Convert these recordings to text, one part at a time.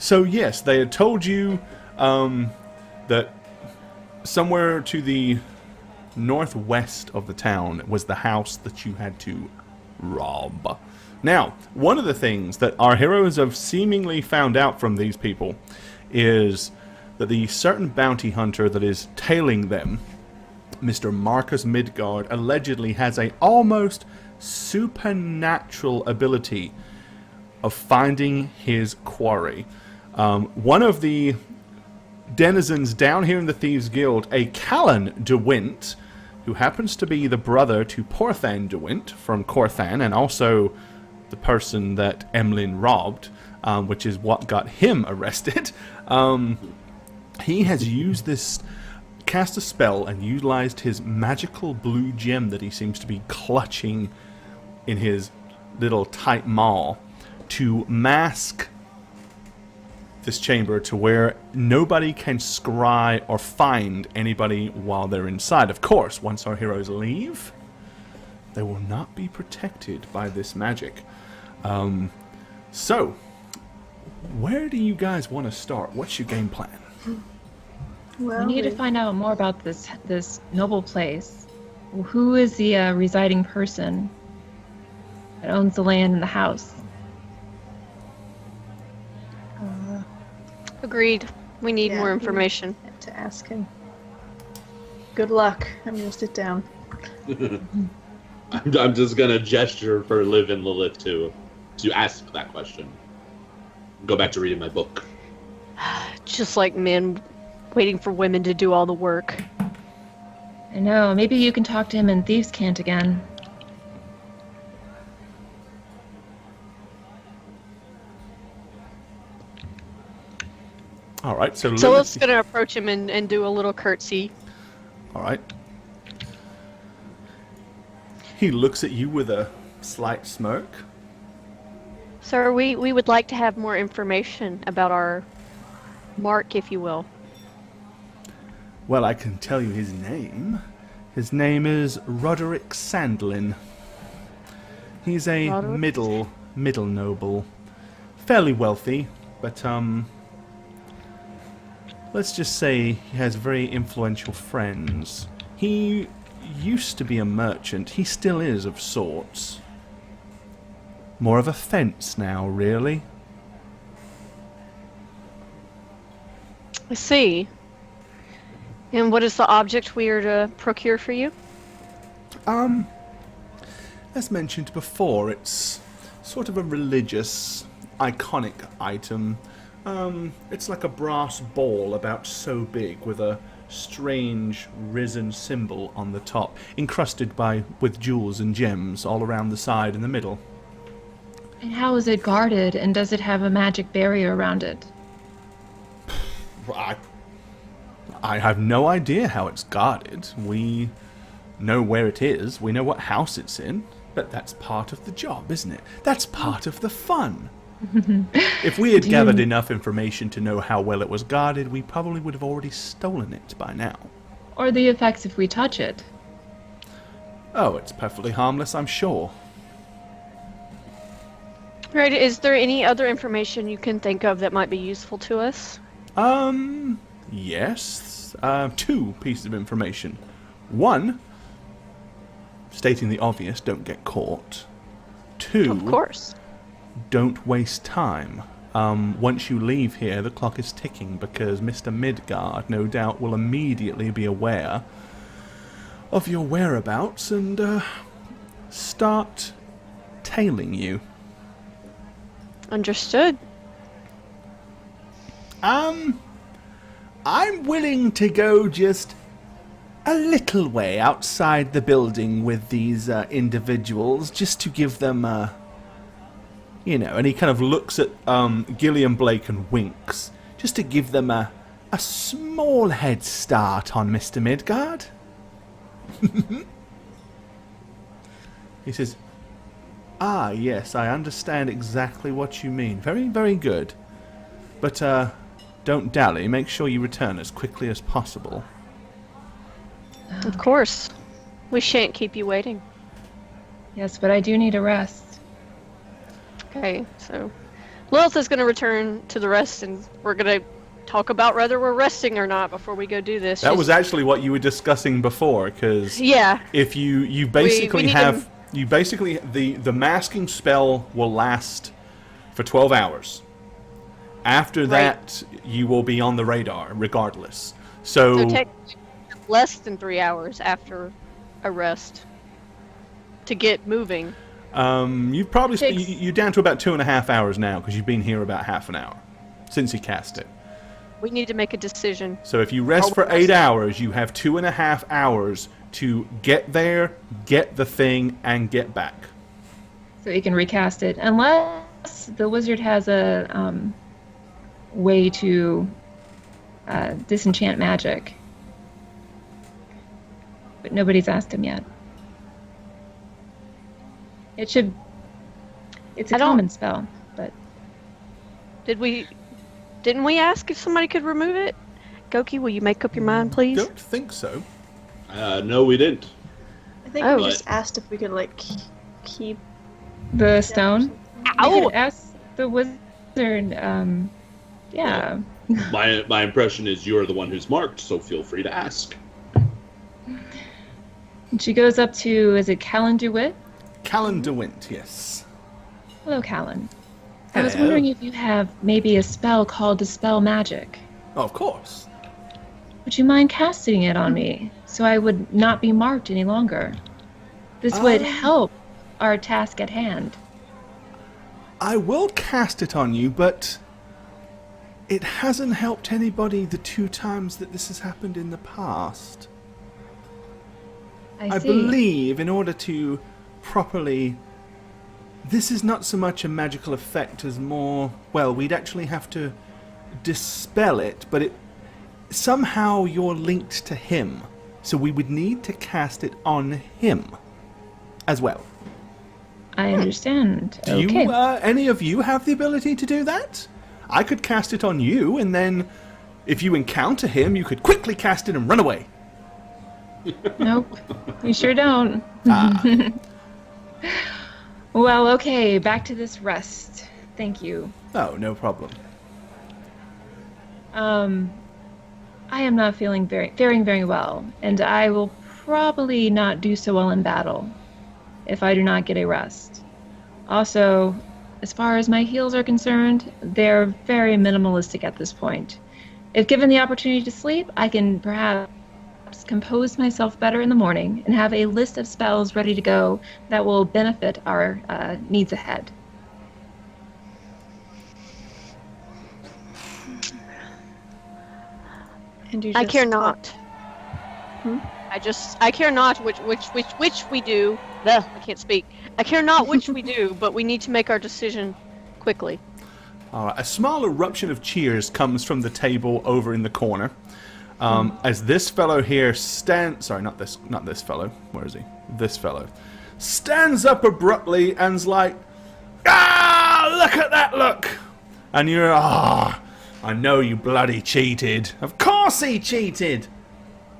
So yes, they had told you that somewhere to the northwest of the town was the house that you had to rob. Now, one of the things that our heroes have seemingly found out from these people is that the certain bounty hunter that is tailing them, Mr. Marcus Midgard, allegedly has a almost supernatural ability of finding his quarry. One of the denizens down here in the Thieves Guild, a Callan de Wint, who happens to be the brother to Porthan de Wint from Corthan, and also the person that Emlyn robbed, which is what got him arrested. He has used this, cast a spell, and utilized his magical blue gem that he seems to be clutching in his little tight maw to mask this chamber to where nobody can scry or find anybody while they're inside. Of course, once our heroes leave, they will not be protected by this magic. So, where do you guys want to start? What's your game plan? Well, we need to find out more about this noble place. Who is the residing person that owns the land and the house? Agreed. We need more information. To ask him. Good luck. I'm gonna sit down. I'm just gonna gesture for Liv and Lilith to ask that question. Go back to reading my book. Just like men waiting for women to do all the work. I know. Maybe you can talk to him in Thieves' Cant again. All right, so Lilith's going to approach him and do a little curtsy. All right. He looks at you with a slight smirk. Sir, we would like to have more information about our Mark, if you will. Well, I can tell you his name. His name is Roderick Sandlin. He's a middle noble. Fairly wealthy, but let's just say he has very influential friends. He used to be a merchant. He still is, of sorts. More of a fence now, really. I see. And what is the object we are to procure for you? As mentioned before, it's sort of a religious, iconic item. It's like a brass ball about so big with a strange risen symbol on the top, encrusted with jewels and gems all around the side and the middle. And how is it guarded, and does it have a magic barrier around it? I have no idea how it's guarded. We know where it is, we know what house it's in, but that's part of the job, isn't it? That's part of the fun. If we had gathered enough information to know how well it was guarded, we probably would have already stolen it by now. Or the effects if we touch it. Oh, it's perfectly harmless, I'm sure. Right, is there any other information you can think of that might be useful to us? Yes. Two pieces of information. One, stating the obvious, don't get caught. Two, of course. Don't waste time. Once you leave here, the clock is ticking because Mr. Midgard, no doubt, will immediately be aware of your whereabouts and start tailing you. Understood. I'm willing to go just a little way outside the building with these individuals, just to give them and he kind of looks at Gillian Blake and winks, just to give them a small head start on Mr. Midgard. He says, "Ah, yes, I understand exactly what you mean. Very, very good. But, don't dally. Make sure you return as quickly as possible." Of course. We shan't keep you waiting. Yes, but I do need a rest. Okay, so Lilith is going to return to the rest, and we're going to talk about whether we're resting or not before we go do this. That was actually what you were discussing before, because Yeah. if you basically need have to- you basically the masking spell will last for 12 hours. After that, you will be on the radar regardless. So technically, less than 3 hours after a rest to get moving. You've probably Takes- you're down to about 2.5 hours now because you've been here about half an hour since you cast it. We need to make a decision. So if you rest for 8 hours, you have 2.5 hours to get there, get the thing, and get back. So you can recast it, unless the wizard has a way to disenchant magic. But nobody's asked him yet. It's a common spell, but Didn't we ask if somebody could remove it? Goki, will you make up your mind, please? Don't think so. No, we didn't. I think Oh. we just asked if we could like keep. the stone. You Ow! could ask the wizard. Yeah. My impression is you're the one who's marked, so feel free to ask. And she goes up to, is it Callan DeWitt? Callan DeWint, yes. Hello, Callan. I was Hello. wondering if you have maybe a spell called Dispel Magic. Oh, of course. Would you mind casting it on me so I would not be marked any longer? This would help our task at hand. I will cast it on you, but it hasn't helped anybody the 2 times that this has happened in the past. I see. believe in order to properly... This is not so much a magical effect as more... Well, we'd actually have to dispel it, but it somehow you're linked to him. So we would need to cast it on him as well. I understand. Do Okay. you, any of you have the ability to do that? I could cast it on you, and then if you encounter him, you could quickly cast it and run away. Nope. You sure don't. Ah. Well, okay, back to this rest. Thank you. Oh, no problem. I am not faring very well, and I will probably not do so well in battle if I do not get a rest. Also, as far as my heals are concerned, they're very minimalistic at this point. If given the opportunity to sleep, I can perhaps compose myself better in the morning and have a list of spells ready to go that will benefit our needs ahead. And you I just care not. I care not which we do. I can't speak. I care not which we do, but we need to make our decision quickly. All right, a small eruption of cheers comes from the table over in the corner. As this fellow here stands... Sorry, not this fellow. Where is he? This fellow. Stands up abruptly and's like, "Ah, look at that look!" And you're, I know you bloody cheated. Of course he cheated!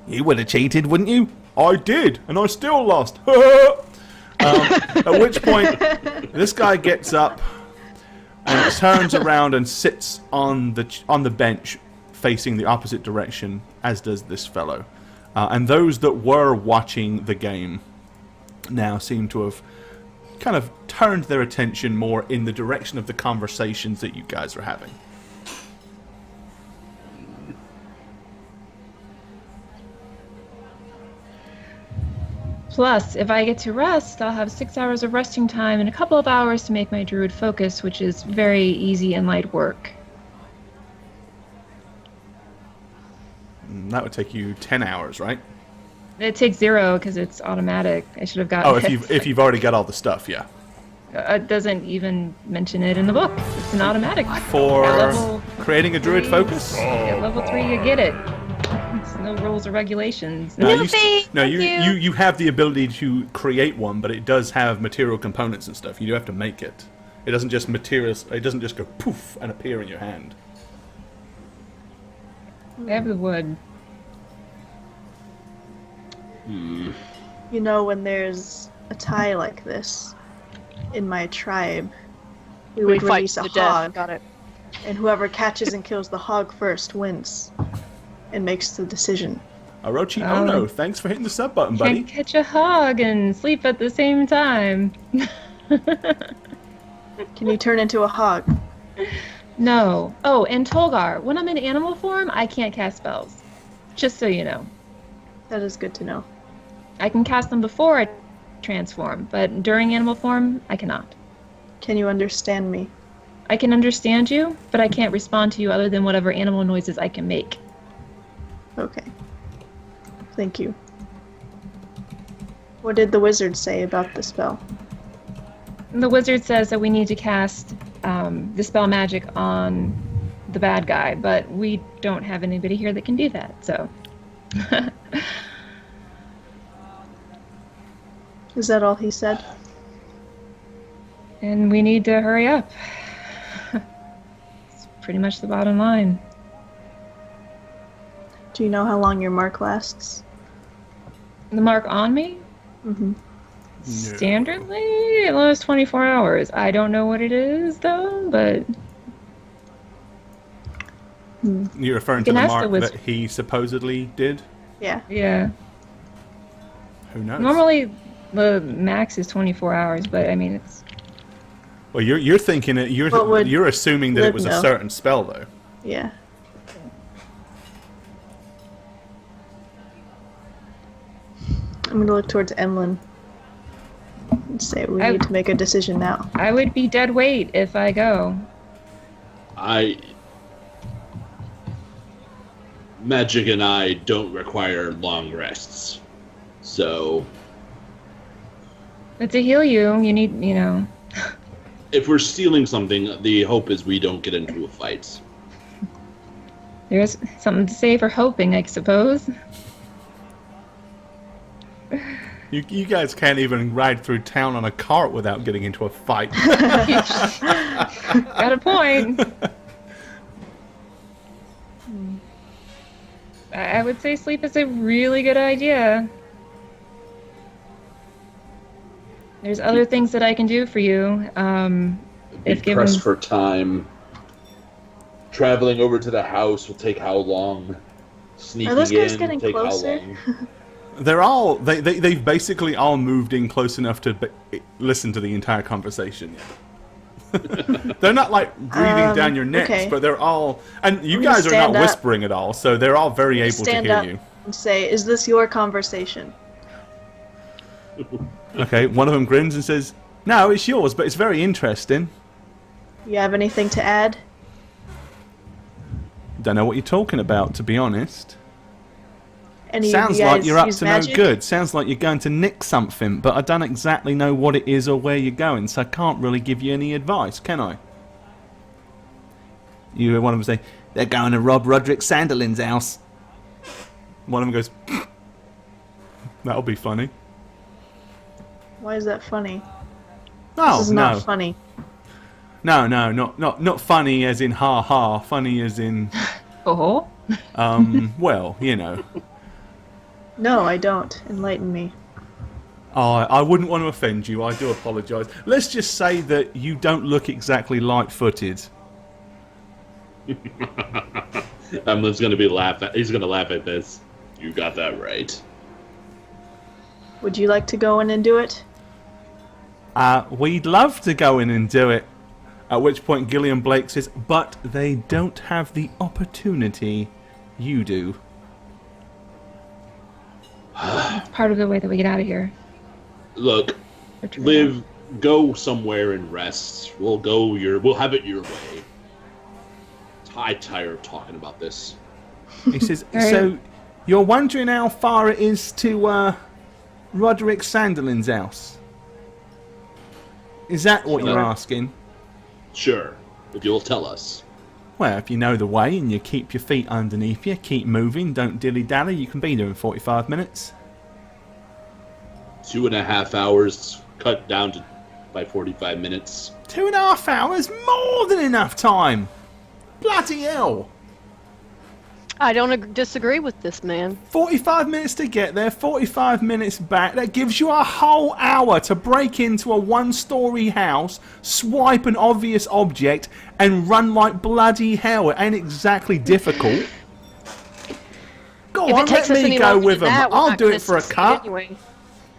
You would have cheated, wouldn't you? I did, and I still lost. At which point, this guy gets up and turns around and sits on the bench facing the opposite direction, as does this fellow. And those that were watching the game now seem to have kind of turned their attention more in the direction of the conversations that you guys are having. Plus, if I get to rest, I'll have 6 hours of resting time and a couple of hours to make my druid focus, which is very easy and light work. That would take you 10 hours, right? It takes 0 because it's automatic. I should have gotten it. if you've already got all the stuff, yeah. It doesn't even mention it in the book. It's an automatic. For At level creating a druid 3, focus? At level 3, you get it. It's no rules or regulations. No, Newbie, you have the ability to create one, but it does have material components and stuff. You do have to make it. It doesn't just It doesn't just go poof and appear in your hand. I have the wood. You know, when there's a tie like this in my tribe, we would fight release a to the death. hog, Got it. and whoever catches and kills the hog first wins and makes the decision. Orochi, oh no, thanks for hitting the sub button, buddy. Can't catch a hog and sleep at the same time. Can you turn into a hog? No. Oh, and Tolgar, when I'm in animal form, I can't cast spells. Just so you know. That is good to know. I can cast them before I transform, but during animal form, I cannot. Can you understand me? I can understand you, but I can't respond to you other than whatever animal noises I can make. Okay. Thank you. What did the wizard say about the spell? The wizard says that we need to cast the spell magic on the bad guy, but we don't have anybody here that can do that, so... Is that all he said? And we need to hurry up. It's pretty much the bottom line. Do you know how long your mark lasts? The mark on me? Mm-hmm. Standardly, it lasts 24 hours. I don't know what it is, though, but... You're referring to You the can ask mark the wizard. that he supposedly did? Yeah. Yeah. Who knows? Normally, the max is 24 hours, but I mean, it's... Well, you're thinking it. What would You're assuming that it Liv was a know? certain spell, though. Yeah. I'm gonna look towards Emlyn and say we need to make a decision now. I would be dead weight if I go. Magic and I don't require long rests. So, But to heal you, you need, you know... if we're stealing something, the hope is we don't get into a fight. There's something to say for hoping, I suppose. You guys can't even ride through town on a cart without getting into a fight. Got a point. I would say sleep is a really good idea. There's other things that I can do for you. If Be given... pressed for time. Traveling over to the house will take how long? Sneaking Are those guys in getting take closer? how long? They're all they've basically all moved in close enough to listen to the entire conversation. They're not like breathing down your necks, okay. but they're all, and you I'm guys gonna are not stand up. whispering at all, so they're all very able to Stand hear up you. and say, "Is this your conversation?" Okay, one of them grins and says, "No, it's yours, but it's very interesting." You have anything to add? Don't know what you're talking about, to be honest. Any of Sounds you like guys you're up use to magic? no good. Sounds like you're going to nick something, but I don't exactly know what it is or where you're going, so I can't really give you any advice, can I? You hear one of them say, "They're going to rob Roderick Sanderlin's house." One of them goes, "That'll be funny." Why is that funny? Oh, This is no. not funny. No, not funny as in ha ha, funny as in, Oh. well, you know. No, I don't. Enlighten me. Oh, I wouldn't want to offend you, I do apologise. Let's just say that you don't look exactly light-footed. Emlyn's gonna be he's gonna laugh at this. You got that right. Would you like to go in and do it? We'd love to go in and do it. At which point Gillian Blake says, "But they don't have the opportunity. You do." It's part of the way that we get out of here. Look, Liv, go somewhere and rest. We'll have it your way. I'm tired of talking about this. He says, "So, you're wondering how far it is to, Roderick Sanderlin's house? Is that what you're Sure. asking?" Sure, if you'll tell us. Well, if you know the way and you keep your feet underneath you, keep moving, don't dilly-dally, you can be there in 45 minutes. 2.5 hours cut down by 45 minutes. 2.5 hours? More than enough time! Bloody hell! I don't disagree with this man. 45 minutes to get there, 45 minutes back. That gives you a whole hour to break into a one-story house, swipe an obvious object, and run like bloody hell. It ain't exactly difficult. Go If on, it takes let us me any go longer with than him. that, we're I'll not do gonna it for a succeed cut. anyway.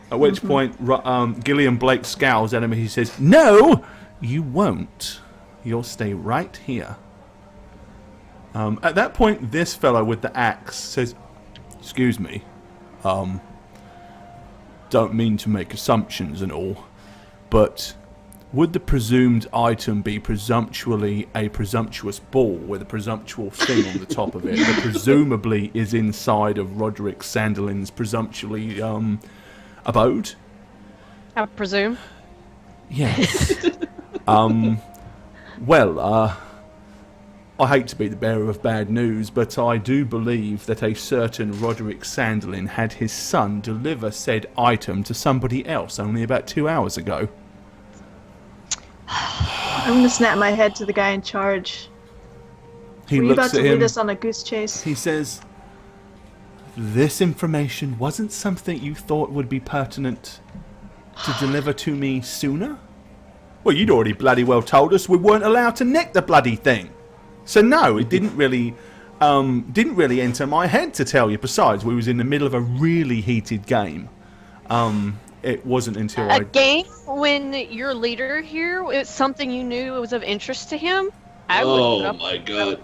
At which point, Gillian Blake scowls at him and he says, "No, you won't. You'll stay right here." At that point, this fellow with the axe says, "Excuse me, don't mean to make assumptions and all, but would the presumed item be presumptuously a presumptuous ball with a presumptuous thing on the top of it that presumably is inside of Roderick Sanderlin's presumptuously abode?" I presume. Yes. Well, I hate to be the bearer of bad news, but I do believe that a certain Roderick Sanderlin had his son deliver said item to somebody else only about 2 hours ago. I'm gonna snap my head to the guy in charge. He Were you looks about to at him. lead us on a goose chase? He says, "This information wasn't something you thought would be pertinent to deliver to me sooner?" "Well, you'd already bloody well told us we weren't allowed to nick the bloody thing. So no, it didn't really enter my head to tell you. Besides, we was in the middle of a really heated game. It wasn't until A game when your leader here, it's something you knew was of interest to him? I would Oh my god.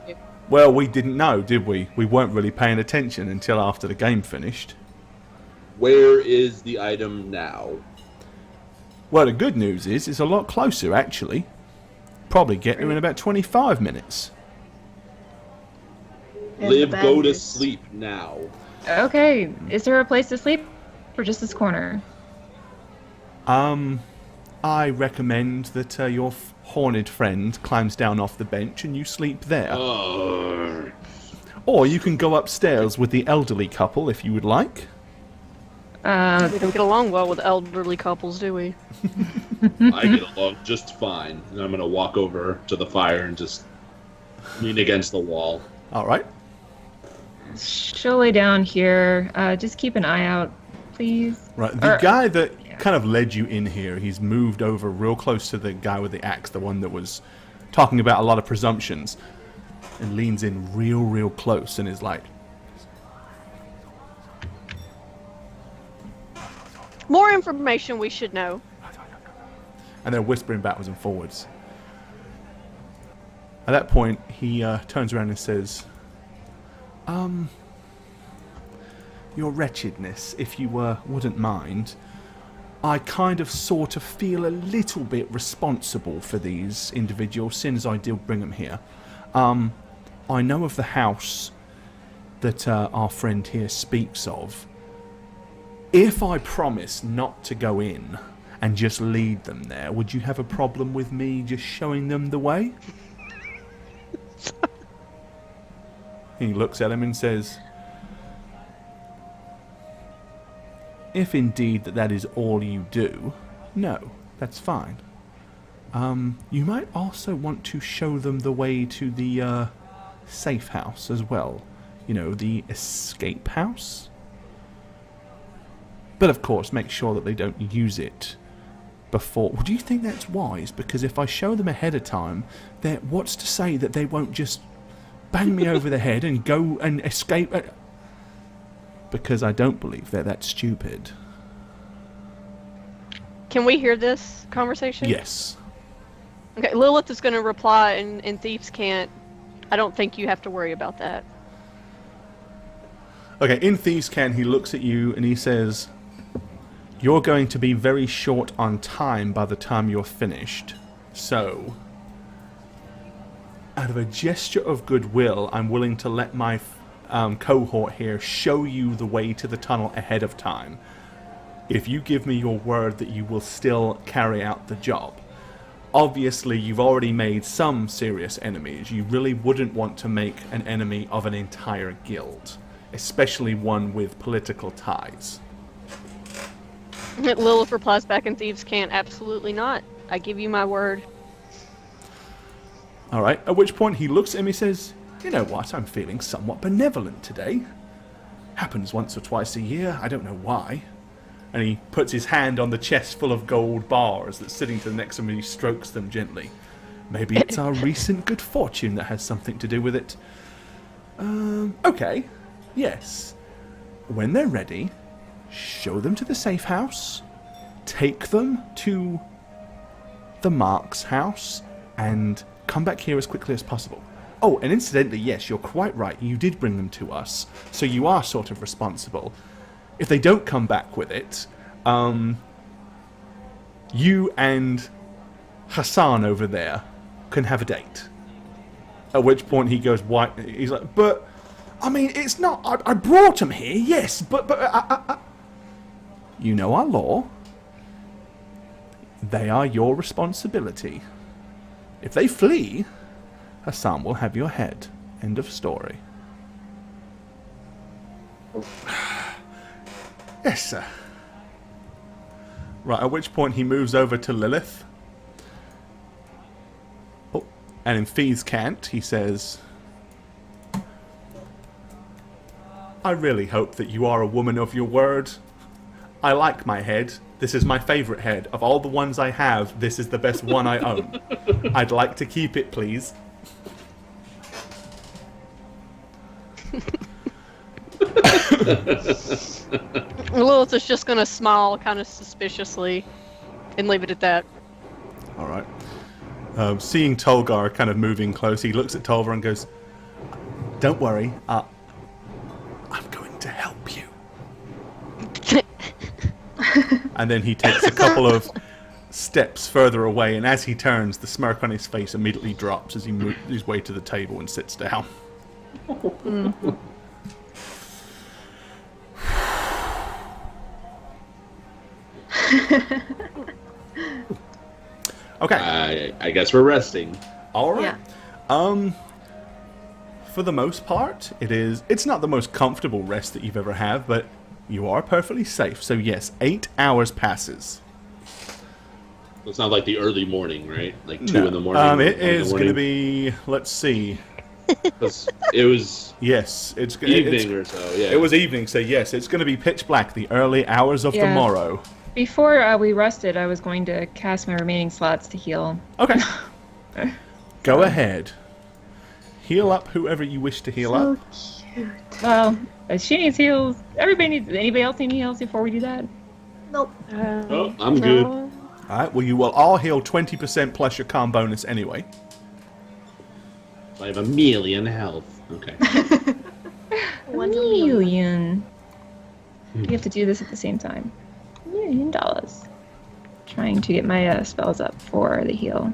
Well, we didn't know, did we? We weren't really paying attention until after the game finished. Where is the item now? Well, the good news is it's a lot closer, actually. Probably get there in about 25 minutes. And the Liv, bad go to news. sleep now. Okay, is there a place to sleep, or just this corner? I recommend that your horned friend climbs down off the bench and you sleep there. Or you can go upstairs with the elderly couple if you would like. We don't get along well with elderly couples, do we? I get along just fine. And I'm gonna walk over to the fire and just lean against the wall. Alright. She'll lay down here. Just keep an eye out, please. Right, the Or- guy that kind of led you in here, he's moved over real close to the guy with the axe, the one that was talking about a lot of presumptions, and leans in real close and is like, More information we should know. and they're whispering backwards and forwards. At that point, he turns around and says, your wretchedness, if you wouldn't mind, I kind of sort of feel a little bit responsible for these individuals, since I did bring them here. I know of the house that our friend here speaks of. If I promise not to go in and just lead them there, would you have a problem with me just showing them the way? He looks at him and says, if indeed that is all you do, no, that's fine. You might also want to show them the way to the safe house as well. You know, the escape house. But of course, make sure that they don't use it before. Well, do you think that's wise? Because if I show them ahead of time, what's to say that they won't just bang me over the head and go and escape? Because I don't believe they're that stupid. Can we hear this conversation? Yes. Okay, Lilith is going to reply, and Thieves can't. I don't think you have to worry about that. Okay, in Thieves' Can, he looks at you and he says, you're going to be very short on time by the time you're finished. So, out of a gesture of goodwill, I'm willing to let my cohort here show you the way to the tunnel ahead of time. If you give me your word that you will still carry out the job. Obviously, you've already made some serious enemies. You really wouldn't want to make an enemy of an entire guild. Especially one with political ties. Lilith replies back, and Thieves can't. Absolutely not. I give you my word. Alright, at which point he looks at him and he says, You know what? I'm feeling somewhat benevolent today. Happens once or twice a year. I don't know why. And he puts his hand on the chest full of gold bars that's sitting to the next to him and he strokes them gently. Maybe it's our recent good fortune that has something to do with it. Okay. Yes. When they're ready, show them to the safe house, take them to the Mark's house, and come back here as quickly as possible. Oh, and incidentally, yes, you're quite right. You did bring them to us, so you are sort of responsible. If they don't come back with it, you and Hassan over there can have a date. At which point he goes white. He's like, but, I mean, it's not... I brought him here, yes, but you know our law. They are your responsibility. If they flee, Hassan will have your head. End of story. Yes, sir. Right, at which point he moves over to Lilith. Oh, and in Fee's cant, he says, I really hope that you are a woman of your word. I like my head. This is my favourite head. Of all the ones I have, this is the best one I own. I'd like to keep it, please. Lilith is just gonna smile kind of suspiciously and leave it at that. Alright. Seeing Tolgar kind of moving close, he looks at Tolvar and goes, don't worry, I'm going to help you. And then he takes a couple of steps further away, and as he turns, the smirk on his face immediately drops as he moves his way to the table and sits down. Okay. I guess we're resting. All right. Yeah. For the most part, it's not the most comfortable rest that you've ever had, but you are perfectly safe. So yes, 8 hours passes. It's not like the early morning, right? Like 2 in the morning. It is going to be, let's see. It was Yes, it's evening or so, yeah. It was evening, so yes, it's going to be pitch black, the early hours of the morrow. Before we rested, I was going to cast my remaining slots to heal. Okay. Go ahead. Heal up whoever you wish to heal up. Cute. Well, she needs heals. Anybody else need heals before we do that? Nope. Oh, I'm good. Alright, well, you will all heal 20% plus your calm bonus anyway. I have 1,000,000 health. Okay. 1 million. You have to do this at the same time. $1 million. Trying to get my spells up for the heal.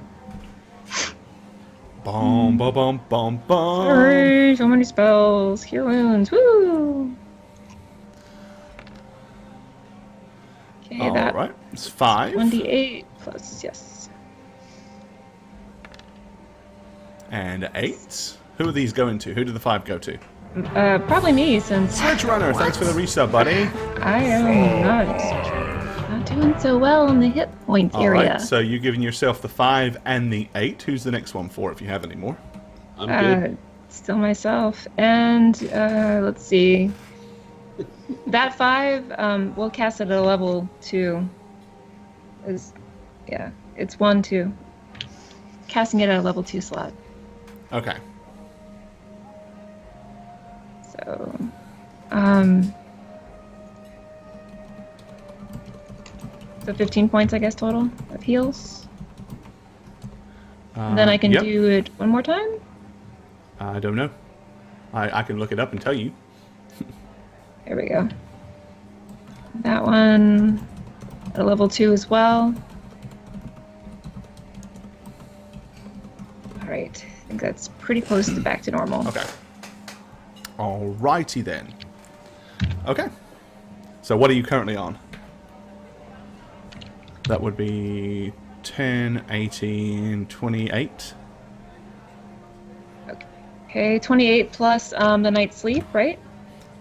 Bom, bom, bom, bom, bom. Sorry, so many spells. Cure wounds. Woo! Okay, Alright, it's 5. 1d8 plus, yes. And 8. Who are these going to? Who did the 5 go to? Probably me, since Switch Runner, thanks for the resub, buddy. I am not doing so well in the hit points area. Alright, so you're giving yourself the 5 and the 8. Who's the next one for, if you have any more? I'm good. Still myself. And, let's see. That 5, we'll cast it at a level 2. It's 1, 2. Casting it at a level 2 slot. Okay. So, so 15 points, I guess, total of heals. And then I can do it one more time? I don't know. I can look it up and tell you. There we go. That one at a level 2 as well. Alright, I think that's pretty close to back to normal. Okay. Alrighty then. Okay. So what are you currently on? That would be 10, 18, 28. Okay, 28 plus the night's sleep, right?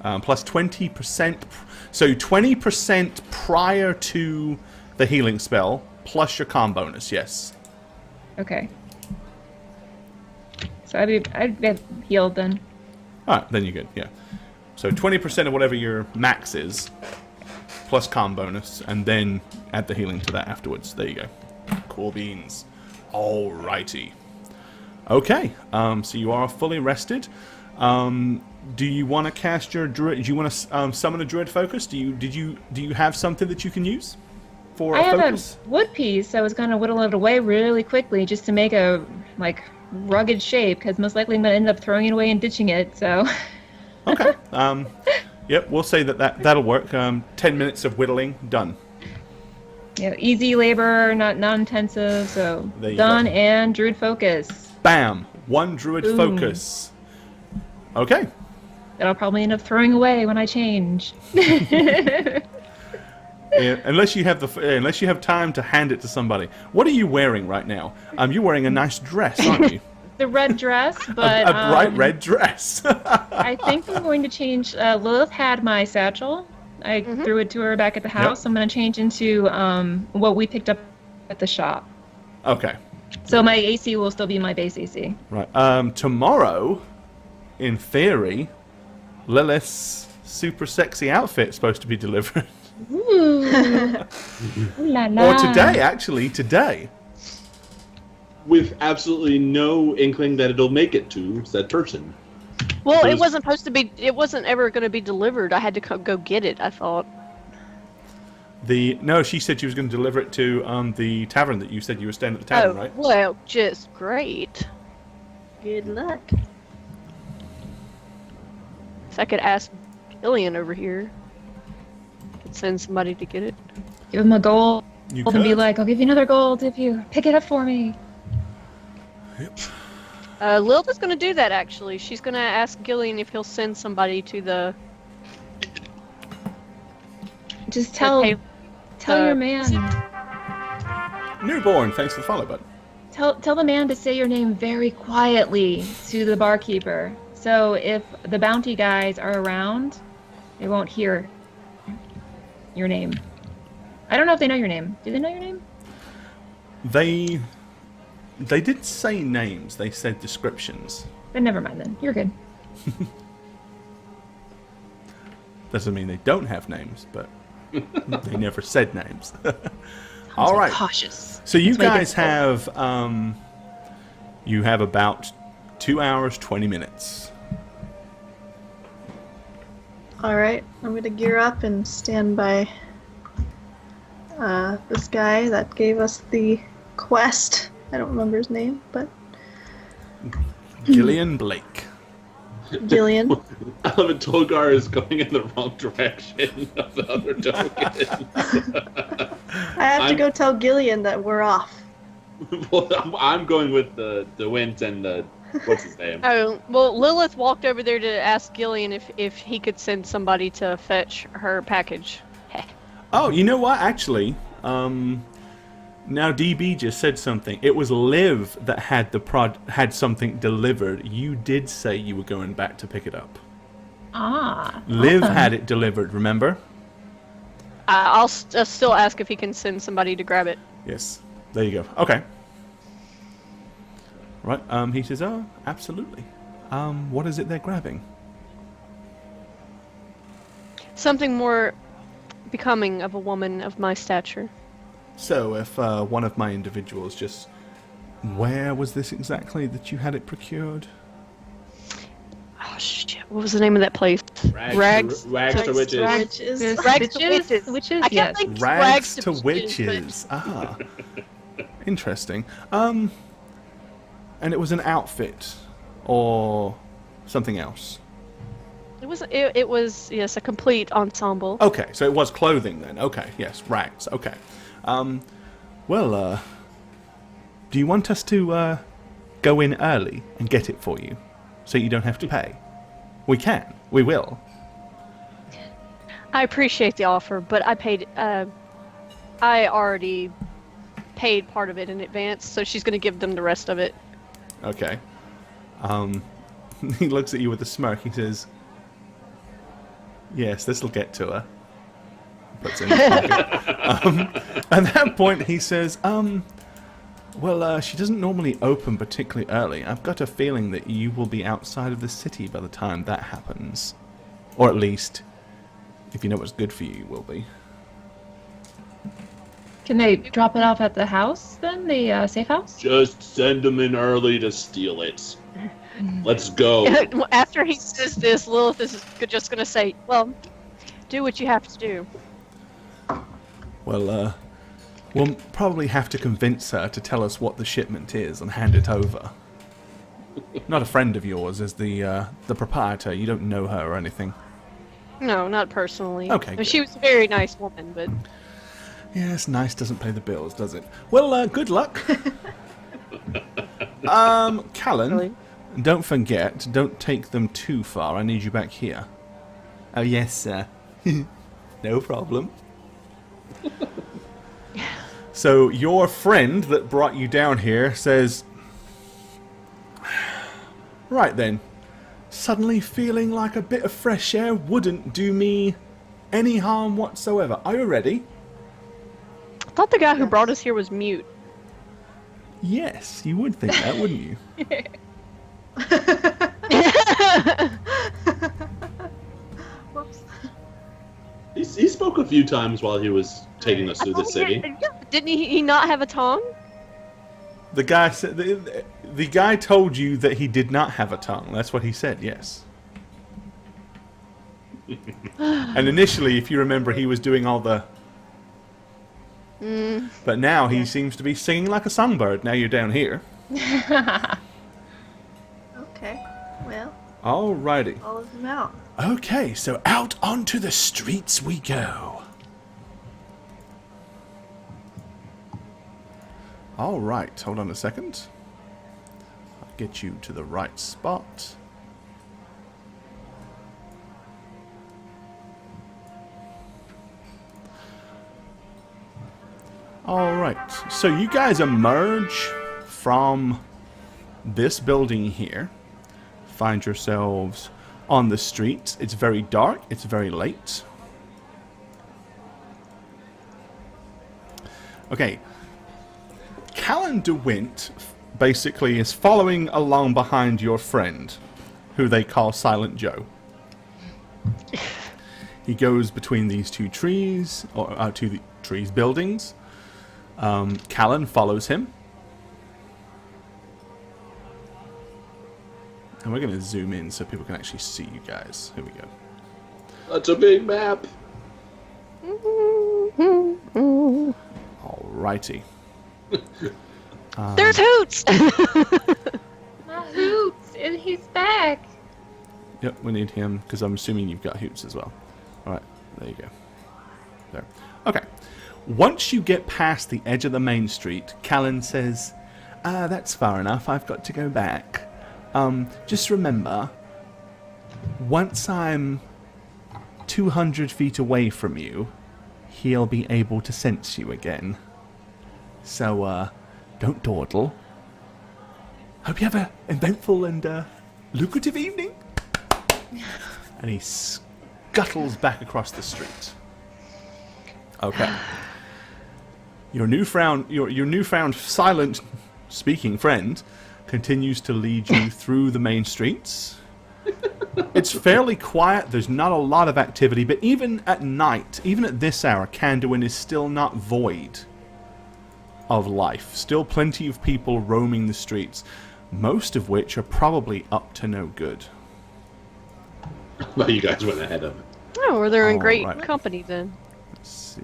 Plus 20%. So 20% prior to the healing spell, plus your calm bonus, yes. Okay. So I'd be healed then. Alright, then you're good, yeah. So 20% of whatever your max is, plus calm bonus, and then add the healing to that afterwards. There you go. Cool beans. Alrighty. Okay, so you are fully rested. Do you want to cast your druid? Do you want to summon a druid focus? Do you have something that you can use for I a have focus? a wood piece. I was gonna whittle it away really quickly just to make a rugged shape, because most likely I'm gonna end up throwing it away and ditching it. So. Okay. Yep, we'll say that'll work. 10 minutes of whittling, done. Yeah, easy labor, not intensive. So There you done, go. and druid focus. Bam! One druid Boom. focus. Okay. That I'll probably end up throwing away when I change. Yeah, unless you have time to hand it to somebody. What are you wearing right now? You're wearing a nice dress, aren't you? The red dress, but a bright red dress. I think I'm going to change. Lilith had my satchel. I threw it to her back at the house. Yep. I'm going to change into what we picked up at the shop. Okay. So my AC will still be my base AC. Right. Tomorrow, in theory, Lilith's super sexy outfit is supposed to be delivered. Ooh. Ooh la la. Or today, actually, today. With absolutely no inkling that it'll make it to said person. Well, it Those- wasn't supposed to be. It wasn't ever going to be delivered. I had to go get it. I thought. No, she said she was going to deliver it to the tavern that you said you were staying at the tavern, right? Well, just great. Good luck. If I could ask Gillian over here, could send somebody to get it. Give him a gold You and be could. like, I'll give you another gold if you pick it up for me. Lilith is going to do that. Actually, she's going to ask Gillian if he'll send somebody to the. Just tell Okay. your man. Newborn, thanks for the follow, bud. Tell the man to say your name very quietly to the barkeeper. So if the bounty guys are around, they won't hear your name. I don't know if they know your name. Do they know your name? They didn't say names, they said descriptions. Then never mind then. You're good. Doesn't mean they don't have names, but they never said names. All right. Cautious. So you Let's make it guys simple. have you have about 2 hours 20 minutes. Alright, I'm gonna gear up and stand by this guy that gave us the quest. I don't remember his name, but Gillian Blake. Gillian. I love it. Togar is going in the wrong direction of the other token. I have to I'm- go tell Gillian that we're off. Well, I'm going with the Wint and the what's his name? Oh well, Lilith walked over there to ask Gillian if he could send somebody to fetch her package. Oh, you know what? Actually, now DB just said something. It was Liv that had had something delivered. You did say you were going back to pick it up. Ah. Liv awesome. had it delivered. Remember? I'll still ask if he can send somebody to grab it. Yes. There you go. Okay. Right. He says, "Oh, absolutely. What is it they're grabbing?" Something more becoming of a woman of my stature. So, if one of my individuals just, where was this exactly that you had it procured? Oh shit! What was the name of that place? Rags to witches. Witches. Rags to witches. Witches, I can't yes. think Rags to witches, but- witches. Ah, interesting. And it was an outfit, or something else. It was yes, a complete ensemble. Okay, so it was clothing then. Okay, yes, rags. Okay. Well, do you want us to go in early and get it for you, so you don't have to pay? We can. We will. I appreciate the offer, but I paid. I already paid part of it in advance, so she's going to give them the rest of it. Okay. He looks at you with a smirk. He says, "Yes, this'll get to her." Puts it in his pocket. At that point, he says, Well, she doesn't normally open particularly early. I've got a feeling that you will be outside of the city by the time that happens. Or at least, if you know what's good for you, you will be. Can they drop it off at the house then? The safe house? Just send them in early to steal it. Let's go. After he says this, Lilith is just gonna say, "Well, do what you have to do." Well, we'll probably have to convince her to tell us what the shipment is and hand it over. Not a friend of yours, as the proprietor. You don't know her or anything. No, not personally. Okay, good. She was a very nice woman, but Yes, nice doesn't pay the bills, does it? Well, good luck. Callan, Really? don't forget, don't take them too far. I need you back here. Oh, yes, sir. No problem. So, your friend that brought you down here says, right then, suddenly feeling like a bit of fresh air wouldn't do me any harm whatsoever. Are you ready? I thought the guy who brought us here was mute. Yes, you would think that, wouldn't you? Whoops. He spoke a few times while he was taking us through the city. Didn't he not have a tongue? The guy said the guy told you that he did not have a tongue. That's what he said. Yes. And initially, if you remember, he was doing all the. But now he seems to be singing like a songbird. Now you're down here. Okay. Well, Alrighty. all of them out. Okay, so out onto the streets we go. Alright, hold on a second. I'll get you to the right spot. Alright, so you guys emerge from this building here. Find yourselves on the street. It's very dark. It's very late. Okay. Callan DeWint basically is following along behind your friend, who they call Silent Joe. He goes between these two trees, or two trees buildings. Callan follows him. And we're going to zoom in so people can actually see you guys. Here we go. That's a big map. Alrighty. There's Hoots! My Hoots! And he's back! Yep, we need him, because I'm assuming you've got Hoots as well. Alright, there you go. There. Okay. Once you get past the edge of the main street, Callan says, that's far enough, I've got to go back. Just remember, once I'm 200 feet away from you, he'll be able to sense you again. So, don't dawdle. Hope you have an eventful and lucrative evening. And he scuttles back across the street. Okay. Your newfound silent speaking friend continues to lead you through the main streets. It's fairly quiet. There's not a lot of activity, but even at night, even at this hour, Kanduin is still not void of life. Still plenty of people roaming the streets, most of which are probably up to no good. Well, you guys went ahead of it. Oh, well, they're in great Alright. company then. Let's see.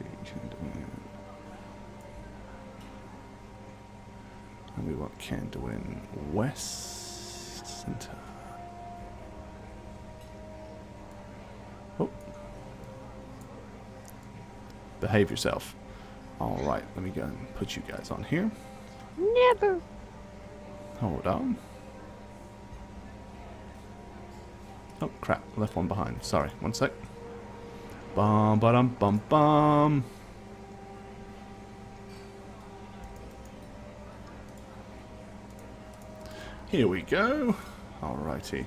And we want Kanduin West Center. Oh. Behave yourself. Alright, let me go and put you guys on here. Never. Hold on. Oh, crap. Left one behind. Sorry. One sec. Bum, ba-dum, bum, bum. Here we go. Alrighty.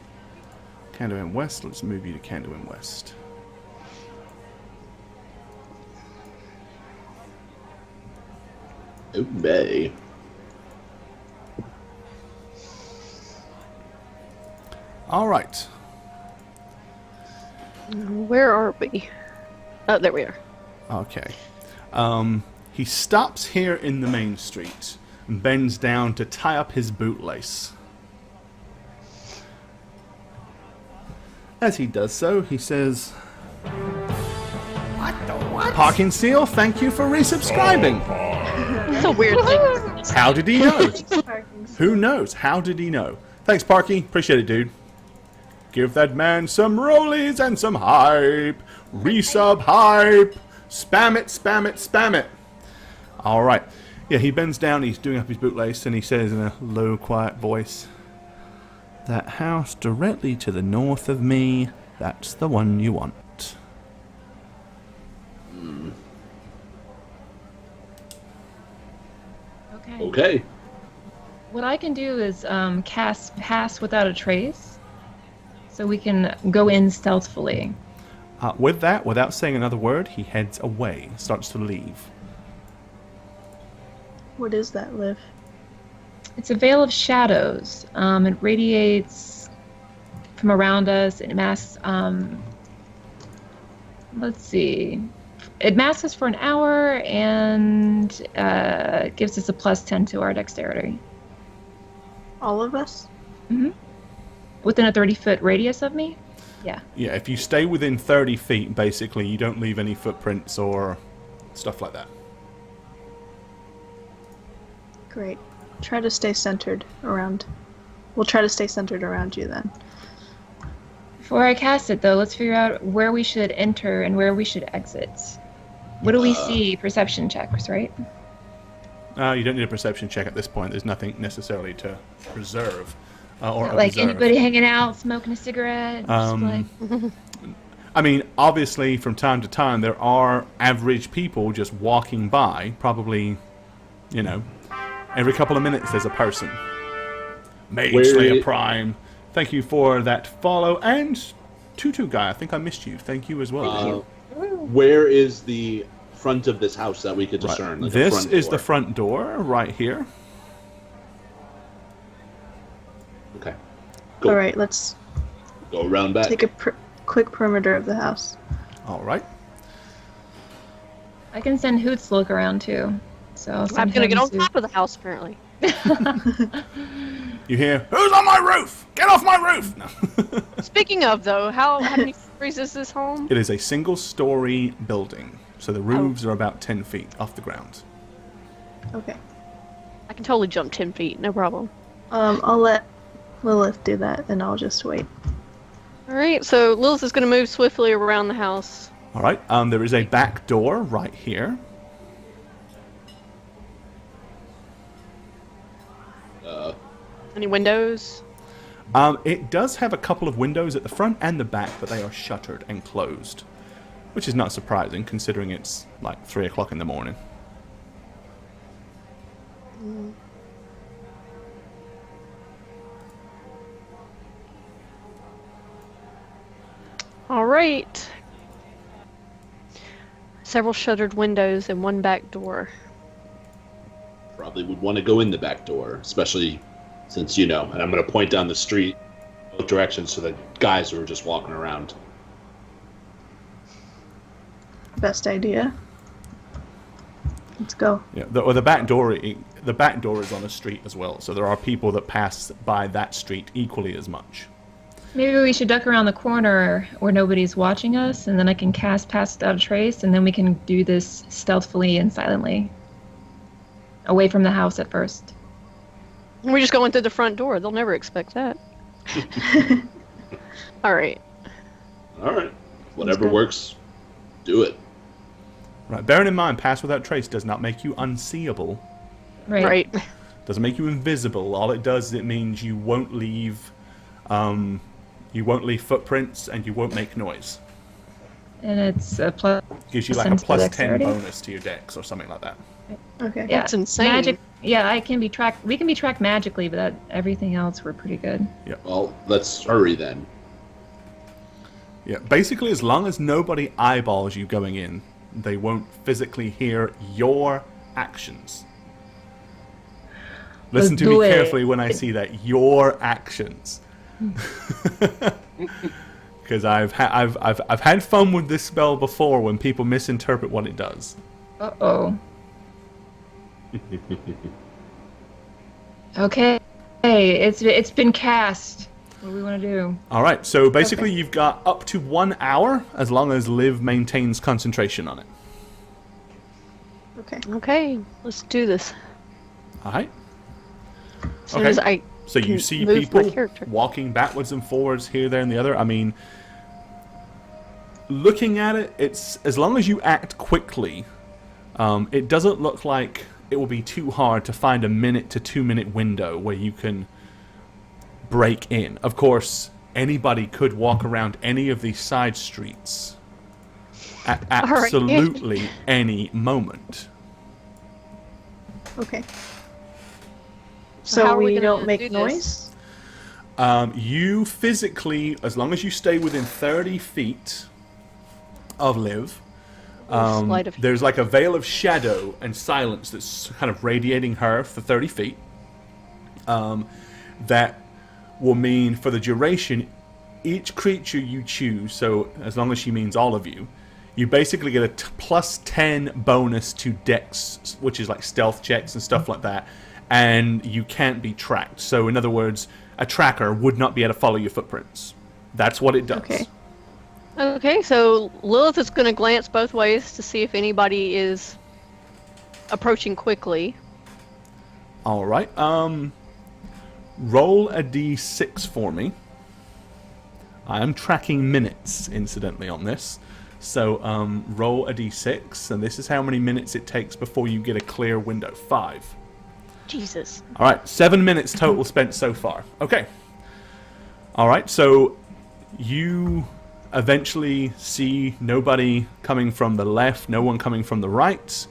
Kanduin West. Let's move you to Kanduin West. Obey. All right. Where are we? Oh, there we are. Okay. He stops here in the main street and bends down to tie up his bootlace. As he does so, he says, What the what? Parking Seal, thank you for resubscribing. It's a weird thing. How did he know? Parking space. Who knows? How did he know? Thanks, Parky. Appreciate it, dude. Give that man some rollies and some hype. Resub hype. Spam it, spam it, spam it. All right. Yeah, he bends down. He's doing up his bootlace, and he says in a low, quiet voice, that house directly to the north of me, that's the one you want. Okay. Okay. What I can do is cast Pass Without a Trace, so we can go in stealthily. With that, without saying another word, he heads away, starts to leave. What is that, Liv? It's a veil of shadows. It radiates from around us. It masks. Let's see. It masks us for an hour and gives us a +10 to our dexterity. All of us? Within a 30-foot radius of me? Yeah. Yeah, if you stay within 30 feet, basically, you don't leave any footprints or stuff like that. Great. Try to stay centered around. We'll try to stay centered around you then. Before I cast it, though, let's figure out where we should enter and where we should exit. What do we see? Perception checks, right? You don't need a perception check at this point. There's nothing necessarily to preserve or Not like observe. anybody hanging out, smoking a cigarette. Just like, I mean, obviously, from time to time, there are average people just walking by. Probably, every couple of minutes there's a person. Mage Where Slayer it- Prime. Thank you for that follow. And Tutu Guy, I think I missed you. Thank you as well. Where is the front of this house that we could Right. discern? Like a This front is door? the front door right here. Okay. Go. All right, let's Go around back. take a quick perimeter of the house. All right. I can send Hoots to look around too. So I'll I'm send gonna him get on to- top of the house, apparently. You hear, who's on my roof? Get off my roof! No. Speaking of, though, how many stories is this home? It is a single-story building, so the roofs are about 10 feet off the ground. Okay. I can totally jump 10 feet, no problem. I'll let Lilith do that, and I'll just wait. Alright, so Lilith is gonna move swiftly around the house. All right. There is a back door right here. Any windows? It does have a couple of windows at the front and the back, but they are shuttered and closed, which is not surprising considering it's like 3 o'clock in the morning. Alright. Several shuttered windows and one back door. Probably would want to go in the back door, especially since, and I'm going to point down the street, both directions, so the guys who are just walking around. Best idea. Let's go. Yeah. The back door. The back door is on a street as well, so there are people that pass by that street equally as much. Maybe we should duck around the corner where nobody's watching us, and then I can cast Pass Without a Trace, and then we can do this stealthily and silently. Away from the house at first. We're just going through the front door. They'll never expect that. Alright. All right. Whatever good. works, do it. Right. Bearing in mind, Pass Without Trace does not make you unseeable. Right. Right. Doesn't make you invisible. All it does is it means you won't leave footprints and you won't make noise. And it's a plus. Gives you like a Sense plus 10 dexterity? bonus to your dex or something like that. Okay. Yeah. That's insane. Magic. Yeah, I can be tracked. We can be tracked magically, but everything else we're pretty good. Well, let's hurry then. Yeah. Basically, as long as nobody eyeballs you going in, they won't physically hear your actions. Listen Let's to me do it. carefully when I see that. Your actions. Because I've had fun with this spell before when people misinterpret what it does. Uh-oh. Okay. Hey, it's been cast. What do we want to do? All right, so basically you've got up to 1 hour as long as Liv maintains concentration on it. Okay. Okay, let's do this. All right. As soon as I So you can see move my people character. walking backwards and forwards here, there, and the other. I mean, looking at it, it's as long as you act quickly, it doesn't look like it will be too hard to find a 1 to 2 minute window where you can break in. Of course, anybody could walk around any of these side streets at absolutely any moment. Okay. So how So are we we gonna don't do make this? noise? You physically, as long as you stay within 30 feet of Liv, Sleight of there's like a veil of shadow and silence that's kind of radiating her for 30 feet. That will mean for the duration, each creature you choose, so as long as she means all of you, you basically get a plus 10 bonus to dex, which is like stealth checks and stuff like that, and you can't be tracked. So in other words, a tracker would not be able to follow your footprints. That's what it does. Okay. Okay, so Lilith is going to glance both ways to see if anybody is approaching quickly. All right. Roll a d6 for me. I am tracking minutes, incidentally, on this. So roll a d6, and this is how many minutes it takes before you get a clear window. 5. Jesus. All right, 7 minutes total spent so far. Okay. All right, so you eventually see nobody coming from the left, no one coming from the right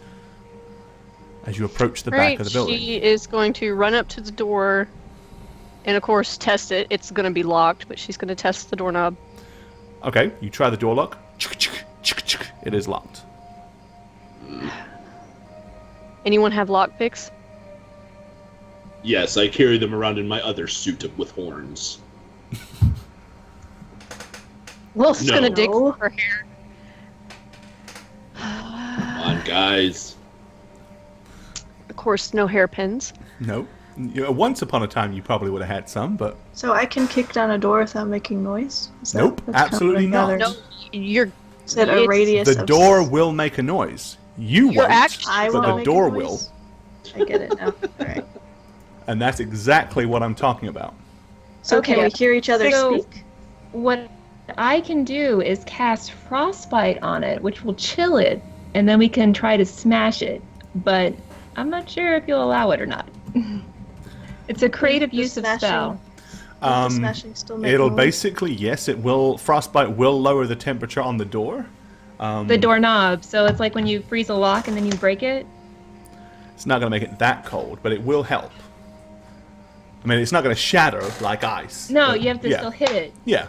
as you approach the back of the building. She is going to run up to the door and, of course, test it. It's going to be locked, but she's going to test the doorknob. Okay, you try the door lock. It is locked. Anyone have lockpicks? Yes, I carry them around in my other suit with horns. Lilith's No. going to dig No. for her hair. Come on, guys. Of course, no hairpins. No. Once upon a time, you probably would have had some, but So I can kick down a door without making noise? Is that- Nope, that's kind of absolutely what I not. gathered. No, you're Said a it's- radius the of door will make a noise. You You're won't, actually- I but will the make door a will. noise? I get it now. Alright. And that's exactly what I'm talking about. So can Okay. we hear each other So- speak? What I can do is cast Frostbite on it, which will chill it, and then we can try to smash it. But I'm not sure if you'll allow it or not. It's a creative The use of smashing- spell. Will the smashing still make It'll noise? basically, yes, it will. Frostbite will lower the temperature on the door. The doorknob. So it's like when you freeze a lock and then you break it. It's not going to make it that cold, but it will help. I mean, it's not going to shatter like ice. No, but you have to yeah. still hit it. Yeah,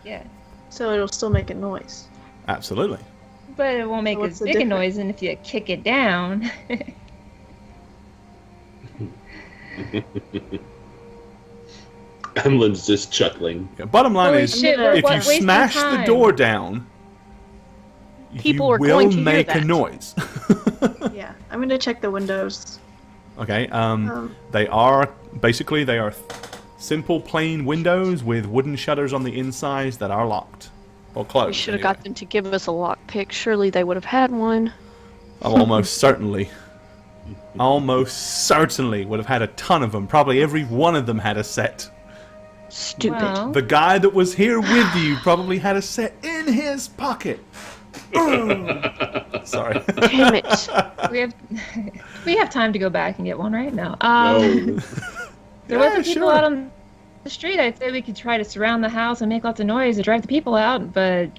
Yeah. So it'll still make a noise. absolutely. But it won't make So what's as the big a difference? noise than if you kick it down. Emlin's just chuckling. Yeah, bottom line Holy is, shit, we're if you wasting smash the time. door down, People you are will going to hear make a that. noise. Yeah, I'm gonna check the windows. Okay. They are simple plain windows with wooden shutters on the insides that are locked or closed. We should have anyway. got them to give us a lockpick. Surely they would have had one. Almost certainly would have had a ton of them. Probably every one of them had a set. Stupid. Well, The guy that was here with you probably had a set in his pocket. Sorry. Damn it. we have time to go back and get one right now. No. There Yeah, wasn't people sure. out on the street. I'd say we could try to surround the house and make lots of noise to drive the people out, but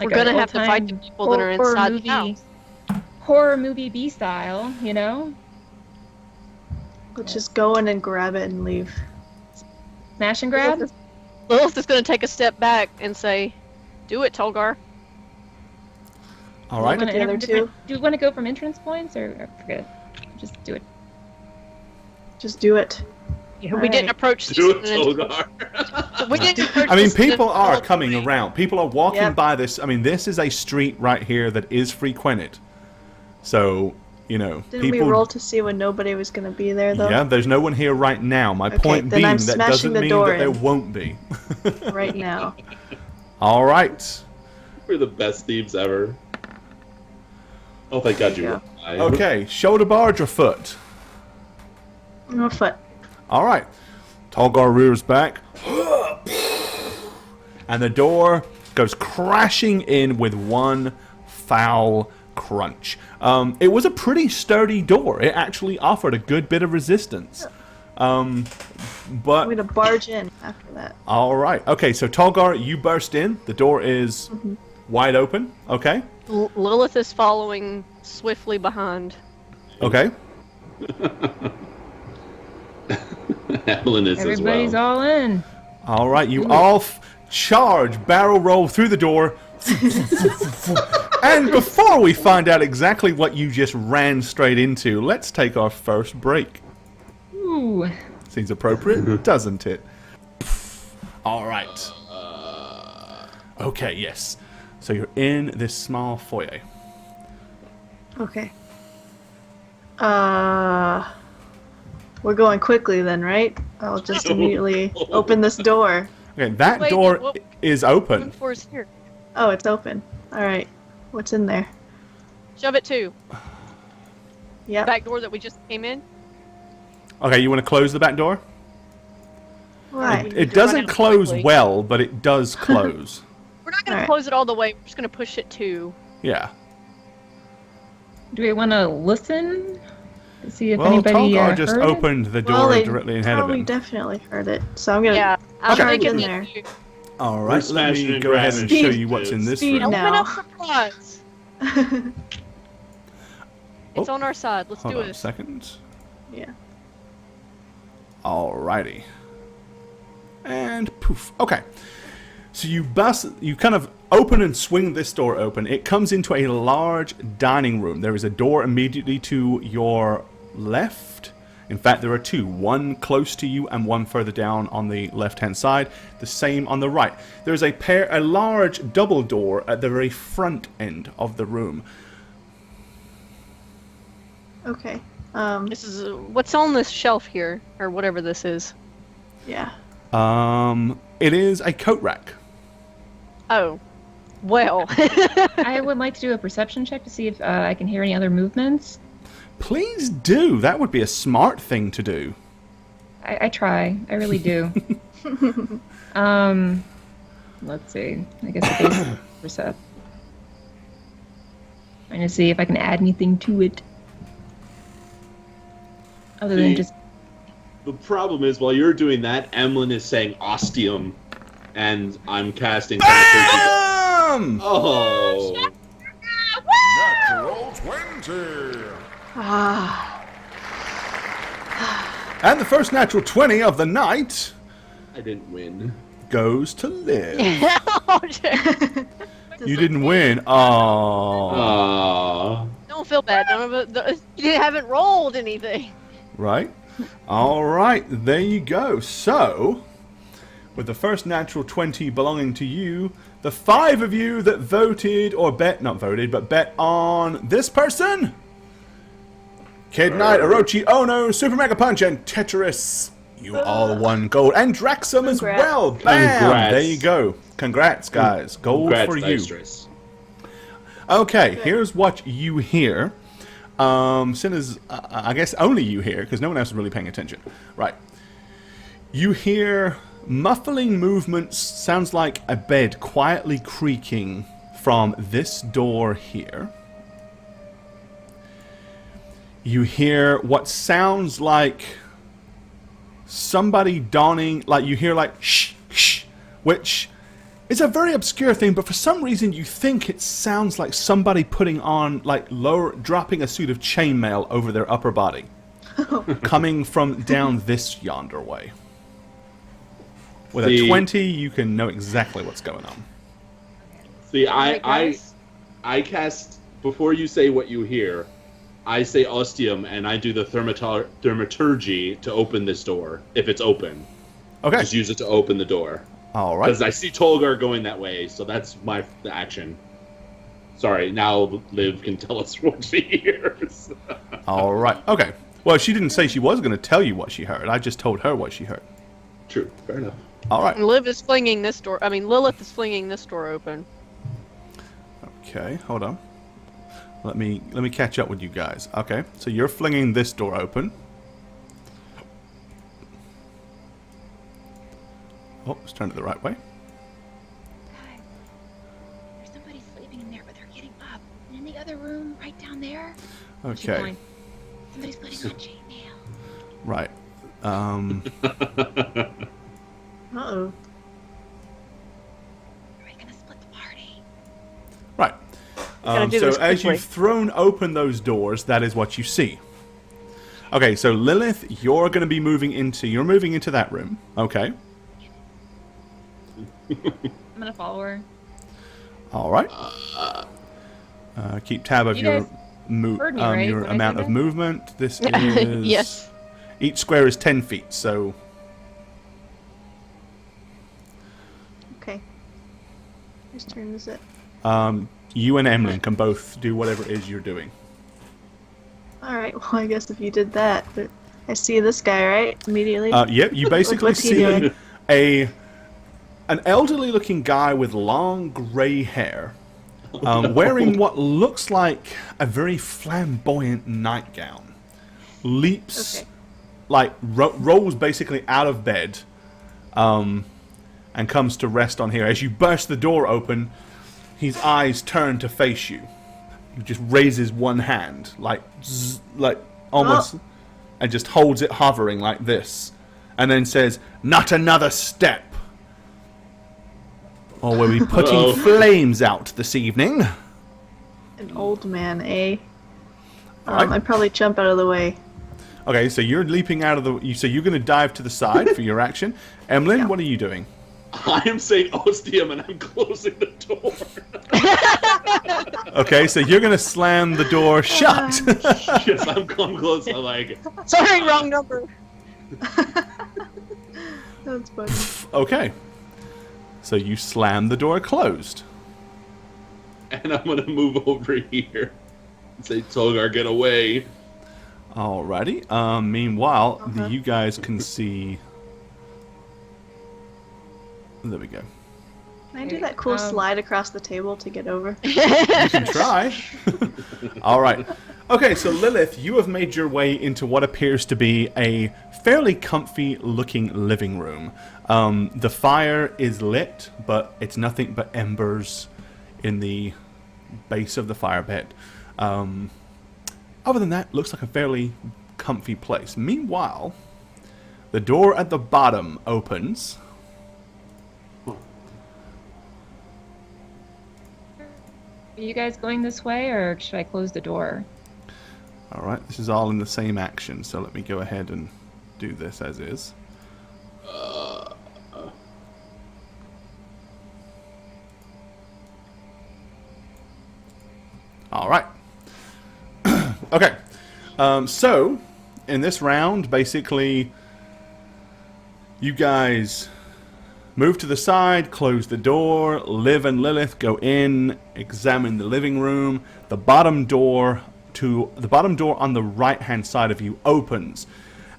We're gonna have to fight the people that are inside the house. Horror movie B style, you know? Let's just go in and grab it and leave. Smash and grab. Lilith is gonna take a step back and say, "Do it, Tolgar." All right. The other two. Do you want to go from entrance points or forget it? Just do it. Just do it. We Alright. didn't approach Do it, this. Togar. We didn't approach I mean, this people are all the coming way. around. People are walking Yep. by this. I mean, this is a street right here that is frequented. So, you know, Didn't people. we roll to see when nobody was going to be there, though? Yeah, there's no one here right now. My Okay, point then being I'm that smashing doesn't the mean door that there in. won't be. Right now. All right. We're the best thieves ever. Oh, thank God you There were you alive. Okay, shoulder barge or foot? No foot. All right. Tallgar rears back. And the door goes crashing in with one foul crunch. It was a pretty sturdy door. It actually offered a good bit of resistance. I'm But going to barge in after that. all right. Okay, so Tallgar, you burst in. The door is wide open. Okay. Lilith is following swiftly behind. Okay. Evelyn is Everybody's as well. all in. All right. You all charge, barrel roll through the door. And before we find out exactly what you just ran straight into, let's take our first break. Ooh. Seems appropriate, doesn't it? All right. Okay, yes. So you're in this small foyer. Okay. We're going quickly then, right? I'll just immediately open this door. Okay, that Wait, door what- is open. For us here. Oh, it's open. Alright. What's in there? Shove it too. Yep. Back door that we just came in. Okay, you want to close the back door? Why? need It to run doesn't in close quickly. well, but it does close. We're not going to Alright. close it all the way. We're just going to push it too. Yeah. Do we want to listen to see if Well, anybody Tallgar just heard it? opened the Well, door they directly ahead of probably him. definitely heard it. So I'm gonna Yeah. I'm Okay. thinking in that there. you- All We're right, let smashing me and go ahead and grabbing show shit. you what's in this Speed room. now. Open up surprise. It's Oh, on our side. Let's Hold do on a it. second. Yeah. Alrighty. And poof. Okay. So you kind of open and swing this door open. It comes into a large dining room. There is a door immediately to your left. In fact, there are two. One close to you and one further down on the left-hand side. The same on the right. There's a large double door at the very front end of the room. Okay. This is what's on this shelf here, or whatever this is. Yeah. It is a coat rack. Oh, well. I would like to do a perception check to see if I can hear any other movements. Please do. That would be a smart thing to do. I try. I really do. Let's see. I guess the base percept. Trying to see if I can add anything to it. Other than See, just The problem is, while you're doing that, Emlyn is saying ostium, and I'm casting. Bam! Oh, Natural 20. Ah. And the first natural 20 of the night I didn't win. goes to Liv. Oh, shit. You didn't win. Oh. Don't feel bad. None of it. You haven't rolled anything. Right? All right. There you go. So, with the first natural 20 belonging to you, the 5 of you that voted, or not voted, but bet on this person, Kid Knight, Orochi, Ono, Super Mega Punch, and Tetris. You all won gold. And Draxum as Congrats. well. Bam! Congrats. There you go. Congrats, guys. Gold Congrats, for you. Deistress. Okay, here's what you hear. Seeing as I guess only you hear, because no one else is really paying attention. Right. You hear muffling movements, sounds like a bed quietly creaking from this door here. You hear what sounds like somebody donning, like you hear like shh, shh, which is a very obscure thing, but for some reason you think it sounds like somebody putting on, like dropping a suit of chainmail over their upper body. Coming from down this yonder way. With a 20, you can know exactly what's going on. See, Alright, I guys. cast, before you say what you hear, I say ostium, and I do the thermaturgy to open this door, if it's open. Okay. Just use it to open the door. All right. Because I see Tolgar going that way, so that's the action. Sorry, now Liv can tell us what she hears. All right. Okay. Well, she didn't say she was going to tell you what she heard. I just told her what she heard. True, fair enough. All right. Lilith is flinging this door open. Okay, hold on. Let me catch up with you guys. Okay, so you're flinging this door open. Oh, let's turn it the right way. Guys, there's somebody sleeping in there, but they're getting up. And in the other room, right down there. Keep Okay, going. Somebody's putting on chainmail. right. Uh-oh. Are we gonna split the party? Right. Gotta do So this as quickly. you've thrown open those doors, that is what you see. Okay, so Lilith, you're going to be moving into that room. Okay. I'm gonna follow her. All right. Keep tab of You your guys heard me, right, your when I amount said of that? movement. This is Yes. Each square is 10 feet, so Okay. Whose turn is it? you and Emlyn can both do whatever it is you're doing. Alright, well, I guess if you did that, but I see this guy, right? Immediately? Yep, you basically What's he see doing? an elderly-looking guy with long gray hair, wearing what looks like a very flamboyant nightgown. Leaps, Okay. rolls basically out of bed, and comes to rest on here. As you burst the door open, his eyes turn to face you. He just raises one hand, almost, and just holds it hovering like this, and then says, "Not another step, or we'll be putting flames out this evening." An old man, eh? Alright. I'd probably jump out of the way. Okay, so you're leaping out of the. So you're going to dive to the side for your action. Emlyn, what are you doing? I am saying ostium, and I'm closing the door. Okay, so you're going to slam the door shut. Yes, I'm close. I'm like, Sorry, wrong number. That's funny. Okay, so you slam the door closed. and I'm gonna move over here and say, Tolgar, get away. Alrighty. Meanwhile, you guys can see. There we go. Can I do that cool slide across the table to get over? You can try. All right. Okay, so Lilith, you have made your way into what appears to be a fairly comfy-looking living room. The fire is lit, but it's nothing but embers in the base of the fire pit. Other than that, looks like a fairly comfy place. Meanwhile, the door at the bottom opens. Are you guys going this way, or should I close the door? All right, this is all in the same action, so let me go ahead and do this as is. All right. Okay. So, in this round, basically, you guys move to the side, close the door. Liv and Lilith go in, examine the living room. The bottom door on the right-hand side of you opens.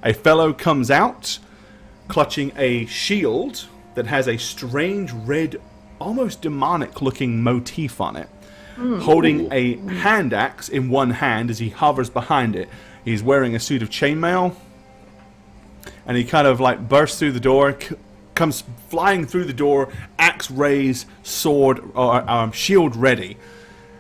A fellow comes out, clutching a shield that has a strange red, almost demonic-looking motif on it. Holding a hand axe in one hand as he hovers behind it. He's wearing a suit of chainmail, and he kind of like bursts through the door, comes flying through the door, axe raised, sword or shield ready,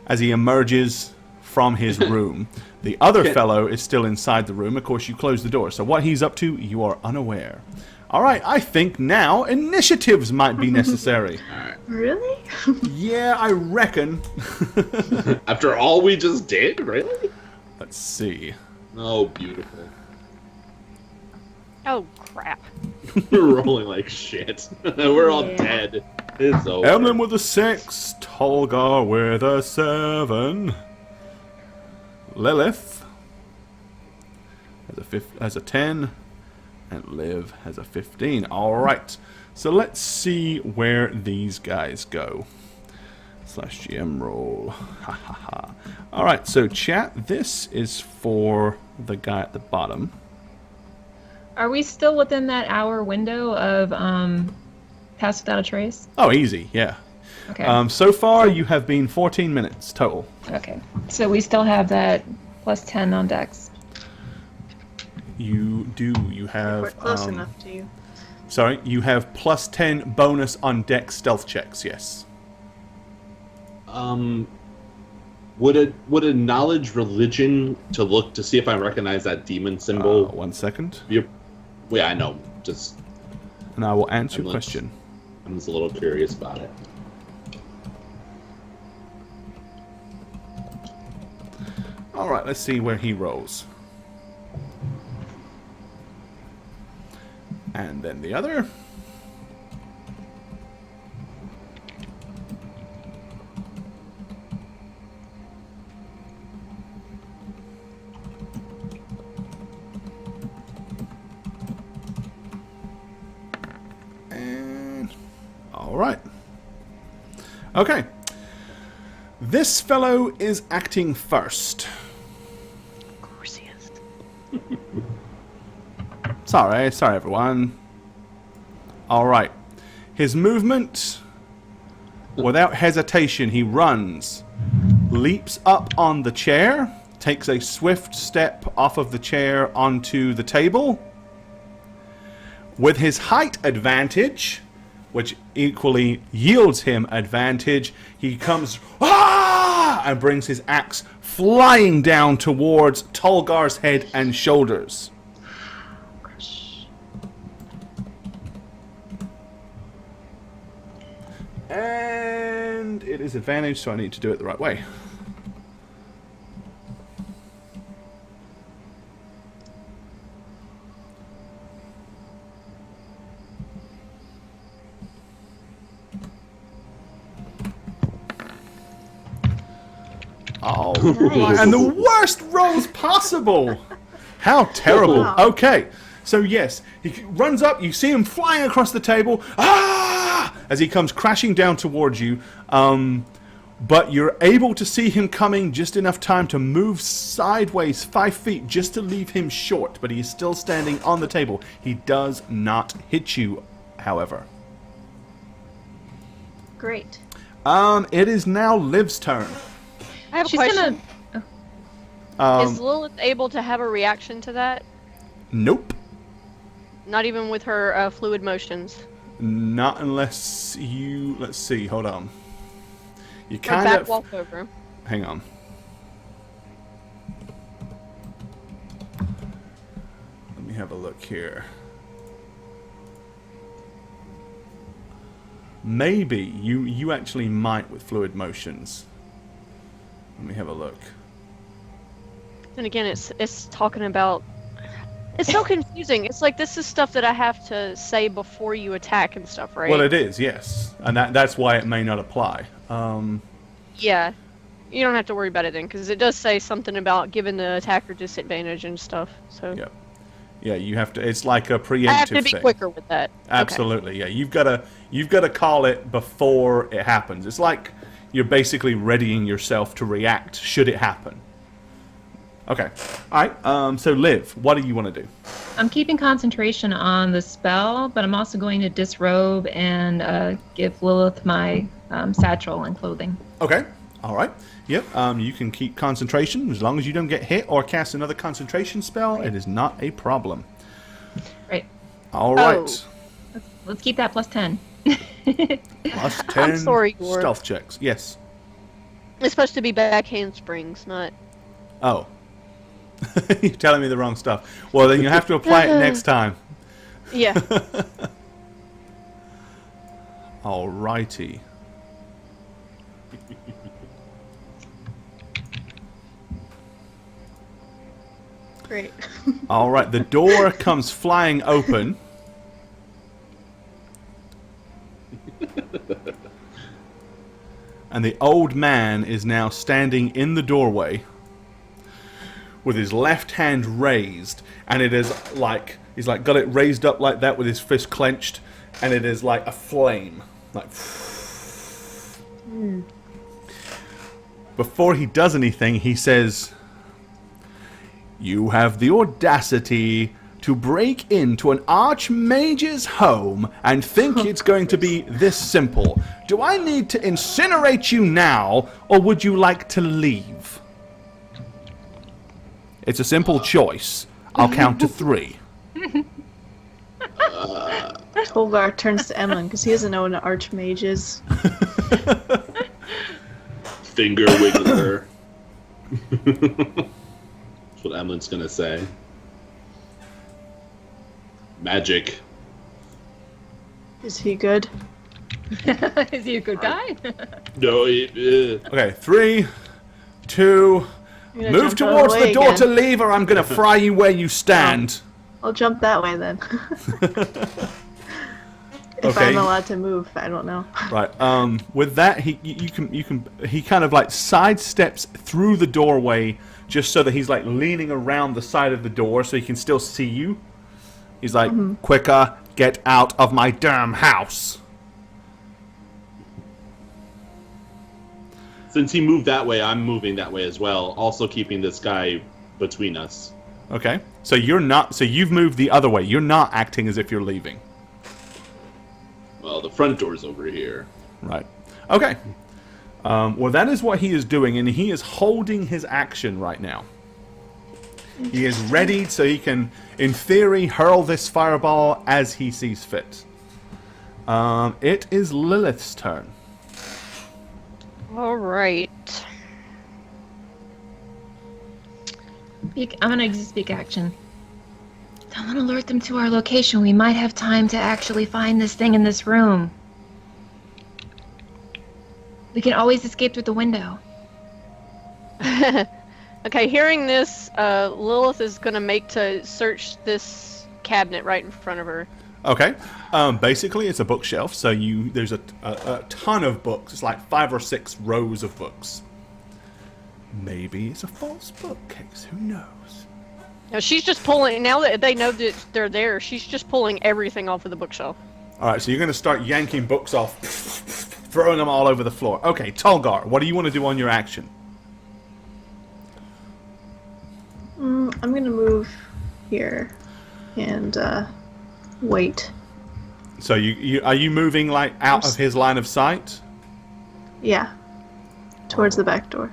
as he emerges from his room. The other fellow is still inside the room. Of course, you close the door, so what he's up to, you are unaware. All right, I think now initiatives might be necessary. Really? Yeah, I reckon. After all we just did? Really? Let's see. Oh, beautiful. Oh, crap. We're rolling like shit. We're all dead. It's over. Emlyn with a 6, Tolgar with a 7, Lilith has a 10, and Liv has a 15. All right, so let's see where these guys go. /GM roll. Ha ha ha. All right, so chat, this is for the guy at the bottom. Are we still within that hour window of Pass Without a Trace? Oh, easy, yeah. Okay. So far, you have been 14 minutes total. Okay. So we still have that plus 10 on Dex. You do. You have. We're close enough to you. Sorry, you have plus 10 bonus on dex stealth checks, yes. Would a knowledge religion to look to see if I recognize that demon symbol? 1 second. Yeah, I know. Just. And I will answer your question. I'm just a little curious about it. Alright, let's see where he rolls. And then the other. And alright. Okay. This fellow is acting first. Of course he is. Sorry everyone. Alright. His movement, without hesitation, he runs, leaps up on the chair, takes a swift step off of the chair onto the table. With his height advantage, which equally yields him advantage, he comes and brings his axe flying down towards Tolgar's head and shoulders. And it is advantage, so I need to do it the right way. Oh, Nice. and the worst rolls possible. How terrible. Wow. Okay, so yes, he runs up. You see him flying across the table. As he comes crashing down towards you. But you're able to see him coming just enough time to move sideways 5 feet just to leave him short. But he is still standing on the table. He does not hit you, however. Great. It is now Liv's turn. I have a She's question. gonna. Is Lilith able to have a reaction to that? Nope. Not even with her fluid motions. Not unless you... Let's see, hold on. You Or kind back of... walk over. Hang on. Let me have a look here. Maybe you actually might with fluid motions. Let me have a look. And again, it's talking about. It's so confusing. It's like this is stuff that I have to say before you attack and stuff, right? Well, it is, yes, and that's why it may not apply. Yeah. You don't have to worry about it then, because it does say something about giving the attacker disadvantage and stuff. So Yeah, yeah, you have to. It's like a preemptive I have to be thing. quicker with that. Absolutely, yeah. You've got to call it before it happens. It's like you're basically readying yourself to react should it happen. Okay. All right. So Liv, what do you want to do? I'm keeping concentration on the spell, but I'm also going to disrobe and give Lilith my satchel and clothing. Okay. All right. Yep. You can keep concentration as long as you don't get hit or cast another concentration spell. It is not a problem. Right. All right. Let's keep that plus 10. Plus 10 sorry, Gord. stealth checks. Yes. It's supposed to be backhand springs, not. Oh. You're telling me the wrong stuff. Well, then you have to apply it next time. Yeah. All righty. Great. All right. The door comes flying open. And the old man is now standing in the doorway with his left hand raised, and it is like he's like got it raised up like that with his fist clenched, and it is like a flame, like. Before he does anything, he says, "You have the audacity to break into an archmage's home and think it's going to be this simple. Do I need to incinerate you now, or would you like to leave? It's a simple choice. I'll count to 3. Tolgar turns to Emlyn because he doesn't know what an archmage is. Finger wiggler. That's what Emlyn's gonna say. Magic. Is he good? Is he a good guy? No, Okay, 3, 2, I'm gonna move jump out of towards way the door again. to leave, or I'm going to fry you where you stand." I'll jump that way then. If Okay. I'm allowed to move, I don't know. Right. With that, he kind of like sidesteps through the doorway just so that he's like leaning around the side of the door so he can still see you. He's like, "Quicker, get out of my damn house." Since he moved that way, I'm moving that way as well, also keeping this guy between us. Okay. So you're not. So you've moved the other way. You're not acting as if you're leaving. Well, the front door's over here. Right. Okay. Well, that is what he is doing, and he is holding his action right now. He is ready so he can, in theory, hurl this fireball as he sees fit. It is Lilith's turn. All right. I'm gonna use speak action. Don't alert them to our location. We might have time to actually find this thing in this room. We can always escape through the window. Okay, hearing this, Lilith is gonna make to search this cabinet right in front of her. Okay. Basically, it's a bookshelf, so there's a ton of books. It's like 5 or 6 rows of books. Maybe it's a false bookcase. Who knows? Now she's just pulling. Now that they know that they're there, she's just pulling everything off of the bookshelf. All right, so you're going to start yanking books off, throwing them all over the floor. Okay, Tolgar, what do you want to do on your action? I'm gonna move here and wait. So are you moving like out of his line of sight? Yeah, towards the back door.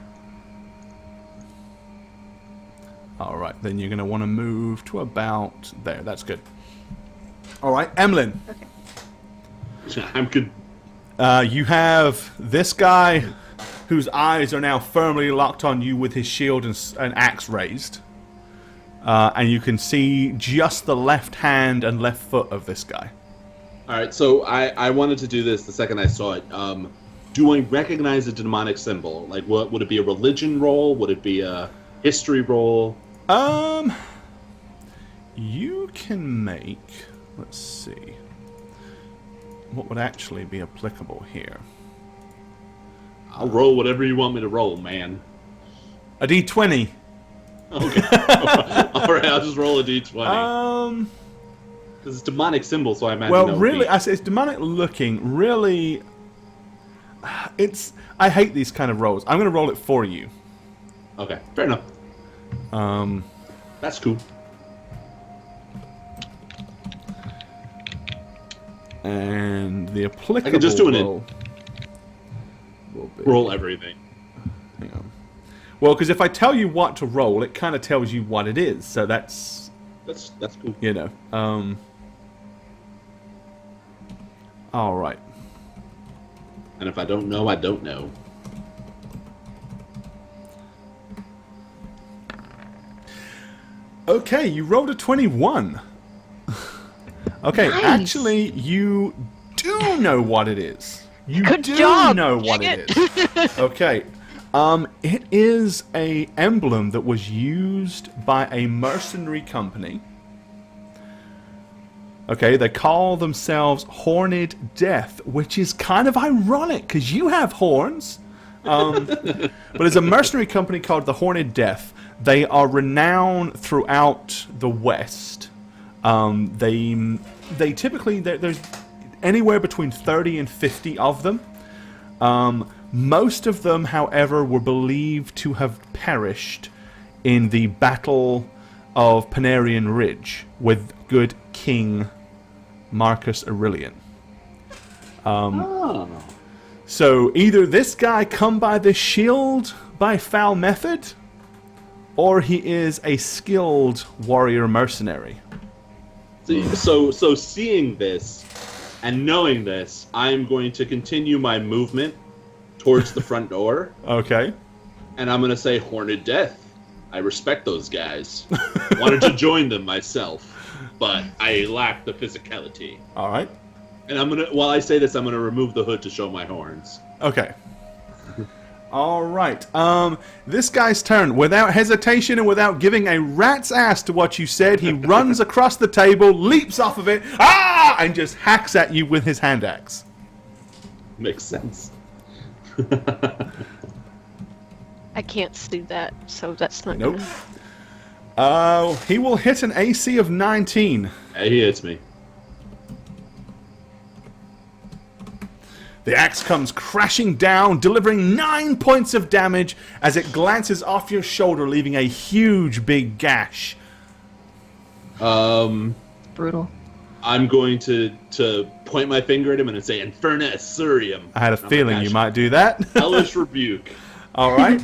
All right, then you're going to want to move to about there. That's good. All right, Emlyn. I'm good. You have this guy whose eyes are now firmly locked on you with his shield and axe raised. And you can see just the left hand and left foot of this guy. All right, so I wanted to do this the second I saw it. Do I recognize a demonic symbol? Like, what would it be? A religion roll? Would it be a history roll? You can make. Let's see. What would actually be applicable here? I'll roll whatever you want me to roll, man. A d20. Okay. All right, I'll just roll a d20. Because it's demonic symbol, so I imagine. Well, really, I say it's demonic looking. Really, I hate these kind of rolls. I'm going to roll it for you. Okay, fair enough. That's cool. And the applicable I can just do it roll will be, Roll everything. hang on. Well, because if I tell you what to roll, it kind of tells you what it is. So that's cool. you know. All right. And if I don't know, I don't know. Okay, you rolled a 21. Okay, Nice. actually, you do know what it is. You Good do job, know what dang it is. Okay. It is a emblem that was used by a mercenary company. Okay, they call themselves Horned Death, which is kind of ironic because you have horns, But there's a mercenary company called the Horned Death. They are renowned throughout the West. They typically there's anywhere between 30 and 50 of them. Most of them, however, were believed to have perished in the Battle of Panarian Ridge with good King Marcus Aurelian. So either this guy come by this shield by foul method, or he is a skilled warrior mercenary. So seeing this and knowing this, I'm going to continue my movement towards the front door. Okay. And I'm going to say, Horned Death. I respect those guys. Wanted to join them myself, but I lack the physicality. All right. And while I say this, I'm gonna remove the hood to show my horns. Okay. All right. This guy's turn. Without hesitation and without giving a rat's ass to what you said, he runs across the table, leaps off of it, and just hacks at you with his hand axe. Makes sense. I can't do that, so that's not Nope. gonna... He will hit an AC of 19. Hey, he hits me. The axe comes crashing down, delivering 9 points of damage as it glances off your shoulder, leaving a huge big gash. Brutal. I'm going to point my finger at him and say, Inferna Assurium. I had a feeling you might do that. Hellish Rebuke. All right.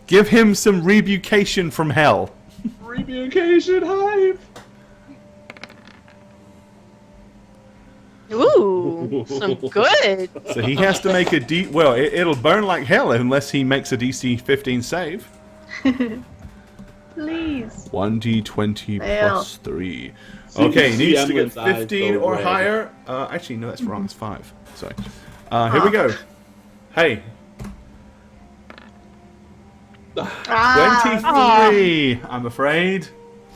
Give him some rebucation from hell. Rebucation Hive. Ooh, some good. So he has to make a well, it'll burn like hell unless he makes a DC 15 save. Please. 1d20 Fail. plus 3. Okay, see needs to get Emily's eyes 15 go or red. higher. Actually, no, that's wrong. It's 5. Sorry. Here we go. Hey. 23, I'm afraid.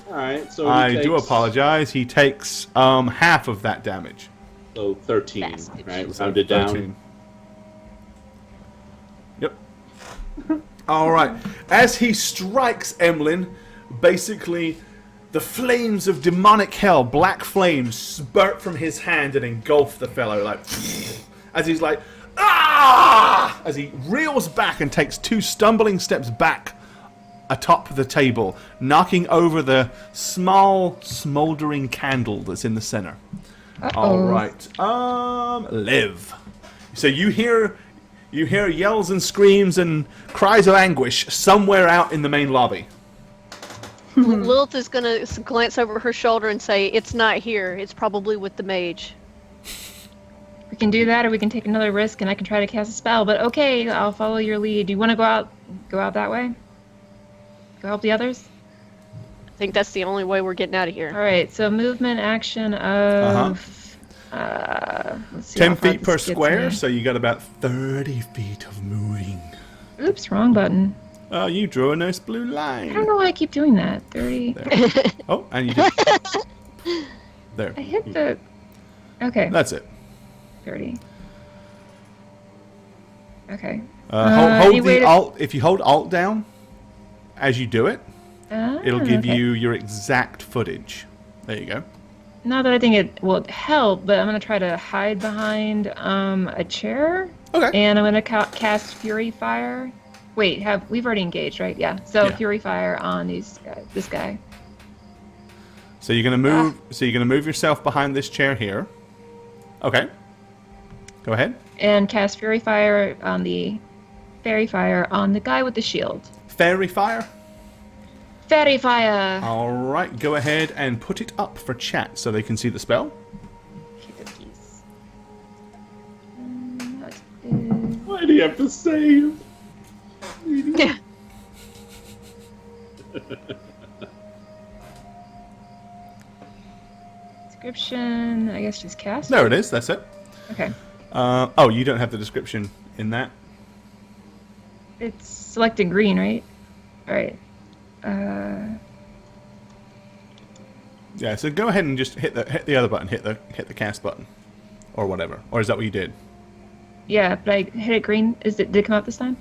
Alright, so I do apologize. He takes half of that damage. So 13, Bastard. right? So Rounded down. 13. Yep. All right. As he strikes Emlyn, basically the flames of demonic hell, black flames, spurt from his hand and engulf the fellow, like as he's like, ah! As he reels back and takes 2 stumbling steps back atop the table, knocking over the small, smoldering candle that's in the center. All right. Liv. So you hear yells and screams and cries of anguish somewhere out in the main lobby. Lilith is gonna glance over her shoulder and say, "It's not here. It's probably with the mage." We can do that, or we can take another risk, and I can try to cast a spell. But okay, I'll follow your lead. Do you want to go out that way? Go help the others? I think that's the only way we're getting out of here. All right. So movement action of let's see 10 how far feet this per gets square, me. so you got about 30 feet of moving. Oops, wrong button. Oh, you drew a nice blue line. I don't know why I keep doing that. 30. There. Oh, and you did. There. I hit the. Okay, That's it. 30. Okay. Hold anyway the Alt. If you hold Alt down as you do it, Ah, it'll give okay. you your exact footage. There you go. Not that I think it will help, but I'm gonna try to hide behind a chair, Okay. and I'm gonna cast Fury Fire. Wait, we've already engaged, right? Yeah. So Yeah. Fury Fire on this guy. So you're gonna move. So you're gonna move yourself behind this chair here. Okay. Go ahead. And cast Fury Fire on the Fairy Fire on the guy with the shield. Fairy fire. Fairy Fire! All right. Go ahead and put it up for chat so they can see the spell. Okay, cookies. Why do you have to save? Yeah. Description, I guess just cast? There it is. That's it. Okay. Oh, you don't have the description in that. It's selected green, right? Alright. Yeah. So go ahead and just hit the other button. Hit the cast button, or whatever. Or is that what you did? Yeah, but I hit it green. Did it come up this time?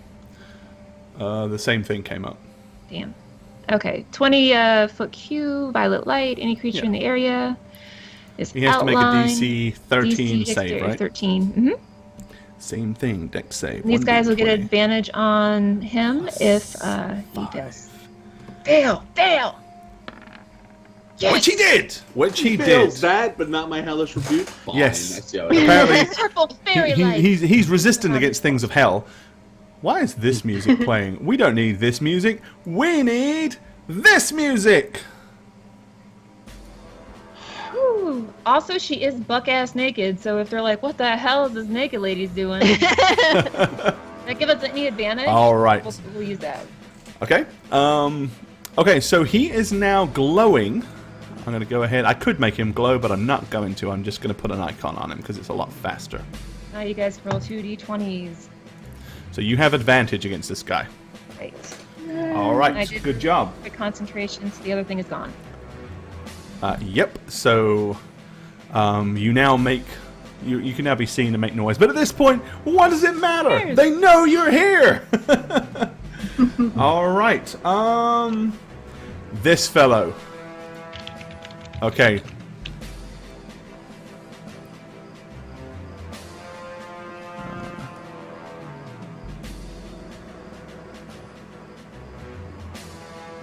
The same thing came up. Damn. Okay, 20-foot cube, violet light. Any creature Yeah. in the area is He has to make a outlined. DC 13 DC save, dexterity right? 13. Mm-hmm. Same thing, dex save. These guys will get 1d20. advantage on him if he fails. Fail! Yes. Which he did! Which he Fails did. that, but not my hellish rebuke. Fine, Yes. I see how it is. Apparently, Purple fairy light. he's resistant against things of hell. Why is this music playing? We don't need this music. We need this music! Ooh. Also, she is buck-ass naked, so if they're like, what the hell is this naked lady's doing? That give us any advantage? All right. We'll use that. Okay. Okay, so he is now glowing. I'm going to go ahead. I could make him glow, but I'm not going to. I'm just going to put an icon on him because it's a lot faster. Now you guys roll 2d20s. So you have advantage against this guy. Right. All I right. did- Good job. The concentration, so the other thing is gone. Yep. So you now make... You can now be seen to make noise. But at this point, what does it matter? Cares? They know you're here! All right. This fellow. Okay.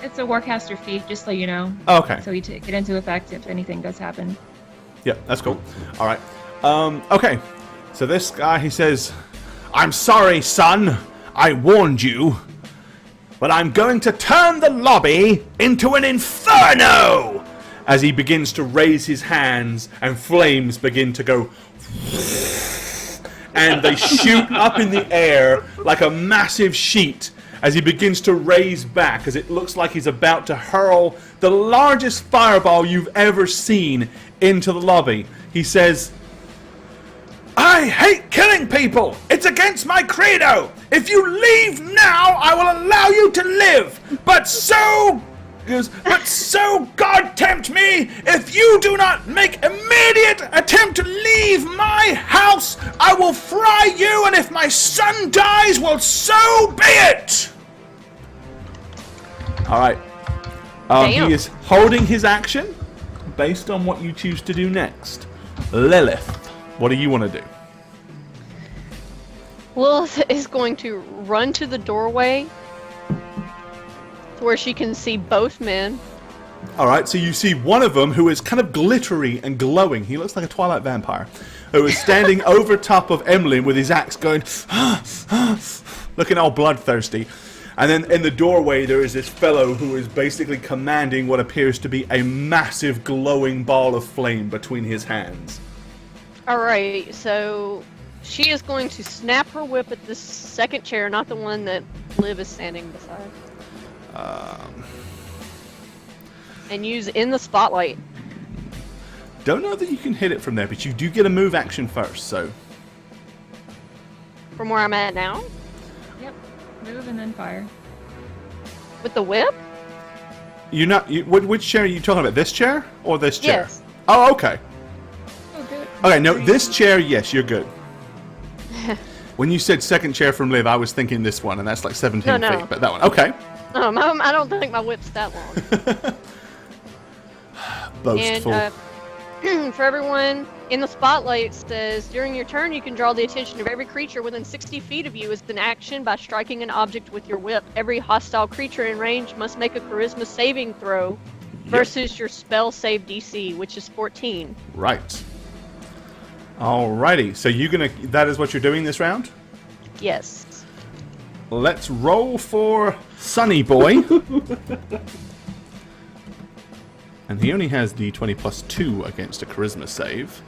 It's a Warcaster feat, just so you know. Okay. So you take it into effect if anything does happen. Yeah, that's cool. All right. Okay. So this guy, he says, "I'm sorry, son. I warned you. But I'm going to turn the lobby into an inferno!" As he begins to raise his hands and flames begin to go... and they shoot up in the air like a massive sheet as he begins to raise back, as it looks like he's about to hurl the largest fireball you've ever seen into the lobby. He says, "I hate killing people! It's against my credo! If you leave now, I will allow you to live! But so God tempt me, if you do not make immediate attempt to leave my house, I will fry you, and if my son dies, well, so be it!" Alright. Damn. He is holding his action based on what you choose to do next. Lilith, what do you want to do? Lilith is going to run to the doorway to where she can see both men. Alright, so you see one of them who is kind of glittery and glowing. He looks like a Twilight vampire. Who is standing over top of Emily with his axe going, looking all bloodthirsty. And then in the doorway there is this fellow who is basically commanding what appears to be a massive glowing ball of flame between his hands. Alright, so she is going to snap her whip at this second chair, not the one that Liv is standing beside. And use in the spotlight. Don't know that you can hit it from there, but you do get a move action first, so... From where I'm at now? Yep. Move and then fire. With the whip? You're not... which chair are you talking about? This chair? Or this chair? Yes. Oh, okay. Oh, good. Okay, no, this chair, yes, you're good. When you said second chair from Liv, I was thinking this one, and that's like 17 No. feet, but that one. Okay. I don't think my whip's that long. Boastful. And for everyone, in the spotlight it says, during your turn you can draw the attention of every creature within 60 feet of you as an action by striking an object with your whip. Every hostile creature in range must make a charisma saving throw versus your spell save DC, which is 14. Right. Alrighty, so that is what you're doing this round? Yes. Let's roll for Sunny Boy. And he only has the 20 plus 2 against a charisma save.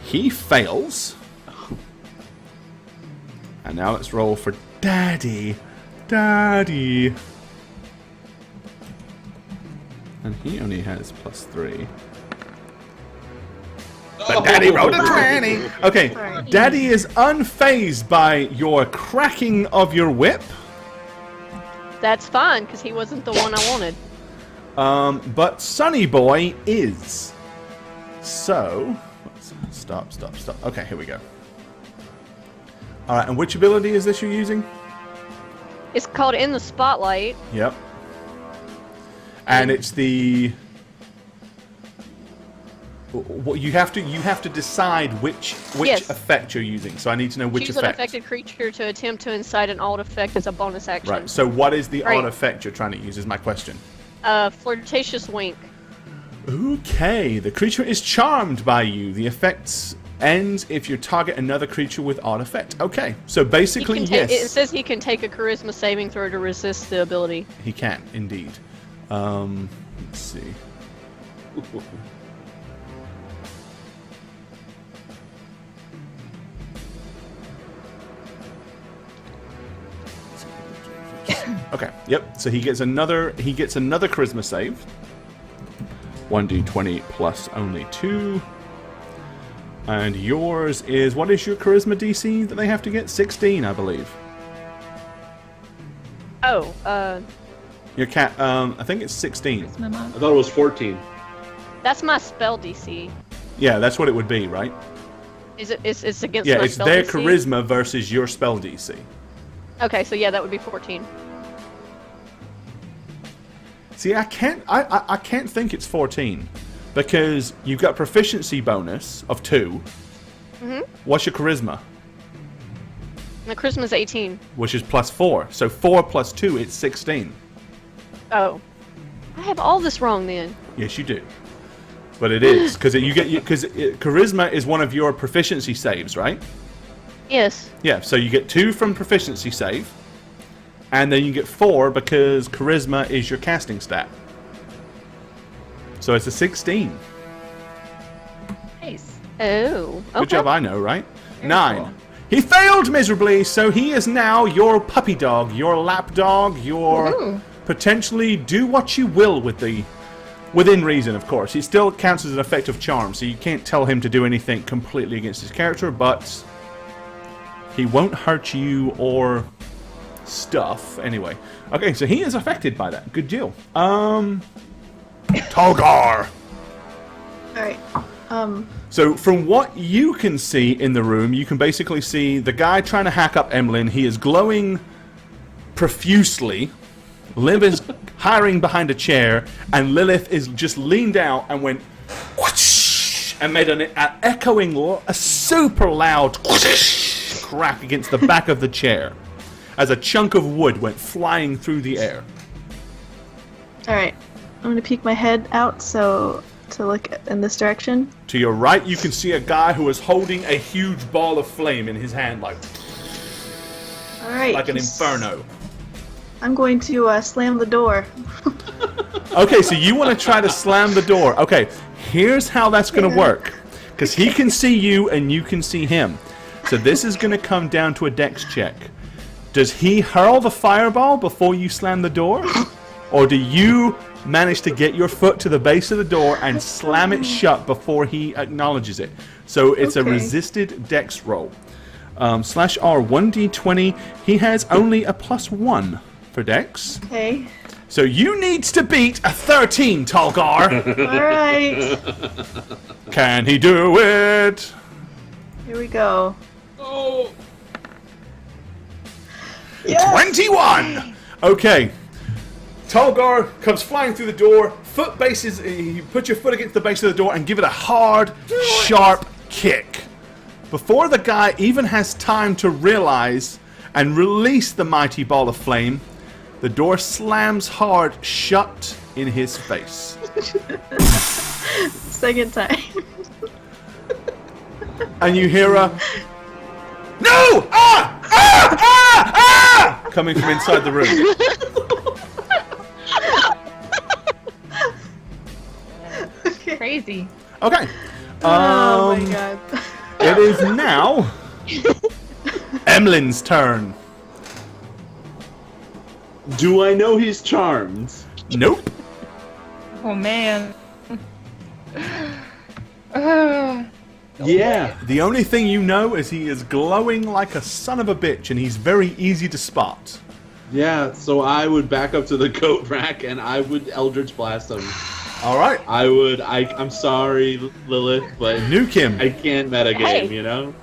He fails. And now let's roll for Daddy. Daddy. And he only has plus 3. But Daddy rolled a 20! Okay, Daddy is unfazed by your cracking of your whip. That's fine, because he wasn't the one I wanted. But Sunny Boy is. So, let's stop. Okay, here we go. All right, and which ability is this you're using? It's called In the Spotlight. Yep. And it's the. What you have to decide which Yes. effect you're using. So I need to know which Choose an effect. affected creature to attempt to incite an alt effect as a bonus action. Right. So what is the Right. odd effect you're trying to use? Is my question. Flirtatious wink. Okay. The creature is charmed by you. The effect ends if you target another creature with odd effect. Okay. So basically, yes. It says he can take a charisma saving throw to resist the ability. He can indeed. Let's see. Okay. Yep. So he gets another charisma save. 1d20 plus only 2. And yours is, what is your charisma DC that they have to get? 16, I believe. Oh, Your cat, I think it's 16. It's my mom. I thought it was 14. that's my spell DC. Yeah, that's what it would be, right? It's against Yeah, my it's spell their DC? charisma versus your spell DC. Okay, so yeah, that would be 14. See, I can't think it's 14 because you've got proficiency bonus of 2. Mm-hmm. What's your charisma? My charisma's 18. Which is plus 4. So 4 plus 2, it's 16. Oh. I have all this wrong then. Yes, you do. But it is because charisma is one of your proficiency saves, right? Yes. Yeah. So you get 2 from proficiency save, and then you get 4 because charisma is your casting stat. So it's a 16. Nice. Oh. Okay. Good job, I know, right? Very 9. cool. He failed miserably, so he is now your puppy dog, your lap dog, your Woohoo. potentially do what you will with the. Within reason, of course. He still counts as an effective charm, so you can't tell him to do anything completely against his character, but he won't hurt you or stuff. Anyway. Okay, so he is affected by that. Good deal. Tolgar! Alright. So from what you can see in the room, you can basically see the guy trying to hack up Emlyn. He is glowing profusely. Liv is hiding behind a chair, and Lilith is just leaned out and went whoosh, and made an echoing, a super loud whoosh crack against the back of the chair as a chunk of wood went flying through the air. Alright. I'm gonna peek my head out to look in this direction. To your right, you can see a guy who is holding a huge ball of flame in his hand, like Alright. an inferno. I'm going to slam the door. Okay, so you want to try to slam the door. Okay, here's how that's going to work. Because he can see you and you can see him. So this is going to come down to a dex check. Does he hurl the fireball before you slam the door? Or do you manage to get your foot to the base of the door and slam it shut before he acknowledges it? So it's a Okay. resisted dex roll. /R 1d20. He has only a +1 for dex. Okay. So you needs to beat a 13, Tolgar. Alright. Can he do it? Here we go. Oh! 21! Okay. Tolgar comes flying through the door. Foot bases. You put your foot against the base of the door and give it a hard, sharp kick. Before the guy even has time to realize and release the mighty ball of flame, the door slams hard shut in his face. Second time. And you hear a "No! Ah! Ah! Ah! Ah!" coming from inside the room. Okay. Crazy. Okay. Oh my god. It is now Emlyn's turn. Do I know he's charmed? Nope. Oh man. Yeah. The only thing you know is he is glowing like a son of a bitch, and he's very easy to spot. Yeah, so I would back up to the goat rack and I would Eldritch Blast him. All right. I'm sorry, Lilith, but Nuke him. I can't metagame, Hey. you know?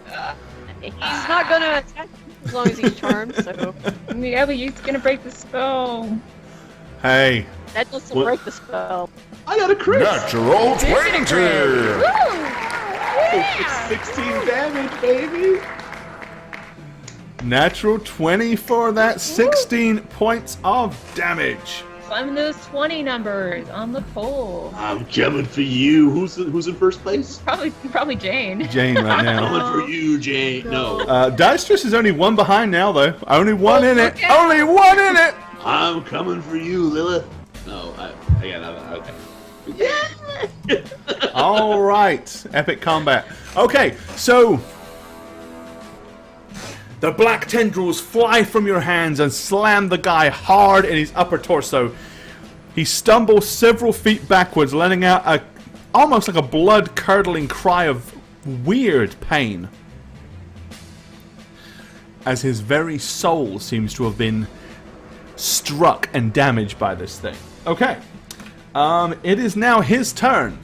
He's not gonna attack as long as he's charmed, so Yeah, but he's gonna break the spell. Hey, that doesn't What? break the spell. I got a crit. Natural 20. 16 damage, baby. natural 20 for that 16 points of damage. Climbing those 20 numbers on the pole. I'm coming for you. Who's in first place? Probably Jane. Jane right now. Coming for you, Jane. No, Dystress is only one behind now, though. Only one in it. okay. Only one in it. I'm coming for you, Lilith. No, I got nothing. Okay. All right, epic combat. Okay, so the black tendrils fly from your hands and slam the guy hard in his upper torso. He stumbles several feet backwards, letting out almost like a blood-curdling cry of weird pain, as his very soul seems to have been struck and damaged by this thing. Okay. It is now his turn.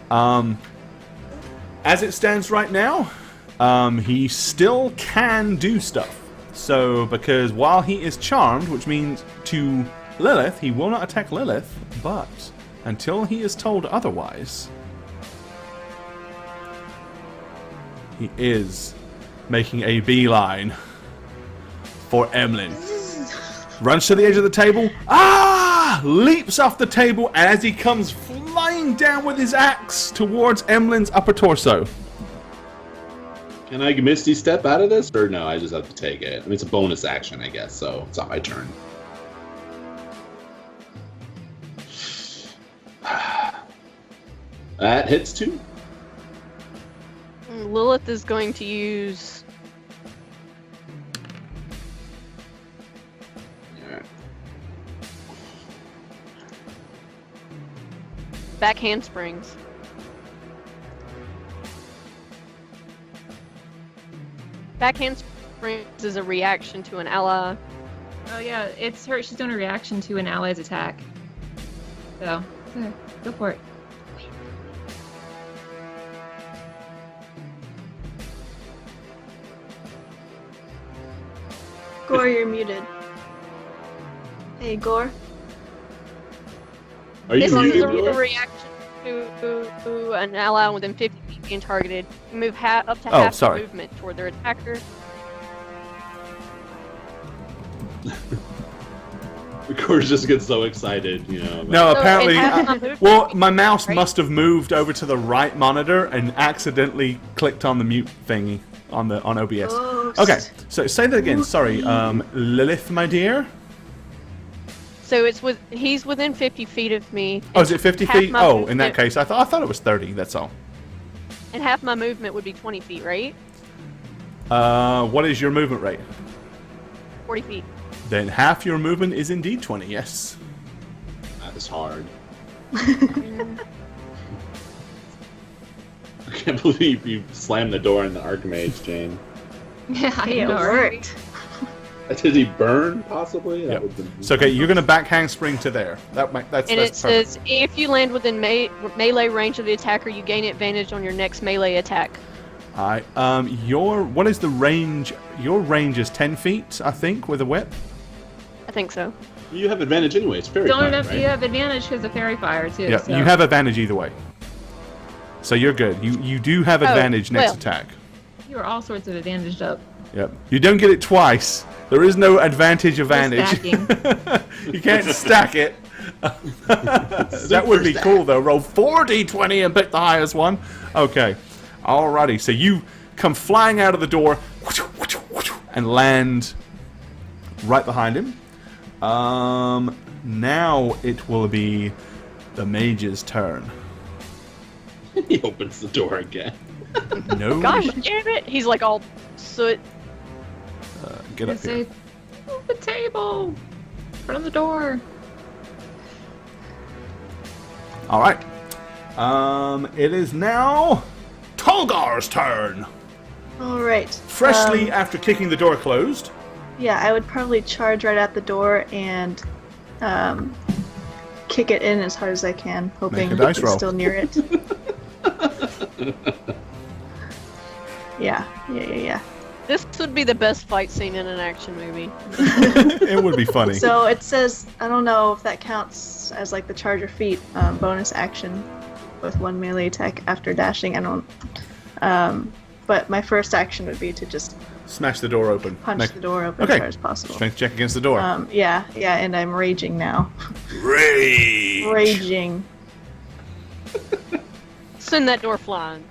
As it stands right now, he still can do stuff. So, because while he is charmed, which means to Lilith, he will not attack Lilith, but until he is told otherwise, he is making a beeline for Emlyn. Runs to the edge of the table. Leaps off the table, and as he comes flying down with his axe towards Emlyn's upper torso. Can I Misty Step out of this, or no? I just have to take it. I mean, it's a bonus action, I guess, so it's not my turn. That hits too. Lilith is going to use. Alright. Back handsprings. Back handsprings is a reaction to an ally. Oh yeah, it's her. She's doing a reaction to an ally's attack. So, go for it. Gore, you're muted. Hey, Gore. Are you This is muted, a Will? reaction to an ally within 50 feet being targeted. You move up to Oh, half sorry. the movement toward their attacker. Of course, just gets so excited, you know. No, So, apparently. and half my movement Well, my mouse right? must have moved over to the right monitor and accidentally clicked on the mute thingy on OBS. Oh, Okay, so say that again. Sorry, Lilith, my dear. So he's within 50 feet of me. Oh, is it 50 Half feet? my Oh, in that movement- case, I thought it was 30. That's all. And half my movement would be 20 feet, right? What is your movement rate? 40 feet. Then half your movement is indeed 20. Yes. That is hard. I can't believe you slammed the door on the Archmage, Jane. Yeah, Hey, it know, right? worked. Did he burn, possibly? Yep. That would've been- So okay, you're gonna back handspring to there. That's And that's it perfect. says, if you land within melee range of the attacker, you gain advantage on your next melee attack. Alright. What is the range? Your range is 10 feet, I think, with a whip. I think so. You have advantage anyway. It's very Don't fun, have, right? you have advantage because of fairy fire too. Yeah, so. you have advantage either way. So you're good. You do have advantage next well. attack. You are all sorts of advantaged up. Yep. You don't get it twice. There is no advantage No advantage. stacking. You can't stack it. That would be stack. cool though. Roll 4d20 and pick the highest one. Okay. Alrighty. So you come flying out of the door and land right behind him. Now it will be the mage's turn. He opens the door again. No. Gosh damn it! He's like all soot. Get up Say, here. move the table. In front of the door. All right. It is now Tolgar's turn. All right. Freshly after kicking the door closed. Yeah, I would probably charge right at the door and kick it in as hard as I can, hoping Make a dice it's roll. still near it. Yeah. This would be the best fight scene in an action movie. It would be funny. So it says, I don't know if that counts as like the charge or feat bonus action with 1 melee attack after dashing. I don't. But my first action would be to just Smash the door open. punch the door open Okay. as far as possible. Strength check against the door. Yeah, and I'm raging now. Rage. Raging. Send that door flying.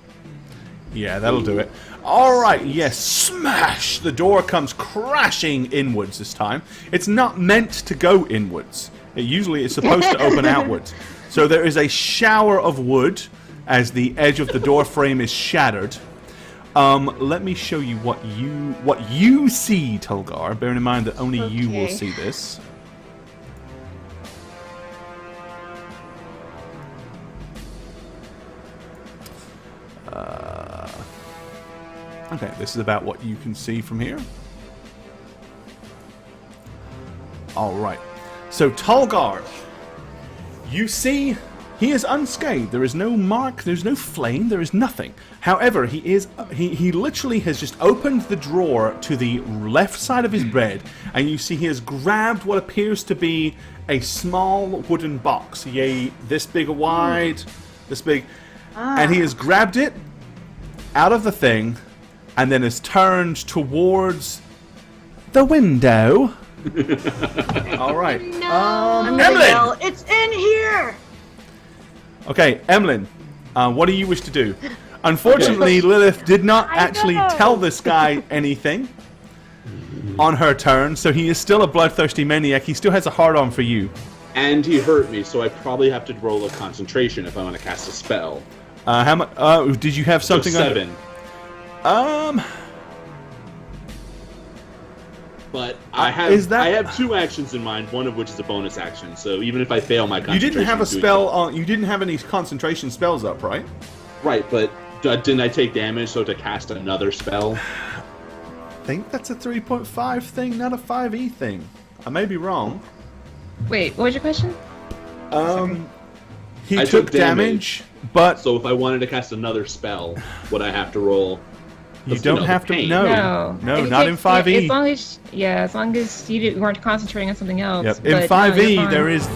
Yeah, that'll do it. All right, yes, smash! The door comes crashing inwards this time. It's not meant to go inwards. It usually is supposed to open outwards. So there is a shower of wood as the edge of the door frame is shattered. Let me show you what you see, Tulgar. Bearing in mind that only you will Okay. see this. Okay, this is about what you can see from here. Alright. So Tulgar, you see he is unscathed. There is no mark, there's no flame, there is nothing. However, he literally has just opened the drawer to the left side of his bed, and you see he has grabbed what appears to be a small wooden box. Yay, this big wide, this big. And he has grabbed it out of the thing, and then has turned towards the window. All right. No. I'm gonna Emlyn! yell, it's in here! Okay, Emlyn, what do you wish to do? Unfortunately, Lilith did not actually tell this guy anything on her turn, so he is still a bloodthirsty maniac. He still has a hard-on for you. And he hurt me, so I probably have to roll a concentration if I want to cast a spell. How much? Did you have So something? 7. On, But I have 2 actions in mind, one of which is a bonus action. So even if I fail my you concentration, didn't have a doing spell that- on. You didn't have any concentration spells up, right? Right, but didn't I take damage so to cast another spell? I think that's a 3.5 thing, not a 5e thing. I may be wrong. Wait, what was your question? He I took took damage, but So if I wanted to cast another spell, would I have to roll? you 'Cause, don't the have to. pain. No, If you not in 5e. As long as you weren't concentrating on something else. Yep. but In no, 5e, you're fine. there is.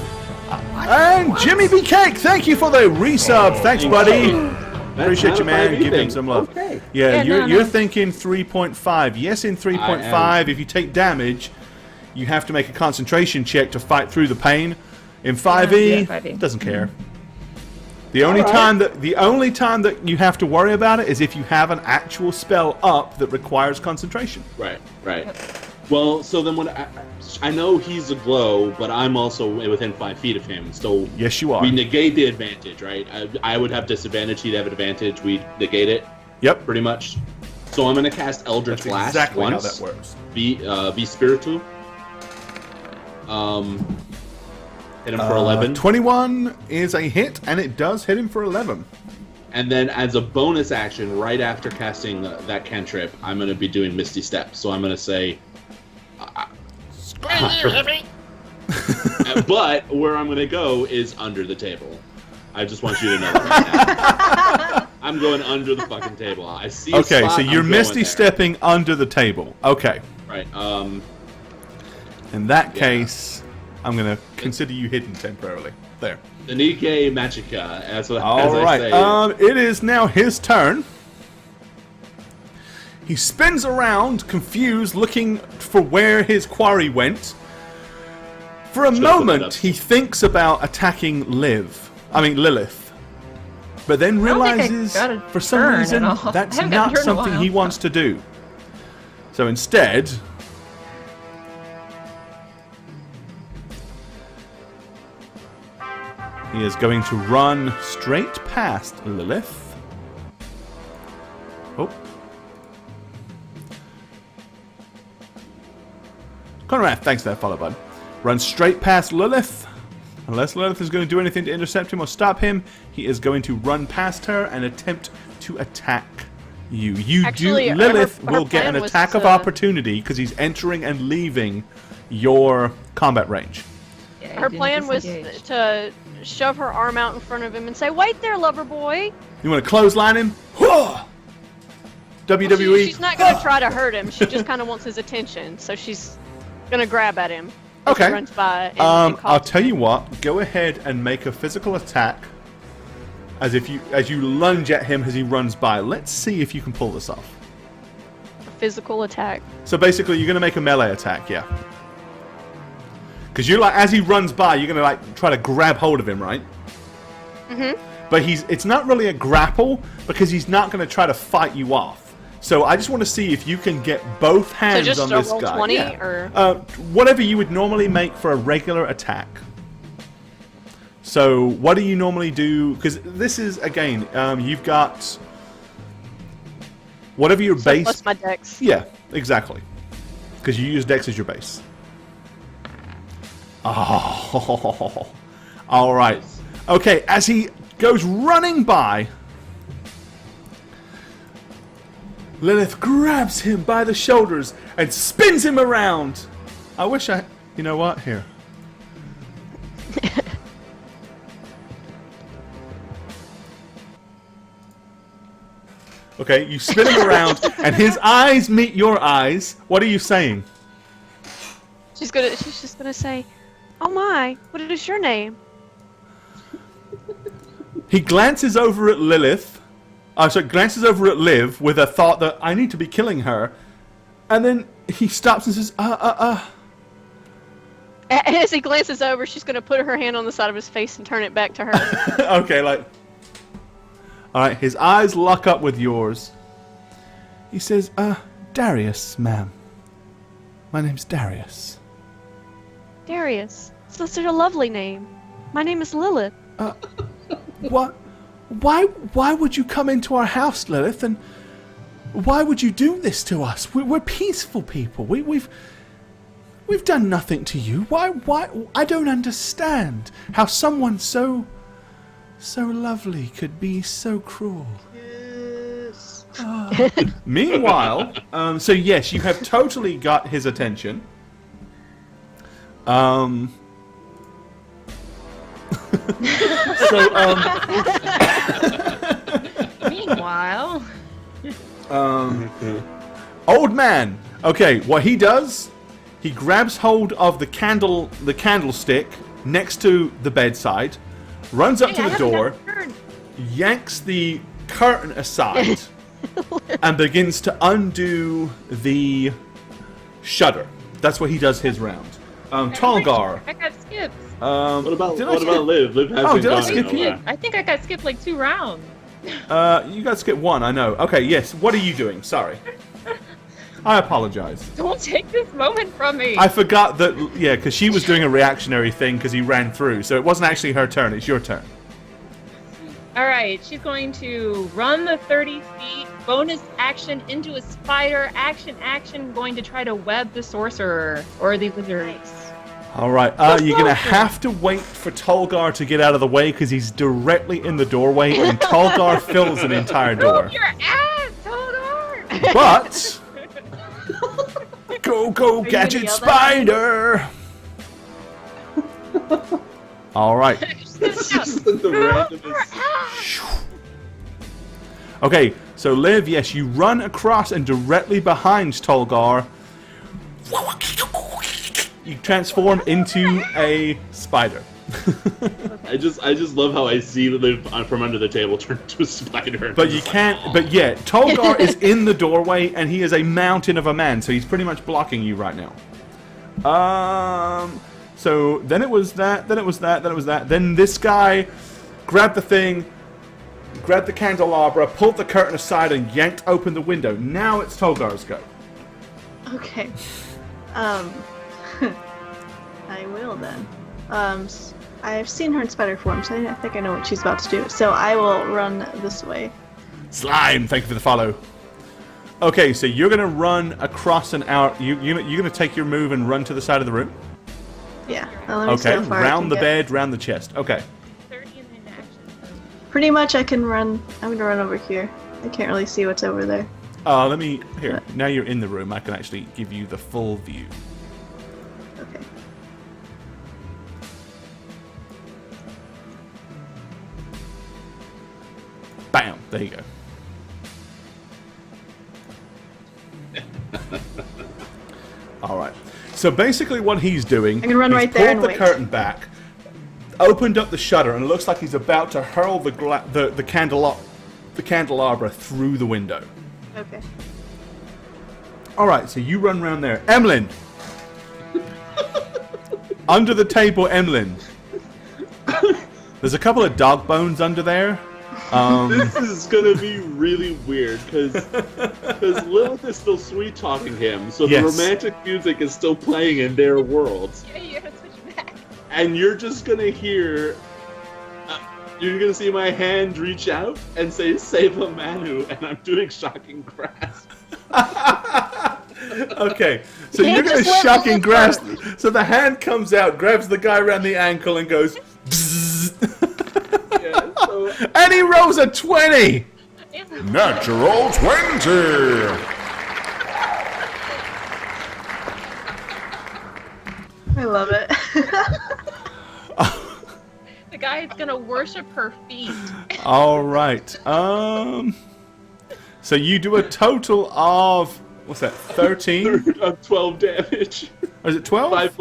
And Jimmy B. Cake, thank you for the resub. Thanks, buddy. That's Appreciate not you, a man. 5e Give him thing. some love. Okay. Yeah, Yeah, you're no. thinking 3.5. Yes, in 3.5, if you take damage, you have to make a concentration check to fight through the pain. In 5e, yeah, 5e. doesn't care. The only time that you have to worry about it is if you have an actual spell up that requires concentration. Right. Well, so then when I know he's a glow, but I'm also within 5 feet of him, so Yes, you are. we negate the advantage, right? I would have disadvantage, he'd have advantage, we negate it, Yep. pretty much. So I'm going to cast Eldritch That's Blast exactly once. how that works. Be Spiritu. Hit him for 11. 21 is a hit, and it does hit him for 11. And then as a bonus action, right after casting that cantrip, I'm going to be doing Misty Step. So I'm going to say... but where I'm going to go is under the table. I just want you to know that right now. I'm going under the fucking table. I see a Okay, spot, so I'm you're going Misty there. stepping under the table. Okay. Right. In that Yeah. case, I'm going to consider you hidden temporarily. There. The Nike Magica, as I Alright, say. it is now his turn. He spins around, confused, looking for where his quarry went. For a Just gonna put that moment, up. he thinks about attacking Lilith. But then I don't think I realizes, got a for some turn reason, at all. that's I haven't gotten a not turn in a something while. he wants to do. So instead, he is going to run straight past Lilith. Oh. Conrad, thanks for that follow, bud. Run straight past Lilith. Unless Lilith is going to do anything to intercept him or stop him, he is going to run past her and attempt to attack you. Actually, Lilith her will get plan an was attack of to- opportunity because he's entering and leaving your combat range. Yeah, Her didn't plan was disengage. to shove her arm out in front of him and say, "Wait there, lover boy." You want to clothesline him? WWE. She's not gonna try to hurt him. She just kind of wants his attention, so she's gonna grab at him. As Okay. He runs by. And I'll calls tell him. you what. Go ahead and make a physical attack, as you lunge at him as he runs by. Let's see if you can pull this off. A physical attack. So basically, you're gonna make a melee attack, yeah. Because you're like, as he runs by, you're gonna like try to grab hold of him, right? Mm-hmm. But it's not really a grapple because he's not gonna try to fight you off. So I just want to see if you can get both hands just on a this roll guy. 20 Yeah. or Whatever you would normally make for a regular attack. So what do you normally do? Because this is again, you've got whatever your base. plus my dex. Yeah, exactly. Because you use Dex as your base. Oh, all right. Okay, as he goes running by, Lilith grabs him by the shoulders and spins him around. I wish I... You know what? Here. Okay, you spin him around, and his eyes meet your eyes. What are you saying? She's just gonna say, "Oh my, what is your name?" He glances over at Lilith. Glances over at Liv with a thought that I need to be killing her. And then he stops and says, As he glances over, she's gonna put her hand on the side of his face and turn it back to her. Okay, like... Alright, his eyes lock up with yours. He says, Darius, ma'am. My name's Darius. Darius, that's such a lovely name. My name is Lilith. What? Why would you come into our house, Lilith? And why would you do this to us? We're peaceful people. We've done nothing to you. Why? I don't understand how someone so lovely could be so cruel. Yes. Meanwhile, so yes, you have totally got his attention. Meanwhile, Old man. Okay, what he does, he grabs hold of the candlestick next to the bedside, runs up to the door, yanks the curtain aside, and begins to undo the shutter. That's what he does his round. Tallgar. I got skipped. What about Did I skip- Liv? Liv hasn't did I gone skip you? anywhere. I think I got skipped like 2 rounds. You got to skip one, I know. Okay, yes. What are you doing? Sorry. I apologize. Don't take this moment from me. I forgot that, yeah, because she was doing a reactionary thing because he ran through. So it wasn't actually her turn, it's your turn. All right, she's going to run the 30 feet, bonus action into a spider, action, going to try to web the sorcerer or the wizard. All right, you're going to have to wait for Tolgar to get out of the way because he's directly in the doorway and Tolgar fills an entire door. Move your ass, Tolgar! But... Go, gadget yell that? spider! All right. The randomest. Okay, so Liv, yes, you run across and directly behind Tolgar. You transform into a spider. I just love how I see Liv from under the table turn into a spider. But you can't. But yeah, Tolgar is in the doorway, and he is a mountain of a man, so he's pretty much blocking you right now. So then it was that. Then it was that. Then it was that. Then this guy grabbed the thing, grabbed the candelabra, pulled the curtain aside, and yanked open the window. Now it's Tolgar's go. Okay. I will then. I've seen her in spider form, so I think I know what she's about to do. So I will run this way. Slime, thank you for the follow. Okay, so you're gonna run across and out. You're gonna take your move and run to the side of the room. Yeah. Let me see Okay, how far I round can the get. bed, round the chest. Okay. 30 and then action. Pretty much I can run. I'm gonna run over here. I can't really see what's over there. Let me here. Now you're in the room. I can actually give you the full view. Okay. Bam. There you go. All right. So basically, what he's doing, I can run he's right there and pulled the wait. curtain back, opened up the shutter, and it looks like he's about to hurl the candelabra through the window. Okay. All right. So you run around there, Emlyn. Under the table, Emlyn. There's a couple of dog bones under there. This is gonna be really weird because Lilith is still sweet talking him, so Yes. the romantic music is still playing in their world, Yeah, you gotta switch back. and you're just gonna hear. You're gonna see my hand reach out and say "Save a Manu," and I'm doing shocking grasp. Okay, so Can't you're going to just let shocking Lilith grasp. So the hand comes out, grabs the guy around the ankle, and goes. Bzzz. Yeah, so And he rolls a 20. Natural 20. I love it. The guy is gonna worship her feet. All right. So you do a total of what's that? 13? of 12 damage. Or is it 12? Five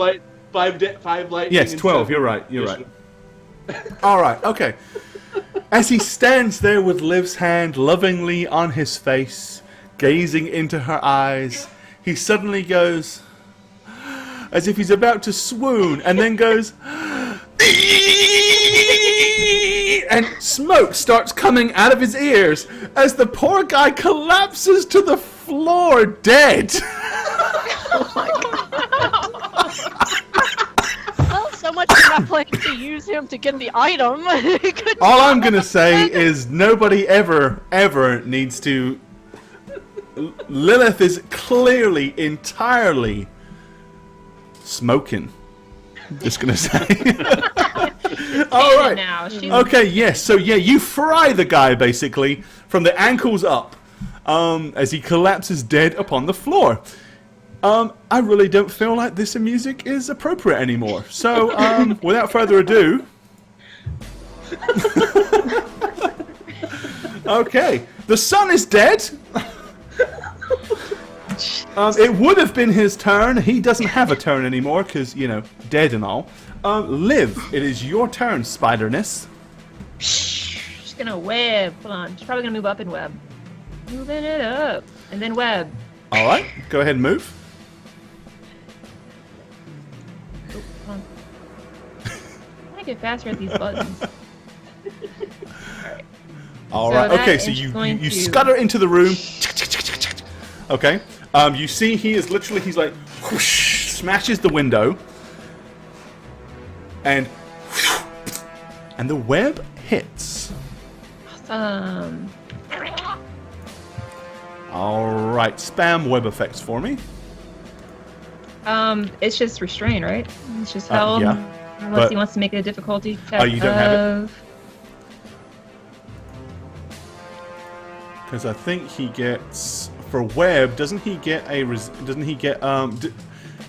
lightning. Yes, and 12. 7 You're right. You're right. additional. All right. Okay. As he stands there with Liv's hand lovingly on his face, gazing into her eyes, he suddenly goes, as if he's about to swoon, and then goes, and smoke starts coming out of his ears as the poor guy collapses to the floor dead. Well, so much for not planning to use him to get the item. Good All I'm job. gonna say is nobody ever needs to. Lilith is clearly entirely smoking. Just gonna say. All right. Now she's Okay. Yes. So yeah, you fry the guy basically from the ankles up, as he collapses dead upon the floor. I really don't feel like this music is appropriate anymore. So without further ado. Okay, the sun is dead. It would have been his turn. He doesn't have a turn anymore because, you know, dead and all. Liv, it is your turn, Spiderness. she's gonna web. Hold on. She's probably gonna move up and web. Moving it up. And then web. All right, go ahead and move. Oh, hold on. I get faster at these buttons. All So right. that Okay, so is you going to- scutter into the room. Okay. You see, he's like whoosh, smashes the window, and the web hits. Awesome. All right, spam web effects for me. It's just restrained, right? It's just held. yeah, Unless but- he wants to make it a difficulty check. you don't have it? of- Because I think he gets for web. Doesn't he get a? Doesn't he get?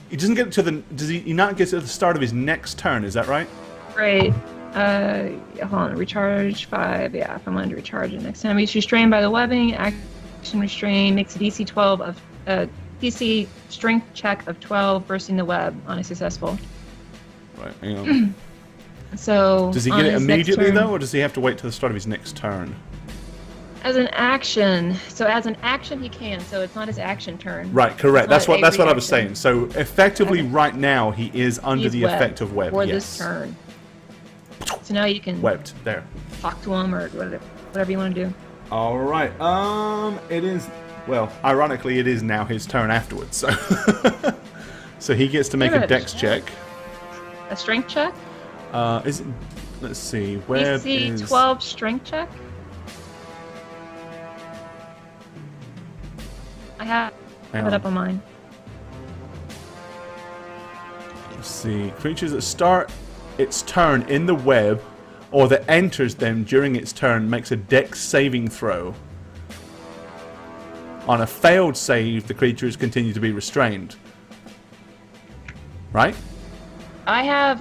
He doesn't get to the. Does he not get to the start of his next turn? Is that right? Great. Hold on. Recharge 5. Yeah, if I'm going to recharge it next time. He's restrained by the webbing. Action restrain makes a DC 12 of DC strength check of 12 bursting the web on a successful. Right. Hang on. So Does he on get it his next immediately turn- though, or does he have to wait till the start of his next turn? As an action. So as an action, he can. So it's not his action turn. Right. Correct. It's not That's a what I was saying. reaction. So effectively, Okay. right now he is under He's the webbed effect of web. for Yes. this turn. So now you can Webbed there. talk to him or whatever you want to do. All right. It is. Well, ironically, it is now his turn afterwards. So, so he gets to make a Good. dex check. A strength check? Is it? Let's see. Web DC is 12 strength check? I have Hang it on. up on mine. Let's see. Creatures that start its turn in the web, or that enters them during its turn, makes a dex saving throw. On a failed save, the creatures continue to be restrained. Right? I have,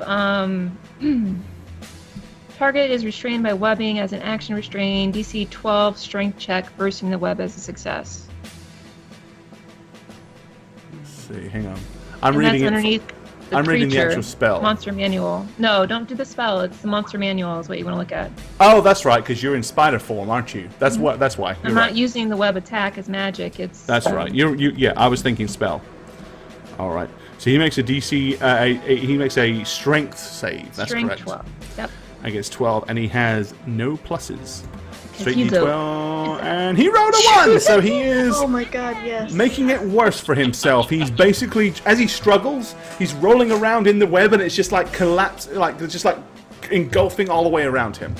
target is restrained by webbing as an action restrain. DC 12 strength check, bursting the web as a success. see. Hang on. I'm And reading that's it. underneath the I'm reading the creature, actual spell. Monster manual. No, don't do the spell. It's the monster manual is what you want to look at. Oh, that's right, because you're in spider form, aren't you? That's what. That's why. You're I'm right. not using the web attack as magic. It's That's right. Yeah, I was thinking spell. All right. So he makes a DC. He makes a strength save. That's strength correct. 12. Yep. Against 12, and he has no pluses. Straight he's a- D12, and he rolled a 1, so he is Oh my god, yes. making it worse for himself. He's basically, as he struggles, he's rolling around in the web, and it's just like just like engulfing all the way around him.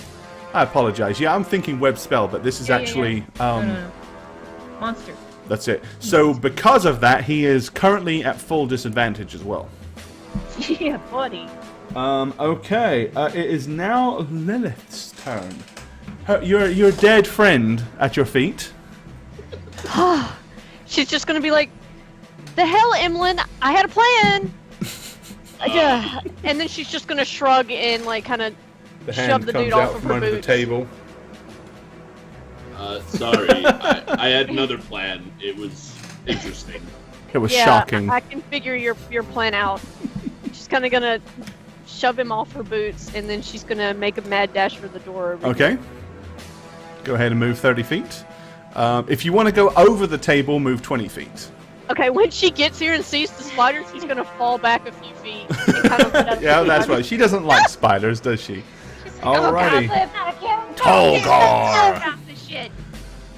I apologize. Yeah, I'm thinking web spell, but this is actually No. Monster. that's it. So because of that, he is currently at full disadvantage as well. Yeah, buddy. Okay. It is now Lilith's turn. Your dead friend at your feet. She's just gonna be like, "The hell, Emlyn! I had a plan." Yeah. And then she's just gonna shrug and like kind of The shove hand the comes dude out off of from her under boots. the table. Sorry, I had another plan. It was interesting. It was Yeah, shocking. I can figure your plan out. She's kind of gonna shove him off her boots, and then she's gonna make a mad dash for the door. Over Okay. Go ahead and move 30 feet. If you want to go over the table, move 20 feet. Okay, when she gets here and sees the spider, she's gonna fall back a few feet. And kind of get out of Yeah, the that's way. right. She doesn't like spiders, does she? Oh, God, Alrighty. Liv, not again. Tolgar. Stop this shit.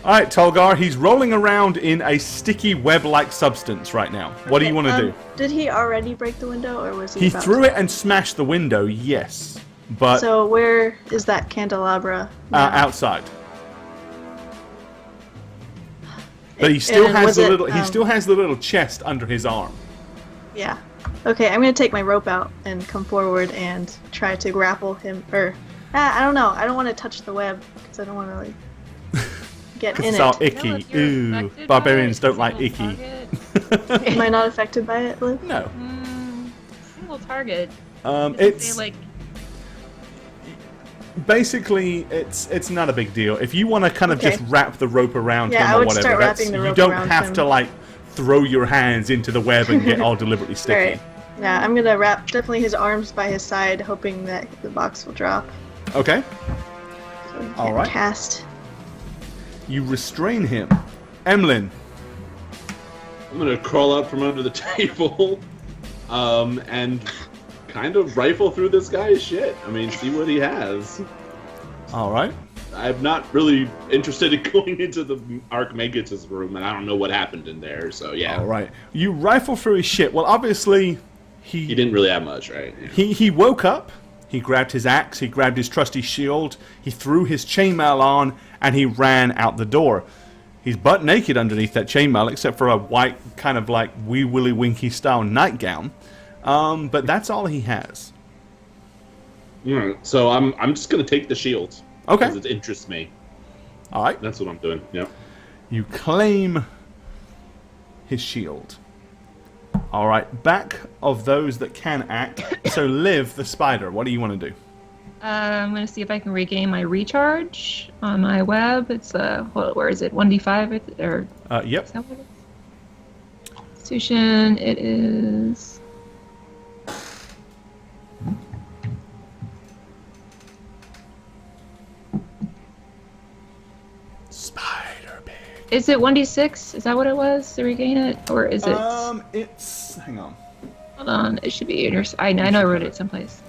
Alright, Tolgar, he's rolling around in a sticky web-like substance right now. What do you want to do? Did he already break the window, or was he? He about threw to? it and smashed the window, yes. But So where is that candelabra? now? outside. But he still And has was the it, little. He still has the little chest under his arm. Yeah. Okay, I'm gonna take my rope out and come forward and try to grapple him. Or, I don't know. I don't want to touch the web because I don't want to like get in It's it. all No, icky. if you're Ooh, affected barbarians by it, don't like single icky. target. Am I not affected by it, Liv? No. Single target. Doesn't It's say, like, basically it's not a big deal. If you want to kind of Okay. just wrap the rope around Yeah, him I or would whatever, start that's, wrapping the you rope don't around have him. to like throw your hands into the web and get all deliberately sticky. Alright. Yeah, I'm gonna wrap definitely his arms by his side, hoping that the box will drop. Okay. So he can't Alright. cast. You restrain him. Emlyn. I'm gonna crawl out from under the table, and kind of rifle through this guy's shit. I mean, see what he has. All right. I'm not really interested in going into the Archmagus' room, and I don't know what happened in there. So yeah, All right. You rifle through his shit. Well, obviously, he didn't really have much, right? Yeah. he woke up. He grabbed his axe. He grabbed his trusty shield. He threw his chainmail on, and he ran out the door. He's butt naked underneath that chainmail, except for a white kind of like Wee Willie Winky style nightgown. But that's all he has. Alright, so I'm just gonna take the shield. Okay. Because it interests me. All right. That's what I'm doing. Yep. You claim his shield. All right. Back of those that can act. So Liv, the spider, what do you want to do? I'm gonna see if I can regain my recharge on my web. It's where is it? 1d5 or Yep. is that what it is? Constitution. It is. Spider pig. Is it 1d6? Is that what it was to regain it, or is it? It's hang on. Hold on. It should be in your. I know I wrote it someplace.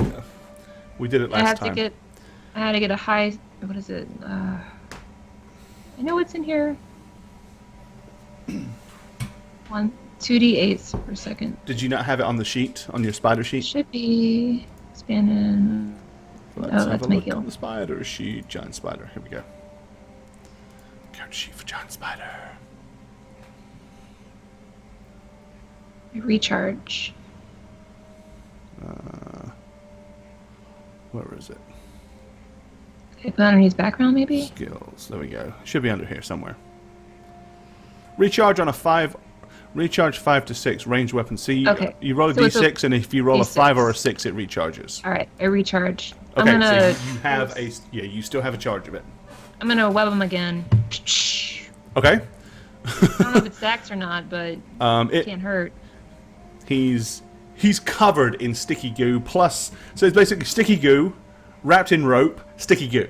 We did it I last have time. to get. I had to get a high. What is it? I know it's in here. 2d8s per second. Did you not have it on the sheet, on your spider sheet? Should be spanning. Let's Oh, have that's a my look heal. on the spider sheet. Giant spider. Here we go. Character sheet for giant spider. Recharge. Where is it? Okay, put underneath background maybe. Skills. There we go. Should be under here somewhere. Recharge on a 5. Recharge 5 to 6. Ranged weapon. See, Okay. you roll a So it's a d6, and if you roll a D6. 5 or a 6, it recharges. All right, I recharge. Okay, I'm gonna. so you have a. Yeah, you still have a charge of it. I'm gonna web him again. Okay. I don't know if it stacks or not, but It can't hurt. He's covered in sticky goo. Plus, so it's basically sticky goo wrapped in rope, sticky goo.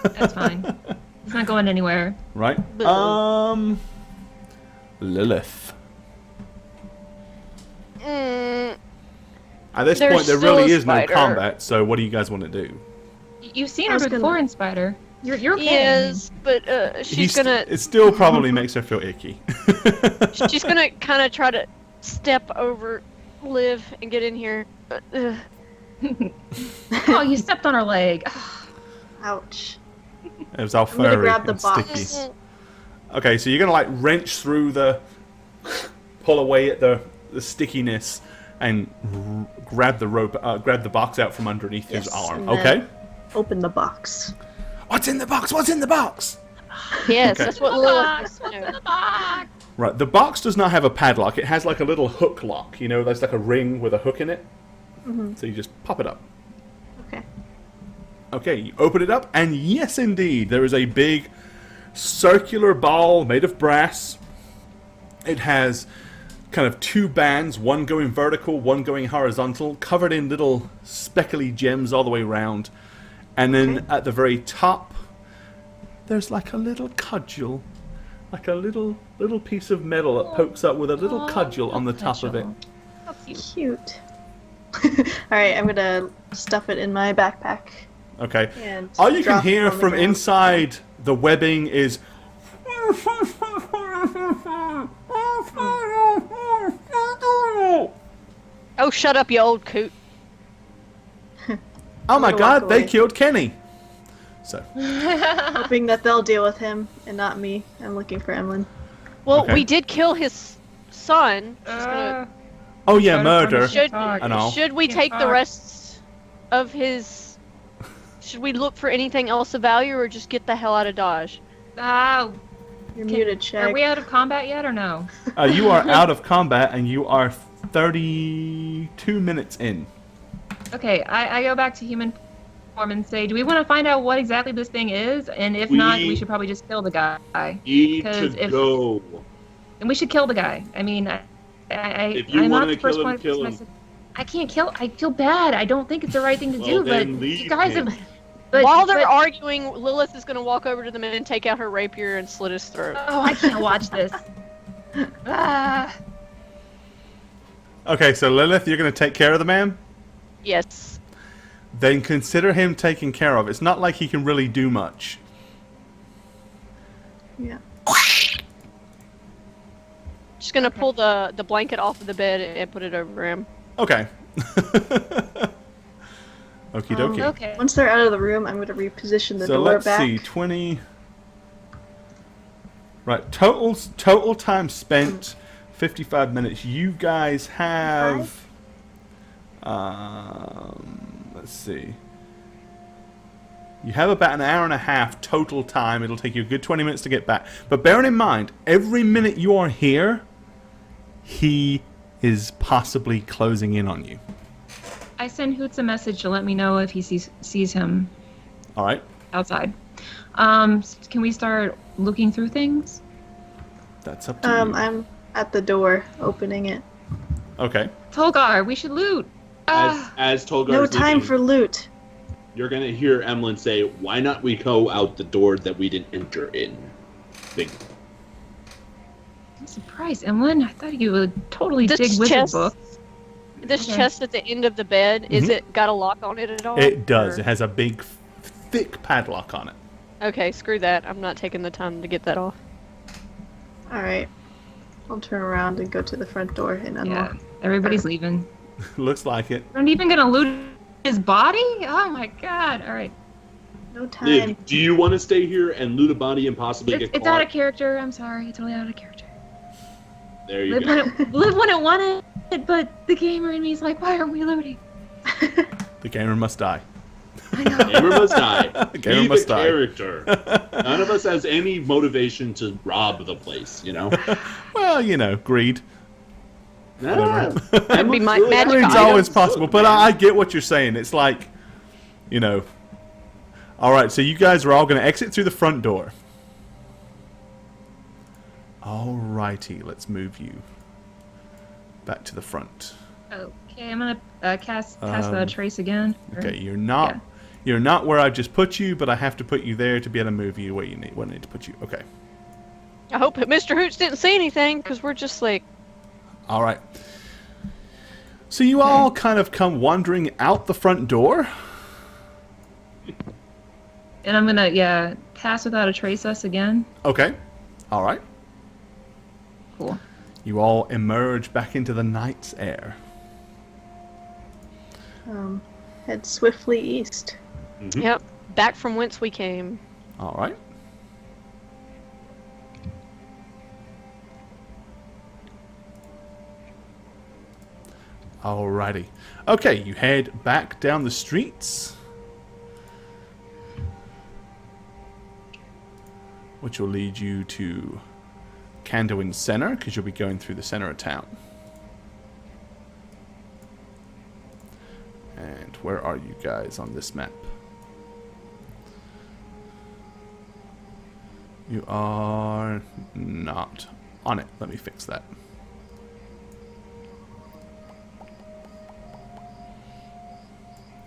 That's fine. It's not going anywhere. Right. Lilith. At this There's point, there still really a is no spider. combat. So, what do you guys want to do? You've seen I her was before gonna- in Spider. You're okay. Yes, but she's gonna It still probably makes her feel icky. she's gonna kind of try to step over Liv and get in here. Oh, you stepped on her leg. Ouch. It was all I'm gonna furry grab the and box. sticky. Okay, so you're gonna like wrench through pull away at the stickiness, and grab the rope, grab the box out from underneath his Yes, arm. and Okay. then open the box. What's in the box? What's in the box? Yes, Okay. that's what The Lilith box. wants to What's know. in the box? Right. The box does not have a padlock. It has like a little hook lock. You know, there's like a ring with a hook in it. So you just pop it up. Okay. Okay, you open it up, and yes, indeed, there is a big circular ball made of brass. It has kind of two bands, one going vertical, one going horizontal, covered in little speckly gems all the way around. And then at the very top, there's like a little cudgel, like a little piece of metal that pokes up with a little cudgel on the top of it. How cute. Cute. Alright, I'm gonna stuff it in my backpack. Okay. And All you can drop it hear on the from ground. inside the webbing is. Oh, shut up, you old coot. Oh my gonna god, walk they away. killed Kenny! So, Hoping that they'll deal with him and not me. I'm looking for Emlyn. Well, Okay. we did kill his son. She's gonna- oh yeah, Try to find murder. a Should talk. I know. should we Can't take the talk. rest of his? Should we look for anything else of value, or just get the hell out of Dodge? Oh, You're muted, Shag. are we out of combat yet or no? You are out of combat and you are 32 minutes in. Okay, I go back to human form and say, do we want to find out what exactly this thing is? And if not, we should probably just kill the guy. Need 'Cause to if- go. And we should kill the guy. I mean, If you I'm not wanna the first kill him, one. kill him. I said, I can't kill. I feel bad. I don't think it's the right thing to Well, do. But then leave you guys him. have. But, While they're but- arguing, Lilith is gonna walk over to the man and take out her rapier and slit his throat. oh, I can't watch this. Ah. Okay, so Lilith, you're going to take care of the man? Yes. Then consider him taken care of. It's not like he can really do much. Yeah. Just gonna pull the blanket off of the bed and put it over him. Okay. Okie dokie. Okay. Once they're out of the room, I'm gonna reposition the So door let's back. see, 20. Right, total time spent 55 minutes. You guys have let's see. You have about an hour and a half total time. It'll take you a good 20 minutes to get back. But bearing in mind, every minute you are here, he is possibly closing in on you. I send Hoots a message to let me know if he sees him All right? outside. Can we start looking through things? That's up to you. I'm at the door, opening it. Okay. Tolgar, we should loot. As Tolgar No is time leaving, for loot. you're gonna hear Emlyn say, "Why not we go out the door that we didn't enter in?" Big. I'm surprised, Emlyn. I thought you would totally This dig wizard chest- book. This Okay. chest at the end of the bed, is Mhm. it got a lock on it at all? It does. Or- It has a big, thick padlock on it. Okay, screw that. I'm not taking the time to get that off. Alright. I'll turn around and go to the front door and Yeah, unlock. everybody's leaving. Looks like it. We're not even gonna loot his body? Oh my god! All right, No time. Liv, do you want to stay here and loot a body and possibly it's get out caught? of character. I'm sorry, it's totally out of character. There you Live go. when it wanted it, but the gamer in me is like, why aren't we looting? The gamer must die. I know. Gamer must die. Gamer Be must the die. character. None of us has any motivation to rob the place, you know? Well, you know, greed. That'd be my magic Greed's item. always possible, but I get what you're saying. It's like, you know. All right, so you guys are all going to exit through the front door. All righty, let's move you. back to the front. Okay, I'm gonna cast the trace again. Okay, you're not where I just put you, but I have to put you there to be able to move you where I need to put you. Okay. I hope Mr. Hoots didn't say anything, because we're just like... All right. So you all kind of come wandering out the front door. And I'm gonna, pass without a trace us again. Okay. All right. Cool. You all emerge back into the night's air. Head swiftly east. Yep, back from whence we came. All right. Alrighty. Okay, you head back down the streets, which will lead you to Kanduin Center, because you'll be going through the center of town. And where are you guys on this map? You are not on it. Let me fix that.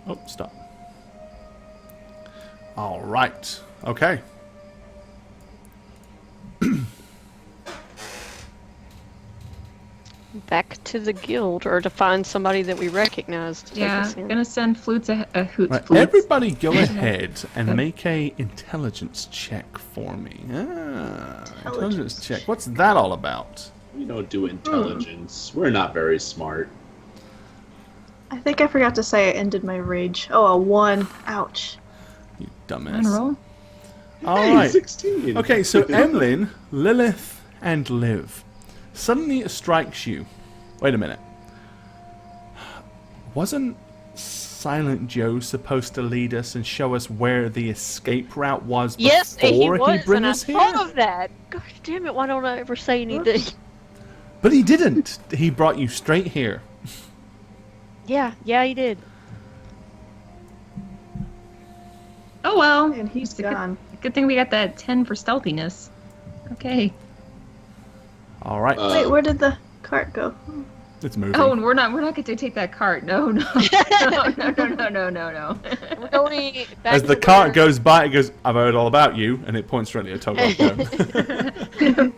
Oh, stop. All right. Okay. Back to the guild, or to find somebody that we recognize to take us in. Gonna send Flutes a Hoots. Right, Flutes. everybody go ahead and make a intelligence check for me. Intelligence check. What's that all about? We don't do intelligence. We're not very smart. I think I forgot to say I ended my rage. Oh, a 1. Ouch. You On dumbass. roll. All Hey, right. 16. Okay, so Emlyn, Lilith, and Liv. Suddenly it strikes you. Wait a minute. Wasn't Silent Joe supposed to lead us and show us where the escape route was Yes, he before was, he bring and I us here? thought of that. Gosh damn it, why don't I ever say anything? But he didn't. He brought you straight here. Yeah, he did. Oh well. And he's It's a gone. Good thing we got that 10 for stealthiness. Okay. All right. Wait, where did the cart go? It's moving. Oh, and we're not going to take that cart. No. No. No. We're going back As the to cart where- goes by, it goes, I've heard all about you, and it points directly at Togo. No.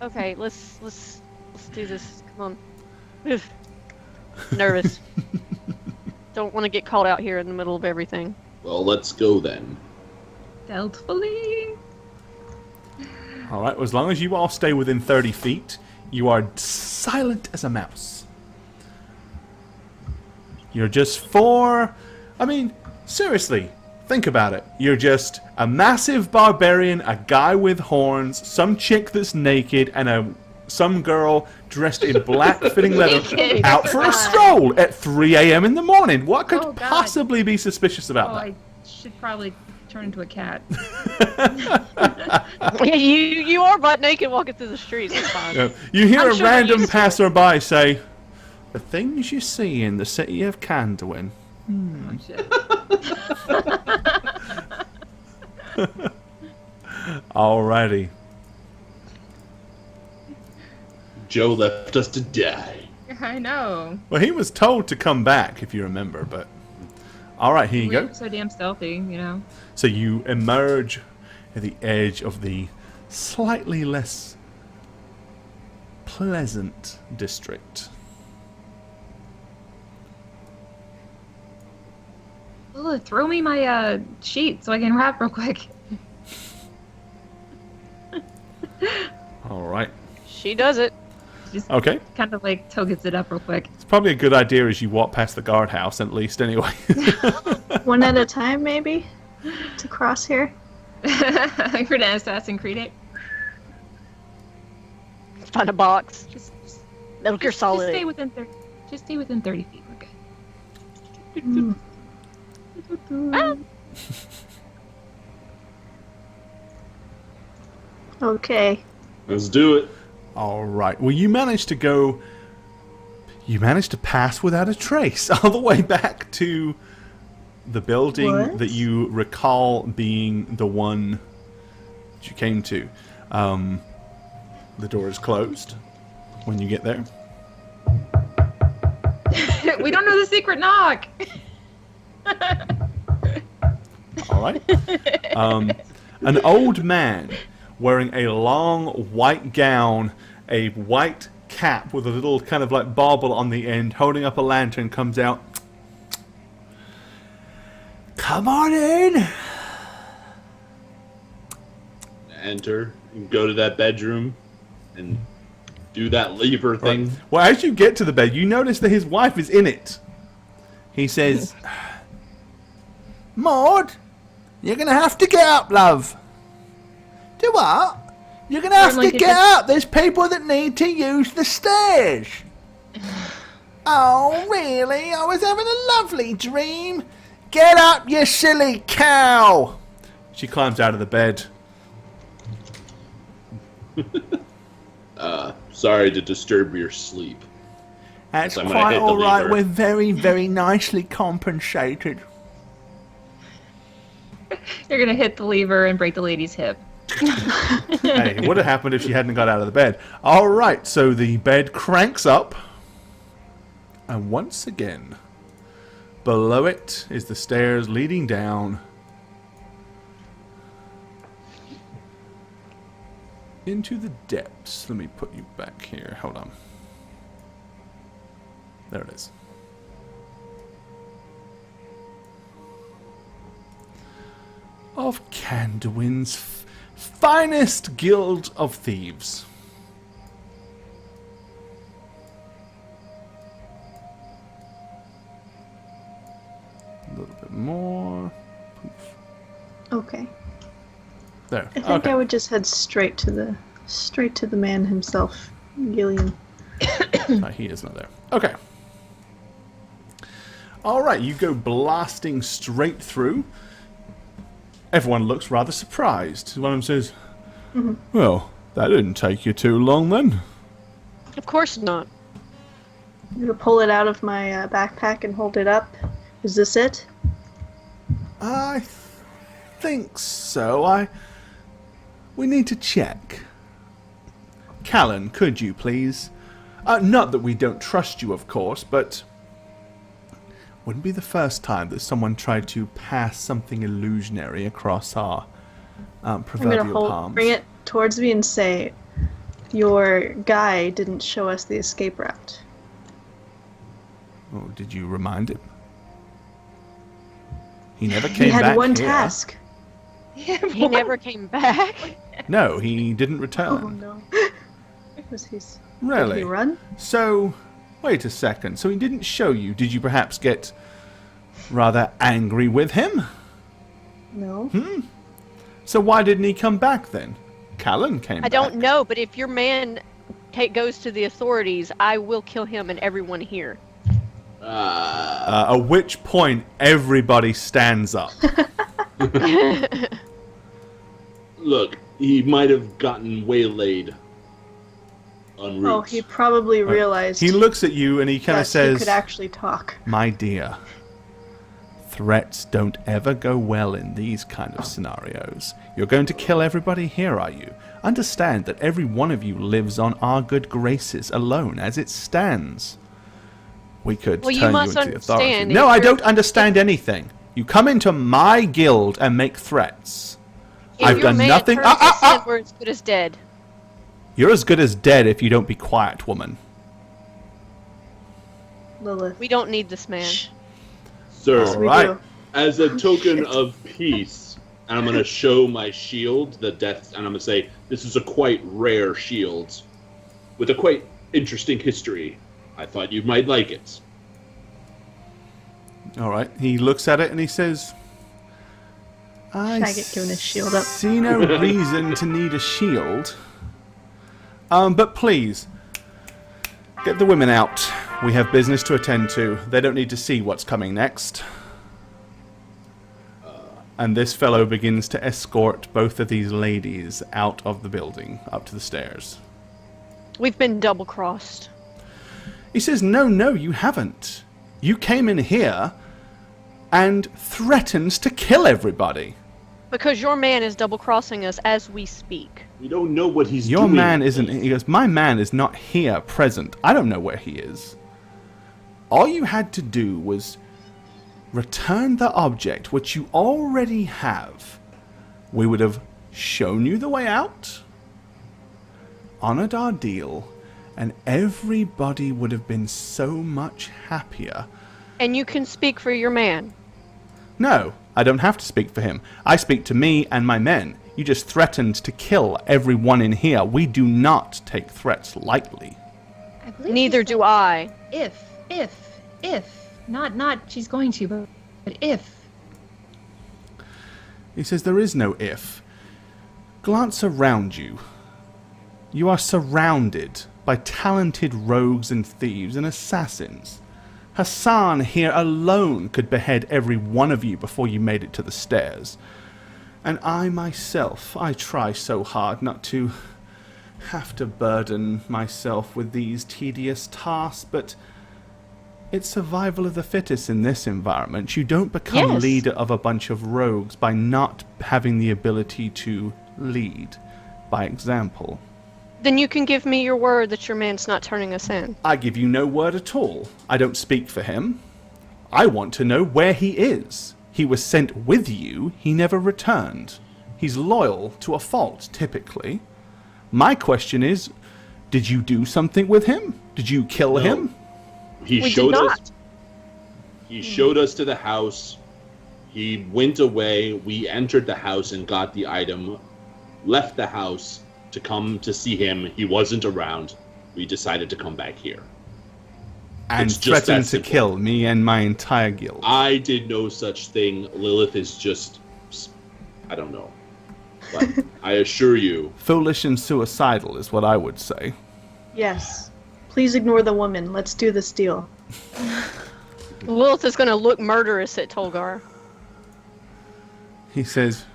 Okay, let's do this. Come on. Oof. Nervous. Don't want to get called out here in the middle of everything. Well, let's go then. Stealthily. All right, well, as long as you all stay within 30 feet, you are silent as a mouse. You're just four... I mean, seriously, think about it. You're just a massive barbarian, a guy with horns, some chick that's naked, and some girl dressed in black fitting leather out for a stroll at 3 a.m. in the morning. What could Oh, God. possibly be suspicious about Oh, that? I should probably turn into a cat. Yeah, you are butt naked walking through the streets. It's fine. Yeah. You hear I'm a sure they're random used to it. passerby say, "The things you see in the city of Kanduin." Oh, shit. Alrighty. Joe left us to die. I know. Well, he was told to come back, if you remember, but... Alright, here you We go. were so damn stealthy, you know. So you emerge at the edge of the slightly less pleasant district. Ugh, throw me my sheet so I can wrap real quick. Alright. She does it. Just Okay. kind of like toe gets it up real quick. It's probably a good idea as you walk past the guardhouse, at least, anyway. One at a time, maybe? To cross here? For an Assassin's Creed it. Find a box. Just Metal Gear Solid. stay within 30. Just stay within 30 feet. We're good. Ah. Okay. Let's do it. Alright. Well, you managed to go... You managed to pass without a trace all the way back to the building What? that you recall being the one that you came to. The door is closed when you get there. We don't know the secret knock. All right. An old man wearing a long white gown, a white cap with a little kind of like bauble on the end, holding up a lantern, comes out. Come on in. Enter and go to that bedroom and do that lever thing. Well, as you get to the bed, you notice that his wife is in it. He says, Maud, you're going to have to get up, love. Do what? You're going to have to get up. There's people that need to use the stairs. Oh, really? I was having a lovely dream. Get up, you silly cow. She climbs out of the bed. Sorry to disturb your sleep. That's So I'm gonna quite hit the all right. lever. We're very, very nicely compensated. You're gonna hit the lever and break the lady's hip. Hey, it would have happened if she hadn't got out of the bed. All right, so the bed cranks up. And once again, below it is the stairs leading down into the depths. Let me put you back here. Hold on. There it is. Of Candwin's finest guild of thieves. A little bit more. Poof. Okay. There. I think Okay. I would just head straight to the man himself, Gillian. He is not there. Okay. Alright, you go blasting straight through. Everyone looks rather surprised. One of them says, Well, that didn't take you too long then. Of course not. I'm gonna pull it out of my backpack and hold it up. Is this it? I think so. We need to check. Callan, could you please? Not that we don't trust you, of course, but wouldn't be the first time that someone tried to pass something illusionary across our I'm proverbial gonna palms. bring it towards me and say, "Your guy didn't show us the escape route." Oh, did you remind him? He never came He back had one here. task. He never came back. No, he didn't return. Oh no. Was he? Did Really? he run? So, wait a second. So he didn't show you. Did you perhaps get rather angry with him? No. So why didn't he come back then? Callan came back. I don't know, but if your man goes to the authorities, I will kill him and everyone here. At which point, everybody stands up. Look, he might have gotten waylaid en route. Oh, he probably realized He looks at you and he kind that of says, he could actually talk. My dear, threats don't ever go well in these kind of scenarios. You're going to kill everybody here, are you? Understand that every one of you lives on our good graces alone as it stands. We could Well, you turn you must into the authority. understand No, if I you're- don't understand anything. You come into my guild and make threats. If I've your done man nothing. turns to sin, we're as good as dead. You're as good as dead if you don't be quiet, woman. Lilith. We don't need this man. Sir, All We right. do. as a token of peace, and I'm gonna show my shield, the death, and I'm gonna say this is a quite rare shield with a quite interesting history. I thought you might like it. All right. He looks at it and he says, I Should I get given a shield up? see no reason to need a shield. But please, get the women out. We have business to attend to. They don't need to see what's coming next. And this fellow begins to escort both of these ladies out of the building, up to the stairs. We've been double-crossed. He says, no, you haven't. You came in here and threatened to kill everybody. Because your man is double-crossing us as we speak. We don't know what he's Your doing. man isn't. He goes, my man is not here present. I don't know where he is. All you had to do was return the object, which you already have. We would have shown you the way out, honored our deal, and everybody would have been so much happier. And you can speak for your man. No, I don't have to speak for him. I speak to me and my men. You just threatened to kill everyone in here. We do not take threats lightly. I believe Neither he said do I. If. Not she's going to, but if. He says there is no if. Glance around you. You are surrounded by talented rogues and thieves and assassins. Hassan here alone could behead every one of you before you made it to the stairs. And I myself, I try so hard not to have to burden myself with these tedious tasks, but it's survival of the fittest in this environment. You don't become Yes. leader of a bunch of rogues by not having the ability to lead by example. Then you can give me your word that your man's not turning us in. I give you no word at all. I don't speak for him. I want to know where he is. He was sent with you. He never returned. He's loyal to a fault, typically. My question is, did you do something with him? Did you kill him? He We showed did us. not. He showed us to the house. He went away. We entered the house and got the item. Left the house to come to see him. He wasn't around. We decided to come back here. And It's just threatened that to simple. kill me and my entire guild. I did no such thing. Lilith is just, I don't know. But I assure you, Foolish and suicidal is what I would say. Yes. Please ignore the woman. Let's do this deal. Lilith is going to look murderous at Tolgar. He says,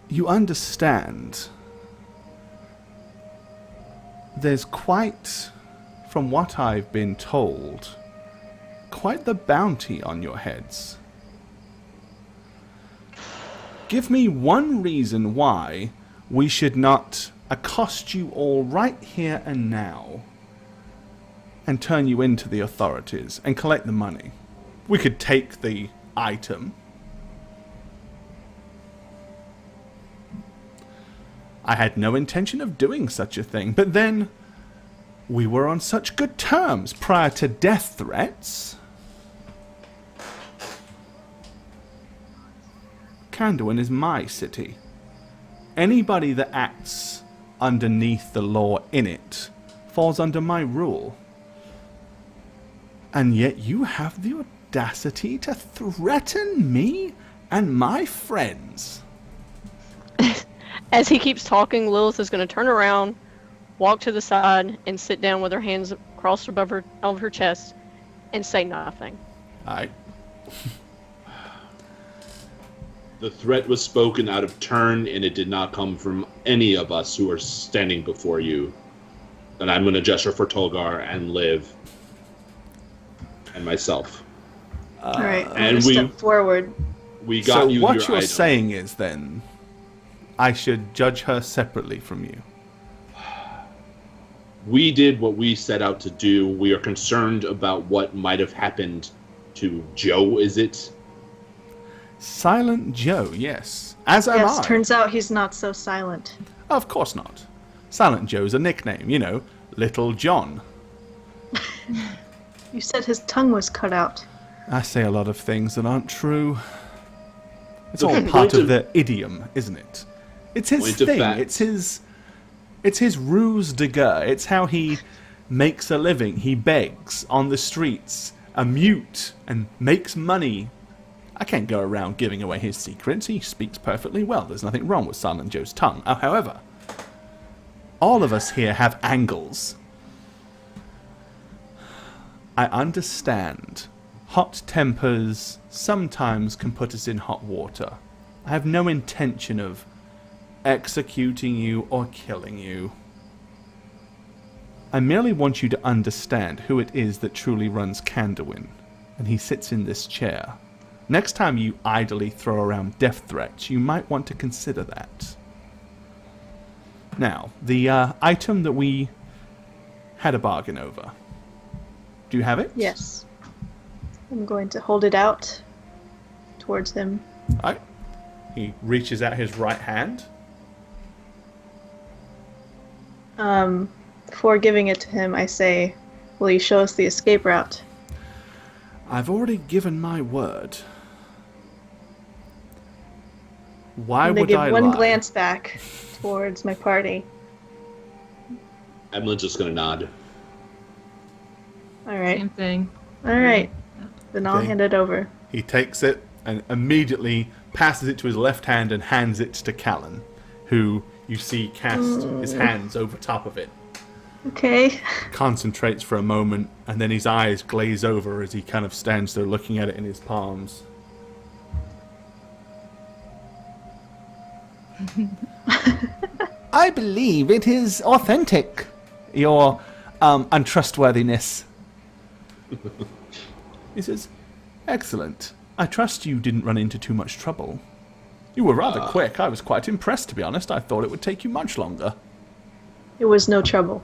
you understand, there's quite, from what I've been told, quite the bounty on your heads. Give me one reason why we should not accost you all right here and now and turn you into the authorities and collect the money. We could take the item. I had no intention of doing such a thing, but then we were on such good terms prior to death threats. Kanduin is my city. Anybody that acts underneath the law in it falls under my rule. And yet you have the audacity to threaten me and my friends. As he keeps talking, Lilith is going to turn around, walk to the side, and sit down with her hands crossed above her chest and say nothing. I the threat was spoken out of turn, and it did not come from any of us who are standing before you. And I'm going to gesture for Tolgar and Liv and myself. All right. I'm and gonna we- step forward. We got so you what your you're item. saying is then I should judge her separately from you. We did what we set out to do. We are concerned about what might have happened to Joe, is it? Silent Joe, yes. As am Yes, I. turns out he's not so silent. Of course not. Silent Joe's a nickname, you know, Little John. You said his tongue was cut out. I say a lot of things that aren't true. It's The all point part of of- the idiom, isn't it? It's his Point of thing. fact. It's his ruse de guerre. It's how he makes a living. He begs on the streets, a mute, and makes money. I can't go around giving away his secrets. He speaks perfectly well. There's nothing wrong with Silent Joe's tongue. However, all of us here have angles. I understand. Hot tempers sometimes can put us in hot water. I have no intention of executing you or killing you. I merely want you to understand who it is that truly runs Kanduin, and he sits in this chair. Next time you idly throw around death threats, you might want to consider that. Now, the item that we had a bargain over. Do you have it? Yes. I'm going to hold it out towards him. Alright. He reaches out his right hand. Before giving it to him, I say, will you show us the escape route? I've already given my word. Why I'm would give I one lie? glance back towards my party. Emlin's just gonna nod. All right. Same thing. All right. Then I'll Okay. hand it over. He takes it and immediately passes it to his left hand and hands it to Callan, who you see cast his hands over top of it. Okay. Concentrates for a moment, and then his eyes glaze over as he kind of stands there looking at it in his palms. I believe it is authentic, your untrustworthiness. He says, excellent. I trust you didn't run into too much trouble. You were rather quick. I was quite impressed, to be honest. I thought it would take you much longer. It was no trouble.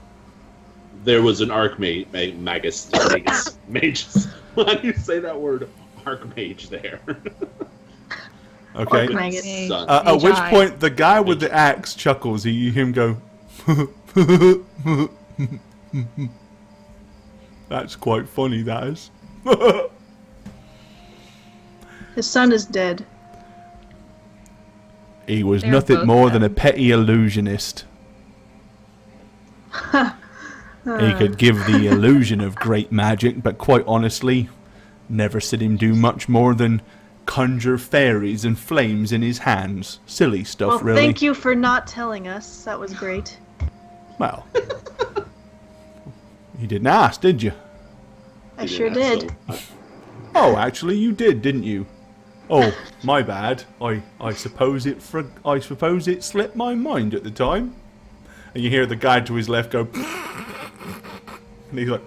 There was an magus. Why do you say that word, archmage? There. Okay. Archmagus. Son. At which Magi. point, the guy with the axe chuckles. You hear him go, that's quite funny, that is. His son is dead. He was They're nothing both more dead. than a petty illusionist. He could give the illusion of great magic, but quite honestly, never seen him do much more than conjure fairies and flames in his hands. Silly stuff, Well, really. thank you for not telling us. That was great. Well, you didn't ask, did you? I sure did. Oh, actually, you did, didn't you? Oh, my bad. I suppose it slipped my mind at the time. And you hear the guy to his left go, and he's like,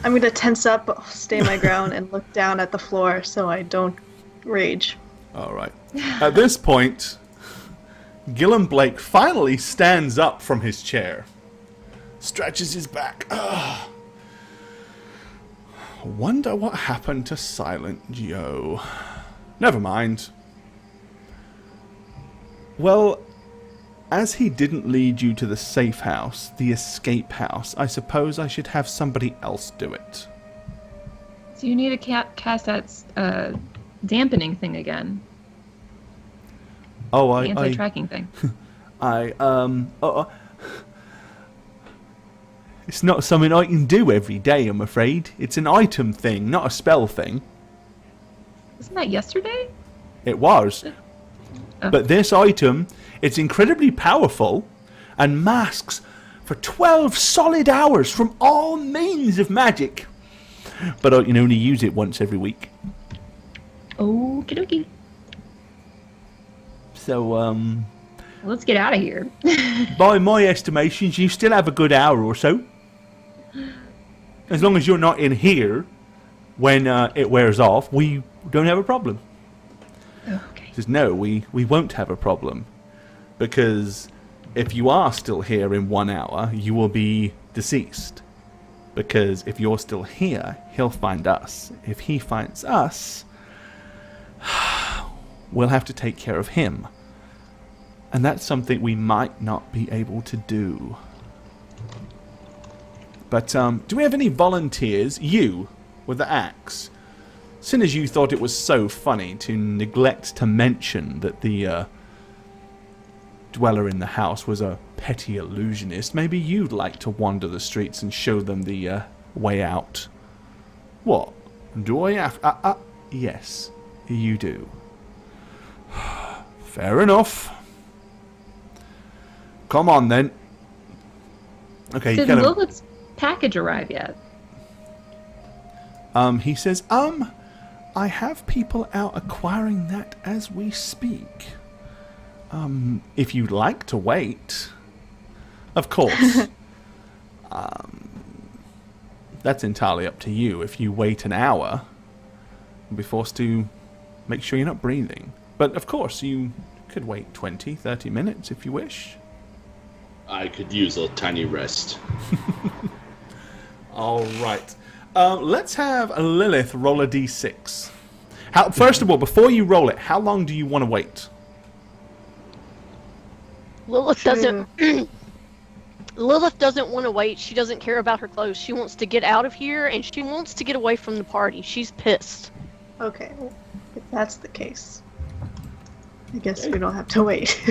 I'm gonna tense up, stay my ground, and look down at the floor so I don't rage. all right. At this point, Gillen Blake finally stands up from his chair, stretches his back. Wonder what happened to Silent Joe. Never mind. Well, as he didn't lead you to the safe house, the escape house, I suppose I should have somebody else do it. So you need to cast that dampening thing again. Oh, The anti-tracking thing. It's not something I can do every day, I'm afraid. It's an item thing, not a spell thing. Wasn't that yesterday? It was. Oh. But this item, it's incredibly powerful and masks for 12 solid hours from all means of magic. But I can only use it once every week. Okie dokie. So, Let's get out of here. by my estimations, you still have a good hour or so. As long as you're not in here when it wears off, we don't have a problem. Okay. He says, no, we won't have a problem. Because if you are still here in 1 hour, you will be deceased. Because if you're still here, he'll find us. If he finds us, we'll have to take care of him. And that's something we might not be able to do. But do we have any volunteers? You, with the axe. Seeing as you thought it was so funny to neglect to mention that the dweller in the house was a petty illusionist, maybe you'd like to wander the streets and show them the way out. What? Do I have... yes, you do. Fair enough. Come on, then. Okay, you Did kind of... Lilith's package arrive yet? He says, I have people out acquiring that as we speak. If you'd like to wait. Of course. That's entirely up to you. If you wait an hour, you'll be forced to make sure you're not breathing. But of course, you could wait 20, 30 minutes if you wish. I could use a tiny rest. All right. Let's have Lilith roll a d6. First of all, before you roll it, how long do you want to wait? Lilith doesn't. Lilith doesn't want to wait. She doesn't care about her clothes. She wants to get out of here, and she wants to get away from the party. She's pissed. Okay, well, if that's the case, I guess we don't have to wait.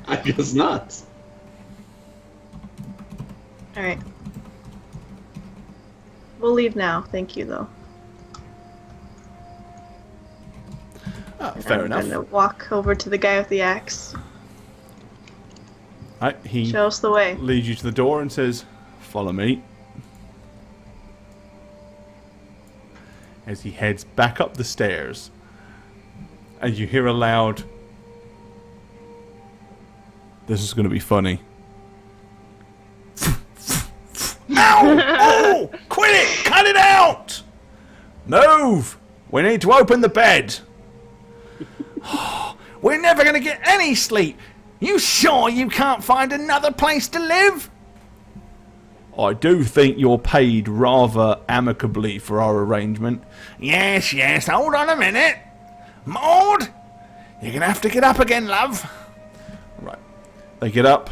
I guess not. Alright. We'll leave now. Thank you, though. Fair enough. I'm gonna walk over to the guy with the axe. Right, he Show us the way. leads you to the door and says, "Follow me." As he heads back up the stairs, and you hear a loud, "This is going to be funny." Ow! Oh! Quit it! Cut it out! Move! We need to open the bed. We're never going to get any sleep. You sure you can't find another place to live? I do think you're paid rather amicably for our arrangement. Yes, yes, hold on a minute. Maud, you're going to have to get up again, love. Right. They get up.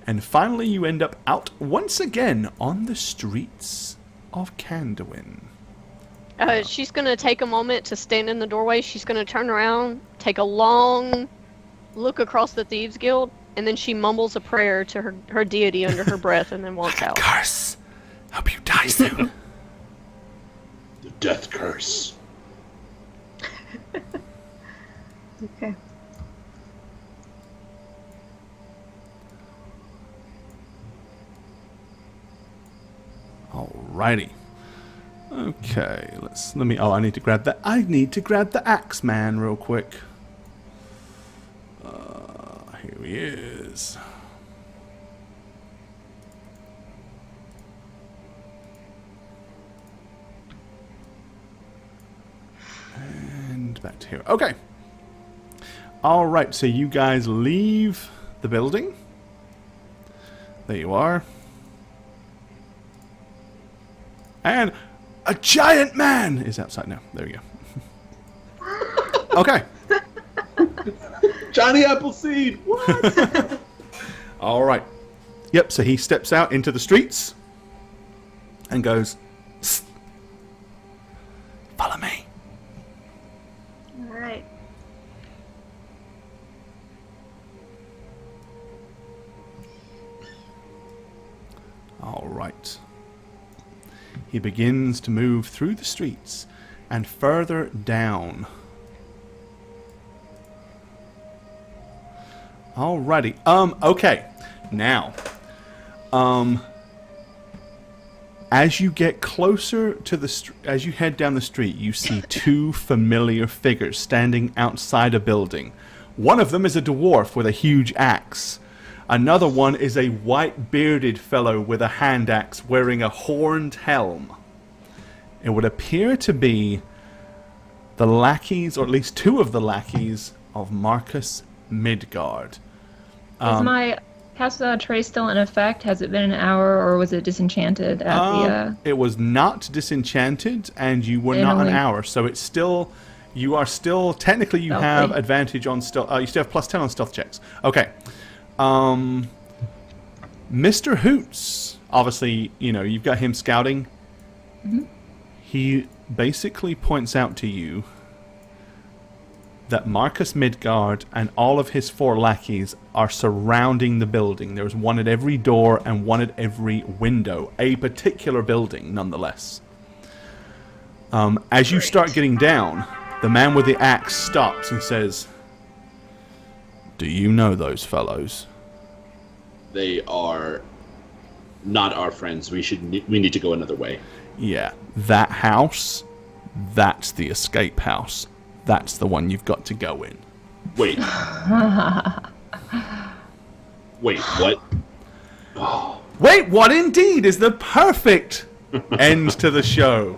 And finally you end up out once again on the streets of Kanduin. She's going to take a moment to stand in the doorway. She's going to turn around, take a long look across the Thieves Guild, and then she mumbles a prayer to her deity under her breath and then walks out. Curse. Hope you die soon. The death curse. Okay. Alrighty. Okay, I need to grab the axe man real quick. Here he is. And back to here. Okay. Alright, so you guys leave the building. There you are. And a giant man is outside now. There we go. Okay. Johnny Appleseed! What? All right. Yep, so he steps out into the streets and goes, "Psst. Follow me." Alright. All right. He begins to move through the streets and further down. Alrighty. Okay. Now, as you get closer to as you head down the street, you see two familiar figures standing outside a building. One of them is a dwarf with a huge axe. Another one is a white bearded fellow with a hand axe wearing a horned helm. It would appear to be the lackeys, or at least two of the lackeys, of Marcus Midgard. Is my cast without trace still in effect? Has it been an hour, or was it disenchanted at the... It was not disenchanted, and you were not an hour, so it's still... You are still... Technically, you have advantage on stealth... you still have plus 10 on stealth checks. Okay. Mr. Hoots, obviously, you've got him scouting. Mm-hmm. He basically points out to you that Marcus Midgard and all of his 4 lackeys are surrounding the building. There's one at every door and one at every window. A particular building, nonetheless. As you start getting down, the man with the axe stops and says, "Do you know those fellows?" They are not our friends. We need to go another way. Yeah, that house, that's the escape house. That's the one you've got to go in. Wait. Wait, what? Oh. Wait, what indeed is the perfect end to the show.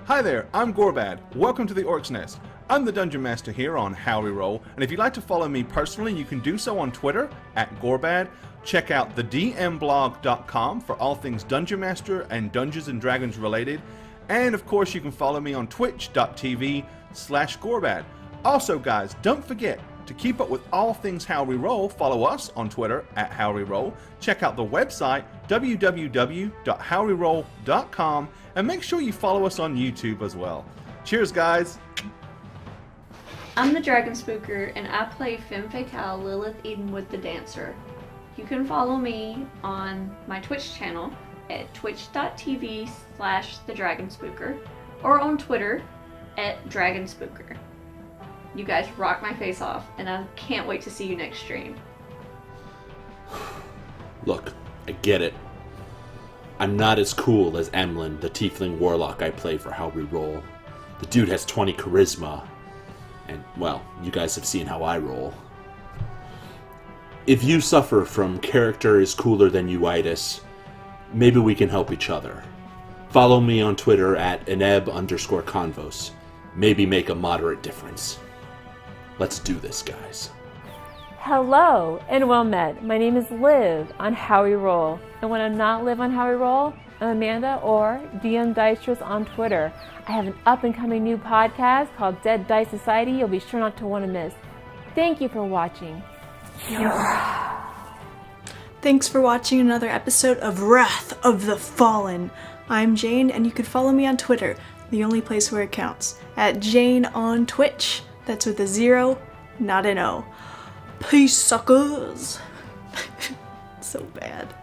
Hi there, I'm Gorbad. Welcome to the Orc's Nest. I'm the Dungeon Master here on Howreroll, and if you'd like to follow me personally, you can do so on Twitter @Gorbad. Check out thedmblog.com for all things Dungeon Master and Dungeons & Dragons related. And of course, you can follow me on twitch.tv/Gorbad. Also, guys, don't forget to keep up with all things Howreroll. Follow us on Twitter @Howreroll. Check out the website www.howreroll.com, and make sure you follow us on YouTube as well. Cheers, guys. I'm the Dragon Spooker, and I play Femme Fatale Lilith Edenwood the Dancer. You can follow me on my Twitch channel at twitch.tv/thedragonspooker or on Twitter @dragonspooker. You guys rock my face off, and I can't wait to see you next stream. Look, I get it. I'm not as cool as Emlyn, the tiefling warlock I play for Howreroll. The dude has 20 charisma. And, well, you guys have seen how I roll. If you suffer from character is cooler than you-itis, maybe we can help each other. Follow me on Twitter @eneb_convos. Maybe make a moderate difference. Let's do this, guys. Hello and well met. My name is Liv on Howreroll. And when I'm not Liv on Howreroll, I'm Amanda or DM Dicers on Twitter. I have an up-and-coming new podcast called Dead Dice Society you'll be sure not to want to miss. Thank you for watching. Thanks for watching another episode of Wrath of the Fallen. I'm Jane, and you can follow me on Twitter, the only place where it counts, @Jane on Twitch. That's with a 0, not an O. Peace, suckers. So bad.